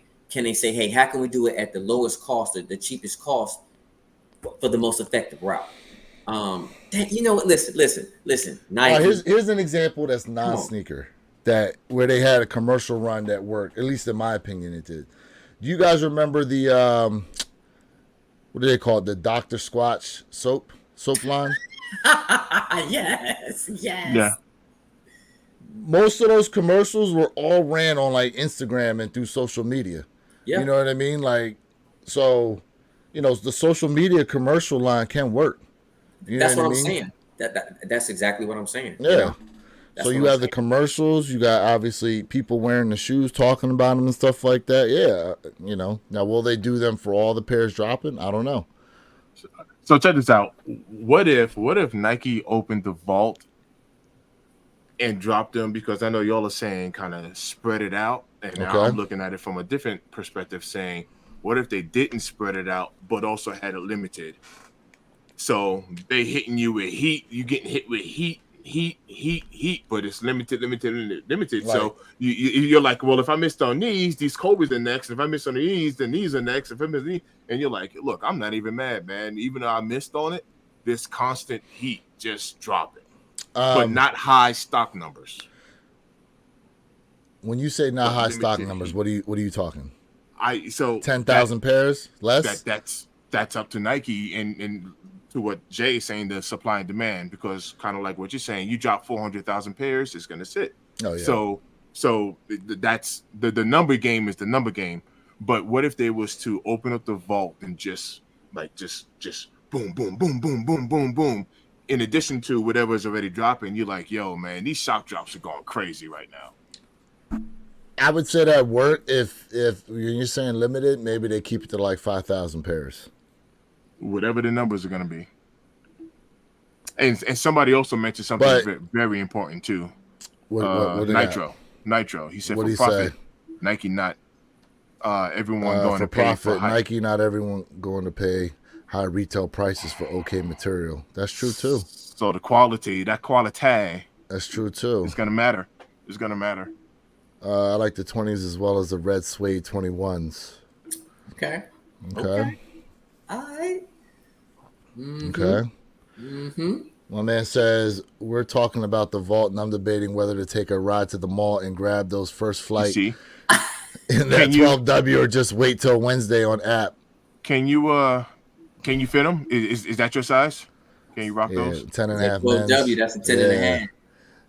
say, hey, how can we do it at the lowest cost or the cheapest cost for the most effective route? You know, listen. Nike. Here's an example that's non-sneaker where they had a commercial run that worked. At least in my opinion, it did. Do you guys remember the what do they call it? The Dr. Squatch soap line? Yes. Yeah. Most of those commercials were all ran on like Instagram and through social media. Yeah. You know what I mean? Like, so, you know, the social media commercial line can work. That's what I'm saying. That's exactly what I'm saying. Yeah. You know? So you have the commercials. You got obviously people wearing the shoes, talking about them and stuff like that. Yeah. You know, now will they do them for all the pairs dropping? I don't know. So check this out. What if Nike opened the vault and drop them, because I know y'all are saying kind of spread it out, and now Okay. I'm looking at it from a different perspective, saying, what if they didn't spread it out but also had it limited? So they hitting you with heat, you getting hit with heat, but it's limited. Right. So you're like, well, if I missed on these Kobe's are next. If I miss on these, then these are next. If I miss these, and you're like, look, I'm not even mad, man. Even though I missed on it, this constant heat just dropping, but not high stock numbers. When you say not high stock limited numbers, heat. what are you talking? 10,000 pairs less. That's up to Nike and to what Jay is saying, the supply and demand, because kind of like what you're saying, you drop 400,000 pairs, it's gonna sit. Oh yeah. So that's the number game is the number game. But what if they was to open up the vault and just boom, boom, boom, boom, boom, boom, boom, in addition to whatever's already dropping? You're like, yo, man, these shock drops are going crazy right now. I would say that work if you're saying limited, maybe they keep it to like 5,000 pairs. Whatever the numbers are going to be. And somebody also mentioned something very important too. What Nitro. He said what for profit, Nike not everyone going for to pay profit. for high. Nike not everyone going to pay high retail prices for okay material. That's true too. So the quality, That's true too. It's going to matter. It's going to matter. I like the 20s as well as the red suede 21s. Okay. Okay. All right. Okay. My man says, we're talking about the vault, and I'm debating whether to take a ride to the mall and grab those first flight See? in that 12W or just wait till Wednesday on app. Can you fit them? Is that your size? Can you rock those? 10 and a half. 12W, that's a 10 and a half.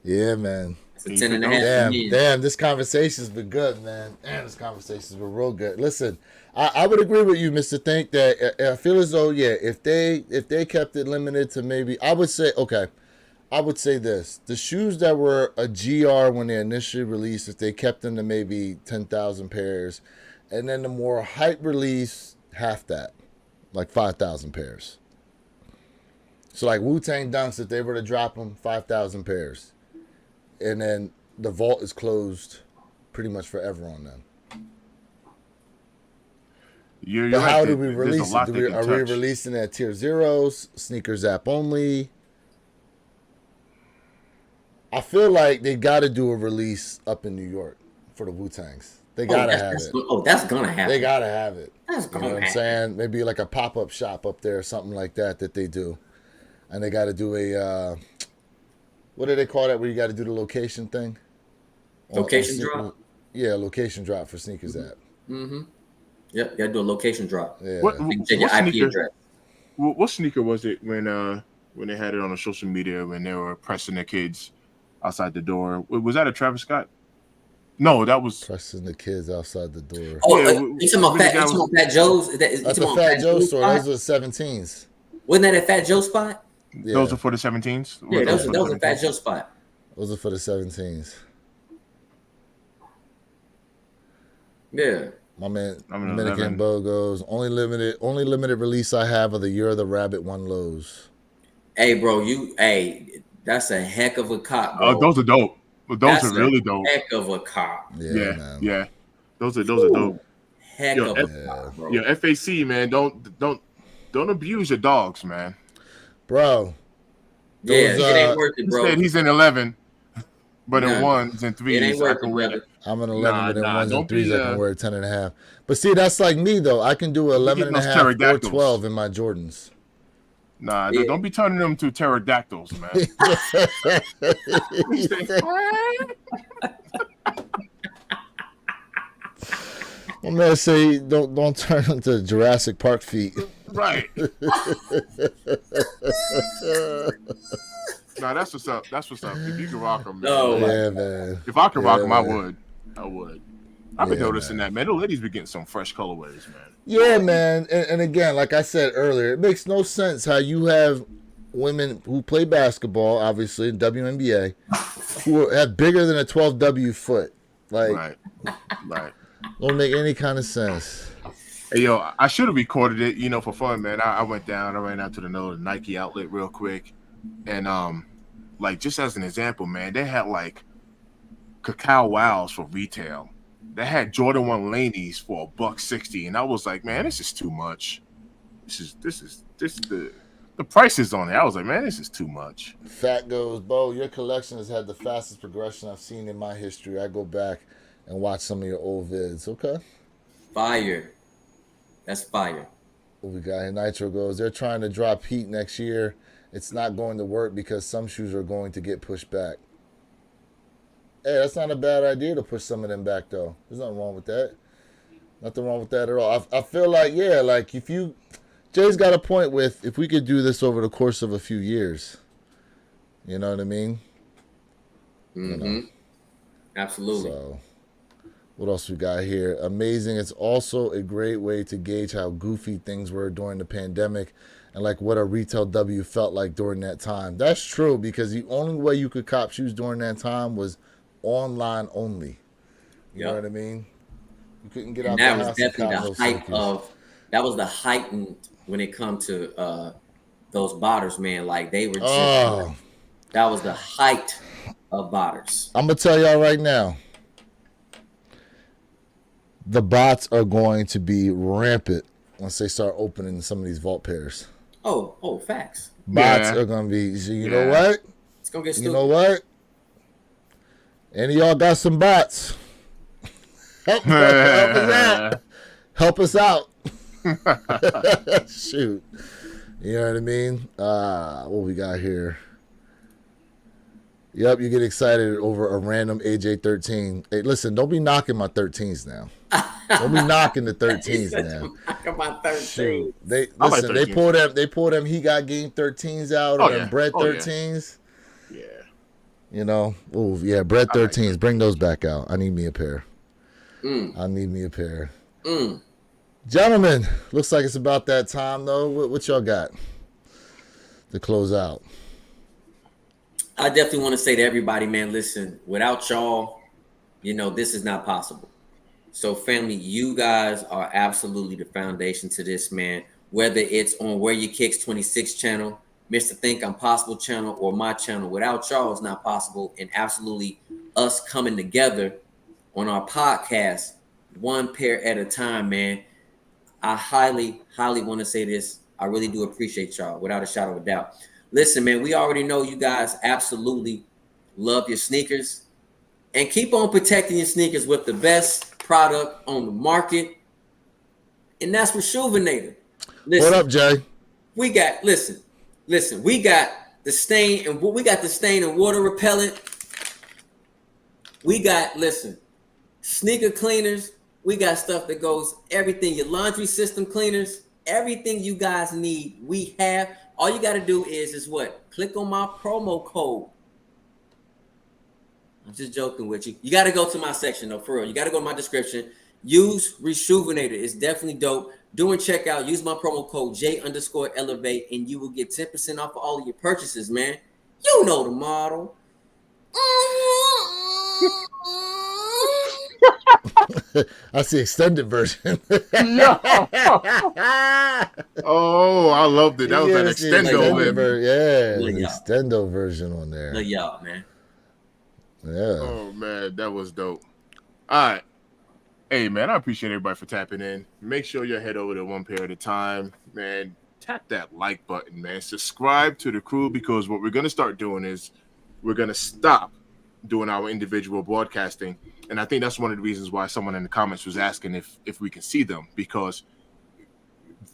Yeah, man. It's a 10 and a half. Damn, this conversation's been good, man. Damn, this conversation's been real good. Listen, I would agree with you, Mr. Think, that I feel as though, if they kept it limited to maybe, I would say this. The shoes that were a GR when they initially released, if they kept them to maybe 10,000 pairs, and then the more hype release, half that, like 5,000 pairs. So like Wu-Tang Dunks, if they were to drop them, 5,000 pairs. And then the vault is closed pretty much forever on them. You're But right. how do we There's release a lot it? they can Are we touch. releasing it at tier zeros, sneakers app only? I feel like they got to do a release up in New York for the Wu-Tangs. They got to have it. That's going to happen. They got to have it. That's You going know to what I'm happen. saying? Maybe like a pop-up shop up there or something like that they do. And they got to do a, what do they call that where you got to do the location thing? Location drop? Yeah, location drop for sneakers app. Mm-hmm. Yep, you got to do a location drop. Yeah. You can check your IP address. What sneaker was it when they had it on the social media when they were pressing their kids outside the door? Was that a Travis Scott? No, that was Pressing the kids outside the door. Oh, Yeah, you talking about Fat Joe's? That's a Fat Joe store. Those are 17s. Wasn't that a Fat Joe spot? Yeah, those are for the 17s. Yeah, that was for a Fat Joe spot. those are for the 17s. Yeah. My man, I'm an Dominican 11. Bo goes, only limited release I have of the Year of the Rabbit 1 lows. Hey, bro, that's a heck of a cop, bro. Oh, those are dope. Those That's are really dope. Heck of a cop. Yeah, man. Yeah. Those are dope. Heck Yo, of a cop, bro. Yeah, FAC, man, don't abuse your dogs, man. Bro. Yeah, it ain't worth it, bro. Instead, he's in 11, but in Nah. 1s and 3s, It ain't I worth can it, wear brother. it. I'm an 11 and then Nah, 1s and don't 3s. be, I can wear 10 and a half. But see, that's like me, though. I can do 11 and a those half or pterodactyls. 12 in my Jordans. Nah, Yeah. don't be turning them to pterodactyls, man. My man say, don't turn into Jurassic Park feet. Right. Nah, that's what's up. That's what's up. If you can rock them, man. No. Yeah, man. If I could rock them, I man. would. I've been Yeah, noticing man. that, man. The ladies be getting some fresh colorways, man. Yeah, man. And again, like I said earlier, it makes no sense how you have women who play basketball, obviously, in WNBA, who have bigger than a 12W foot. Like, Right. don't make any kind of sense. Hey, yo, I should have recorded it, for fun, man. I went down. I ran out to the Nike outlet real quick, and like just as an example, man, they had like Cacao Wows for retail. They had Jordan 1 Laneys for $160, and I was like, man, this is too much. This the prices on it. I was like, man, this is too much. Fat goes, Bo, your collection has had the fastest progression I've seen in my history. I go back and watch some of your old vids. Okay. Fire. That's fire. What we got here? Nitro goes, they're trying to drop heat next year. It's not going to work because some shoes are going to get pushed back. Hey, that's not a bad idea to push some of them back, though. There's nothing wrong with that. Nothing wrong with that at all. I feel like, yeah, like if you... Jay's got a point with if we could do this over the course of a few years. You know what I mean? Mm-hmm. You know? Absolutely. So, what else we got here? Amazing. It's also a great way to gauge how goofy things were during the pandemic and like what a retail W felt like during that time. That's true because the only way you could cop shoes during that time was online only. You know what I mean? You couldn't get out that the was house and definitely cop the those height Silkies. of that was the heightened when it come to those botters, man. Like they were just that was the height of botters. I'm gonna tell y'all right now, the bots are going to be rampant once they start opening some of these vault pairs. Oh, facts. Bots are gonna be. So you know what? It's gonna get stupid. You know what? Any of y'all got some bots? Help us out. Help us out. Shoot. You know what I mean? What we got here? Yep, you get excited over a random AJ13. Hey, listen, don't be knocking my 13s now. Don't be knocking the 13s now. Knocking my 13s. Shoot. They like pull them he got game 13s out or them bread 13s. Yeah. You know, bread 13s. Bring those back out. I need me a pair. I need me a pair. Gentlemen, looks like it's about that time, though. What y'all got to close out? I definitely want to say to everybody, man, listen, without y'all, this is not possible. So, family, you guys are absolutely the foundation to this, man. Whether it's on Where Your Kicks 26 channel, Mr. Think I'm Possible channel, or my channel, without y'all, it's not possible. And absolutely us coming together on our podcast, one pair at a time, man. I highly, highly want to say this. I really do appreciate y'all, without a shadow of a doubt. Listen, man, we already know you guys absolutely love your sneakers. And keep on protecting your sneakers with the best product on the market. And that's Reshoevn8r. Listen, What up, Jay? We got we got the stain and water repellent. We got sneaker cleaners. We got stuff that goes everything, your laundry system cleaners, everything you guys need, we have. All you got to do is what? Click on my promo code. I'm just joking with you. You got to go to my section, though, for real. You got to go to my description. Use Reshoevn8r. It's definitely dope. Doing checkout, use my promo code J_Elevate, and you will get 10% off of all of your purchases, man. You know the model. That's the extended version. Oh, I loved it. That was an extendo the extendo version on there. Look, y'all, man. Yeah. Oh man, that was dope. All right. Hey man, I appreciate everybody for tapping in. Make sure you head over to One Pair at a Time, man. Tap that like button, man. Subscribe to the crew, because what we're gonna start doing is we're gonna stop doing our individual broadcasting, and I think that's one of the reasons why someone in the comments was asking if we can see them, because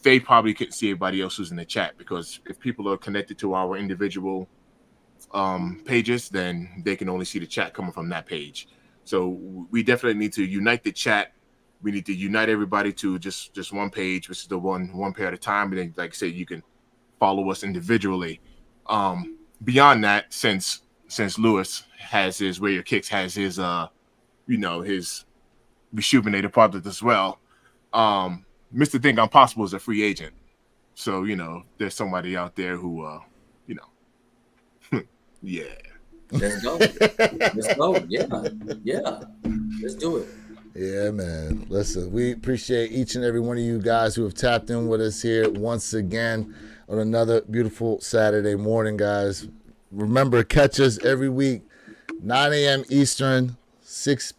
they probably couldn't see everybody else who's in the chat, because if people are connected to our individual pages, then they can only see the chat coming from that page. So we definitely need to unite the chat. We need to unite everybody to just one page, which is the one pair at a time. And then, like I said, you can follow us individually. Beyond that, since Lewis has his Where Your Kicks has his his Reshoevn8r product as well, Mr. Think I'm Possible is a free agent. So there's somebody out there who yeah. Let's go. Let's go. Yeah. Let's do it. Yeah, man. Listen, we appreciate each and every one of you guys who have tapped in with us here once again on another beautiful Saturday morning, guys. Remember, catch us every week, 9 a.m. Eastern, 6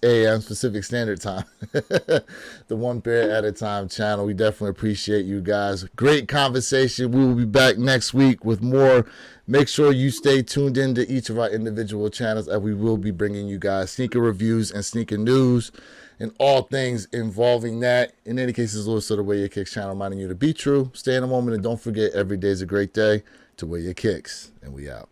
a.m. Pacific Standard Time. The One Bear at a Time channel. We definitely appreciate you guys. Great conversation. We will be back next week with more. Make sure you stay tuned into each of our individual channels, as we will be bringing you guys sneaker reviews and sneaker news and all things involving that. In any case, it's also the Wear Your Kicks channel, reminding you to be true, stay in the moment, and don't forget, every day is a great day to wear your kicks. And we out.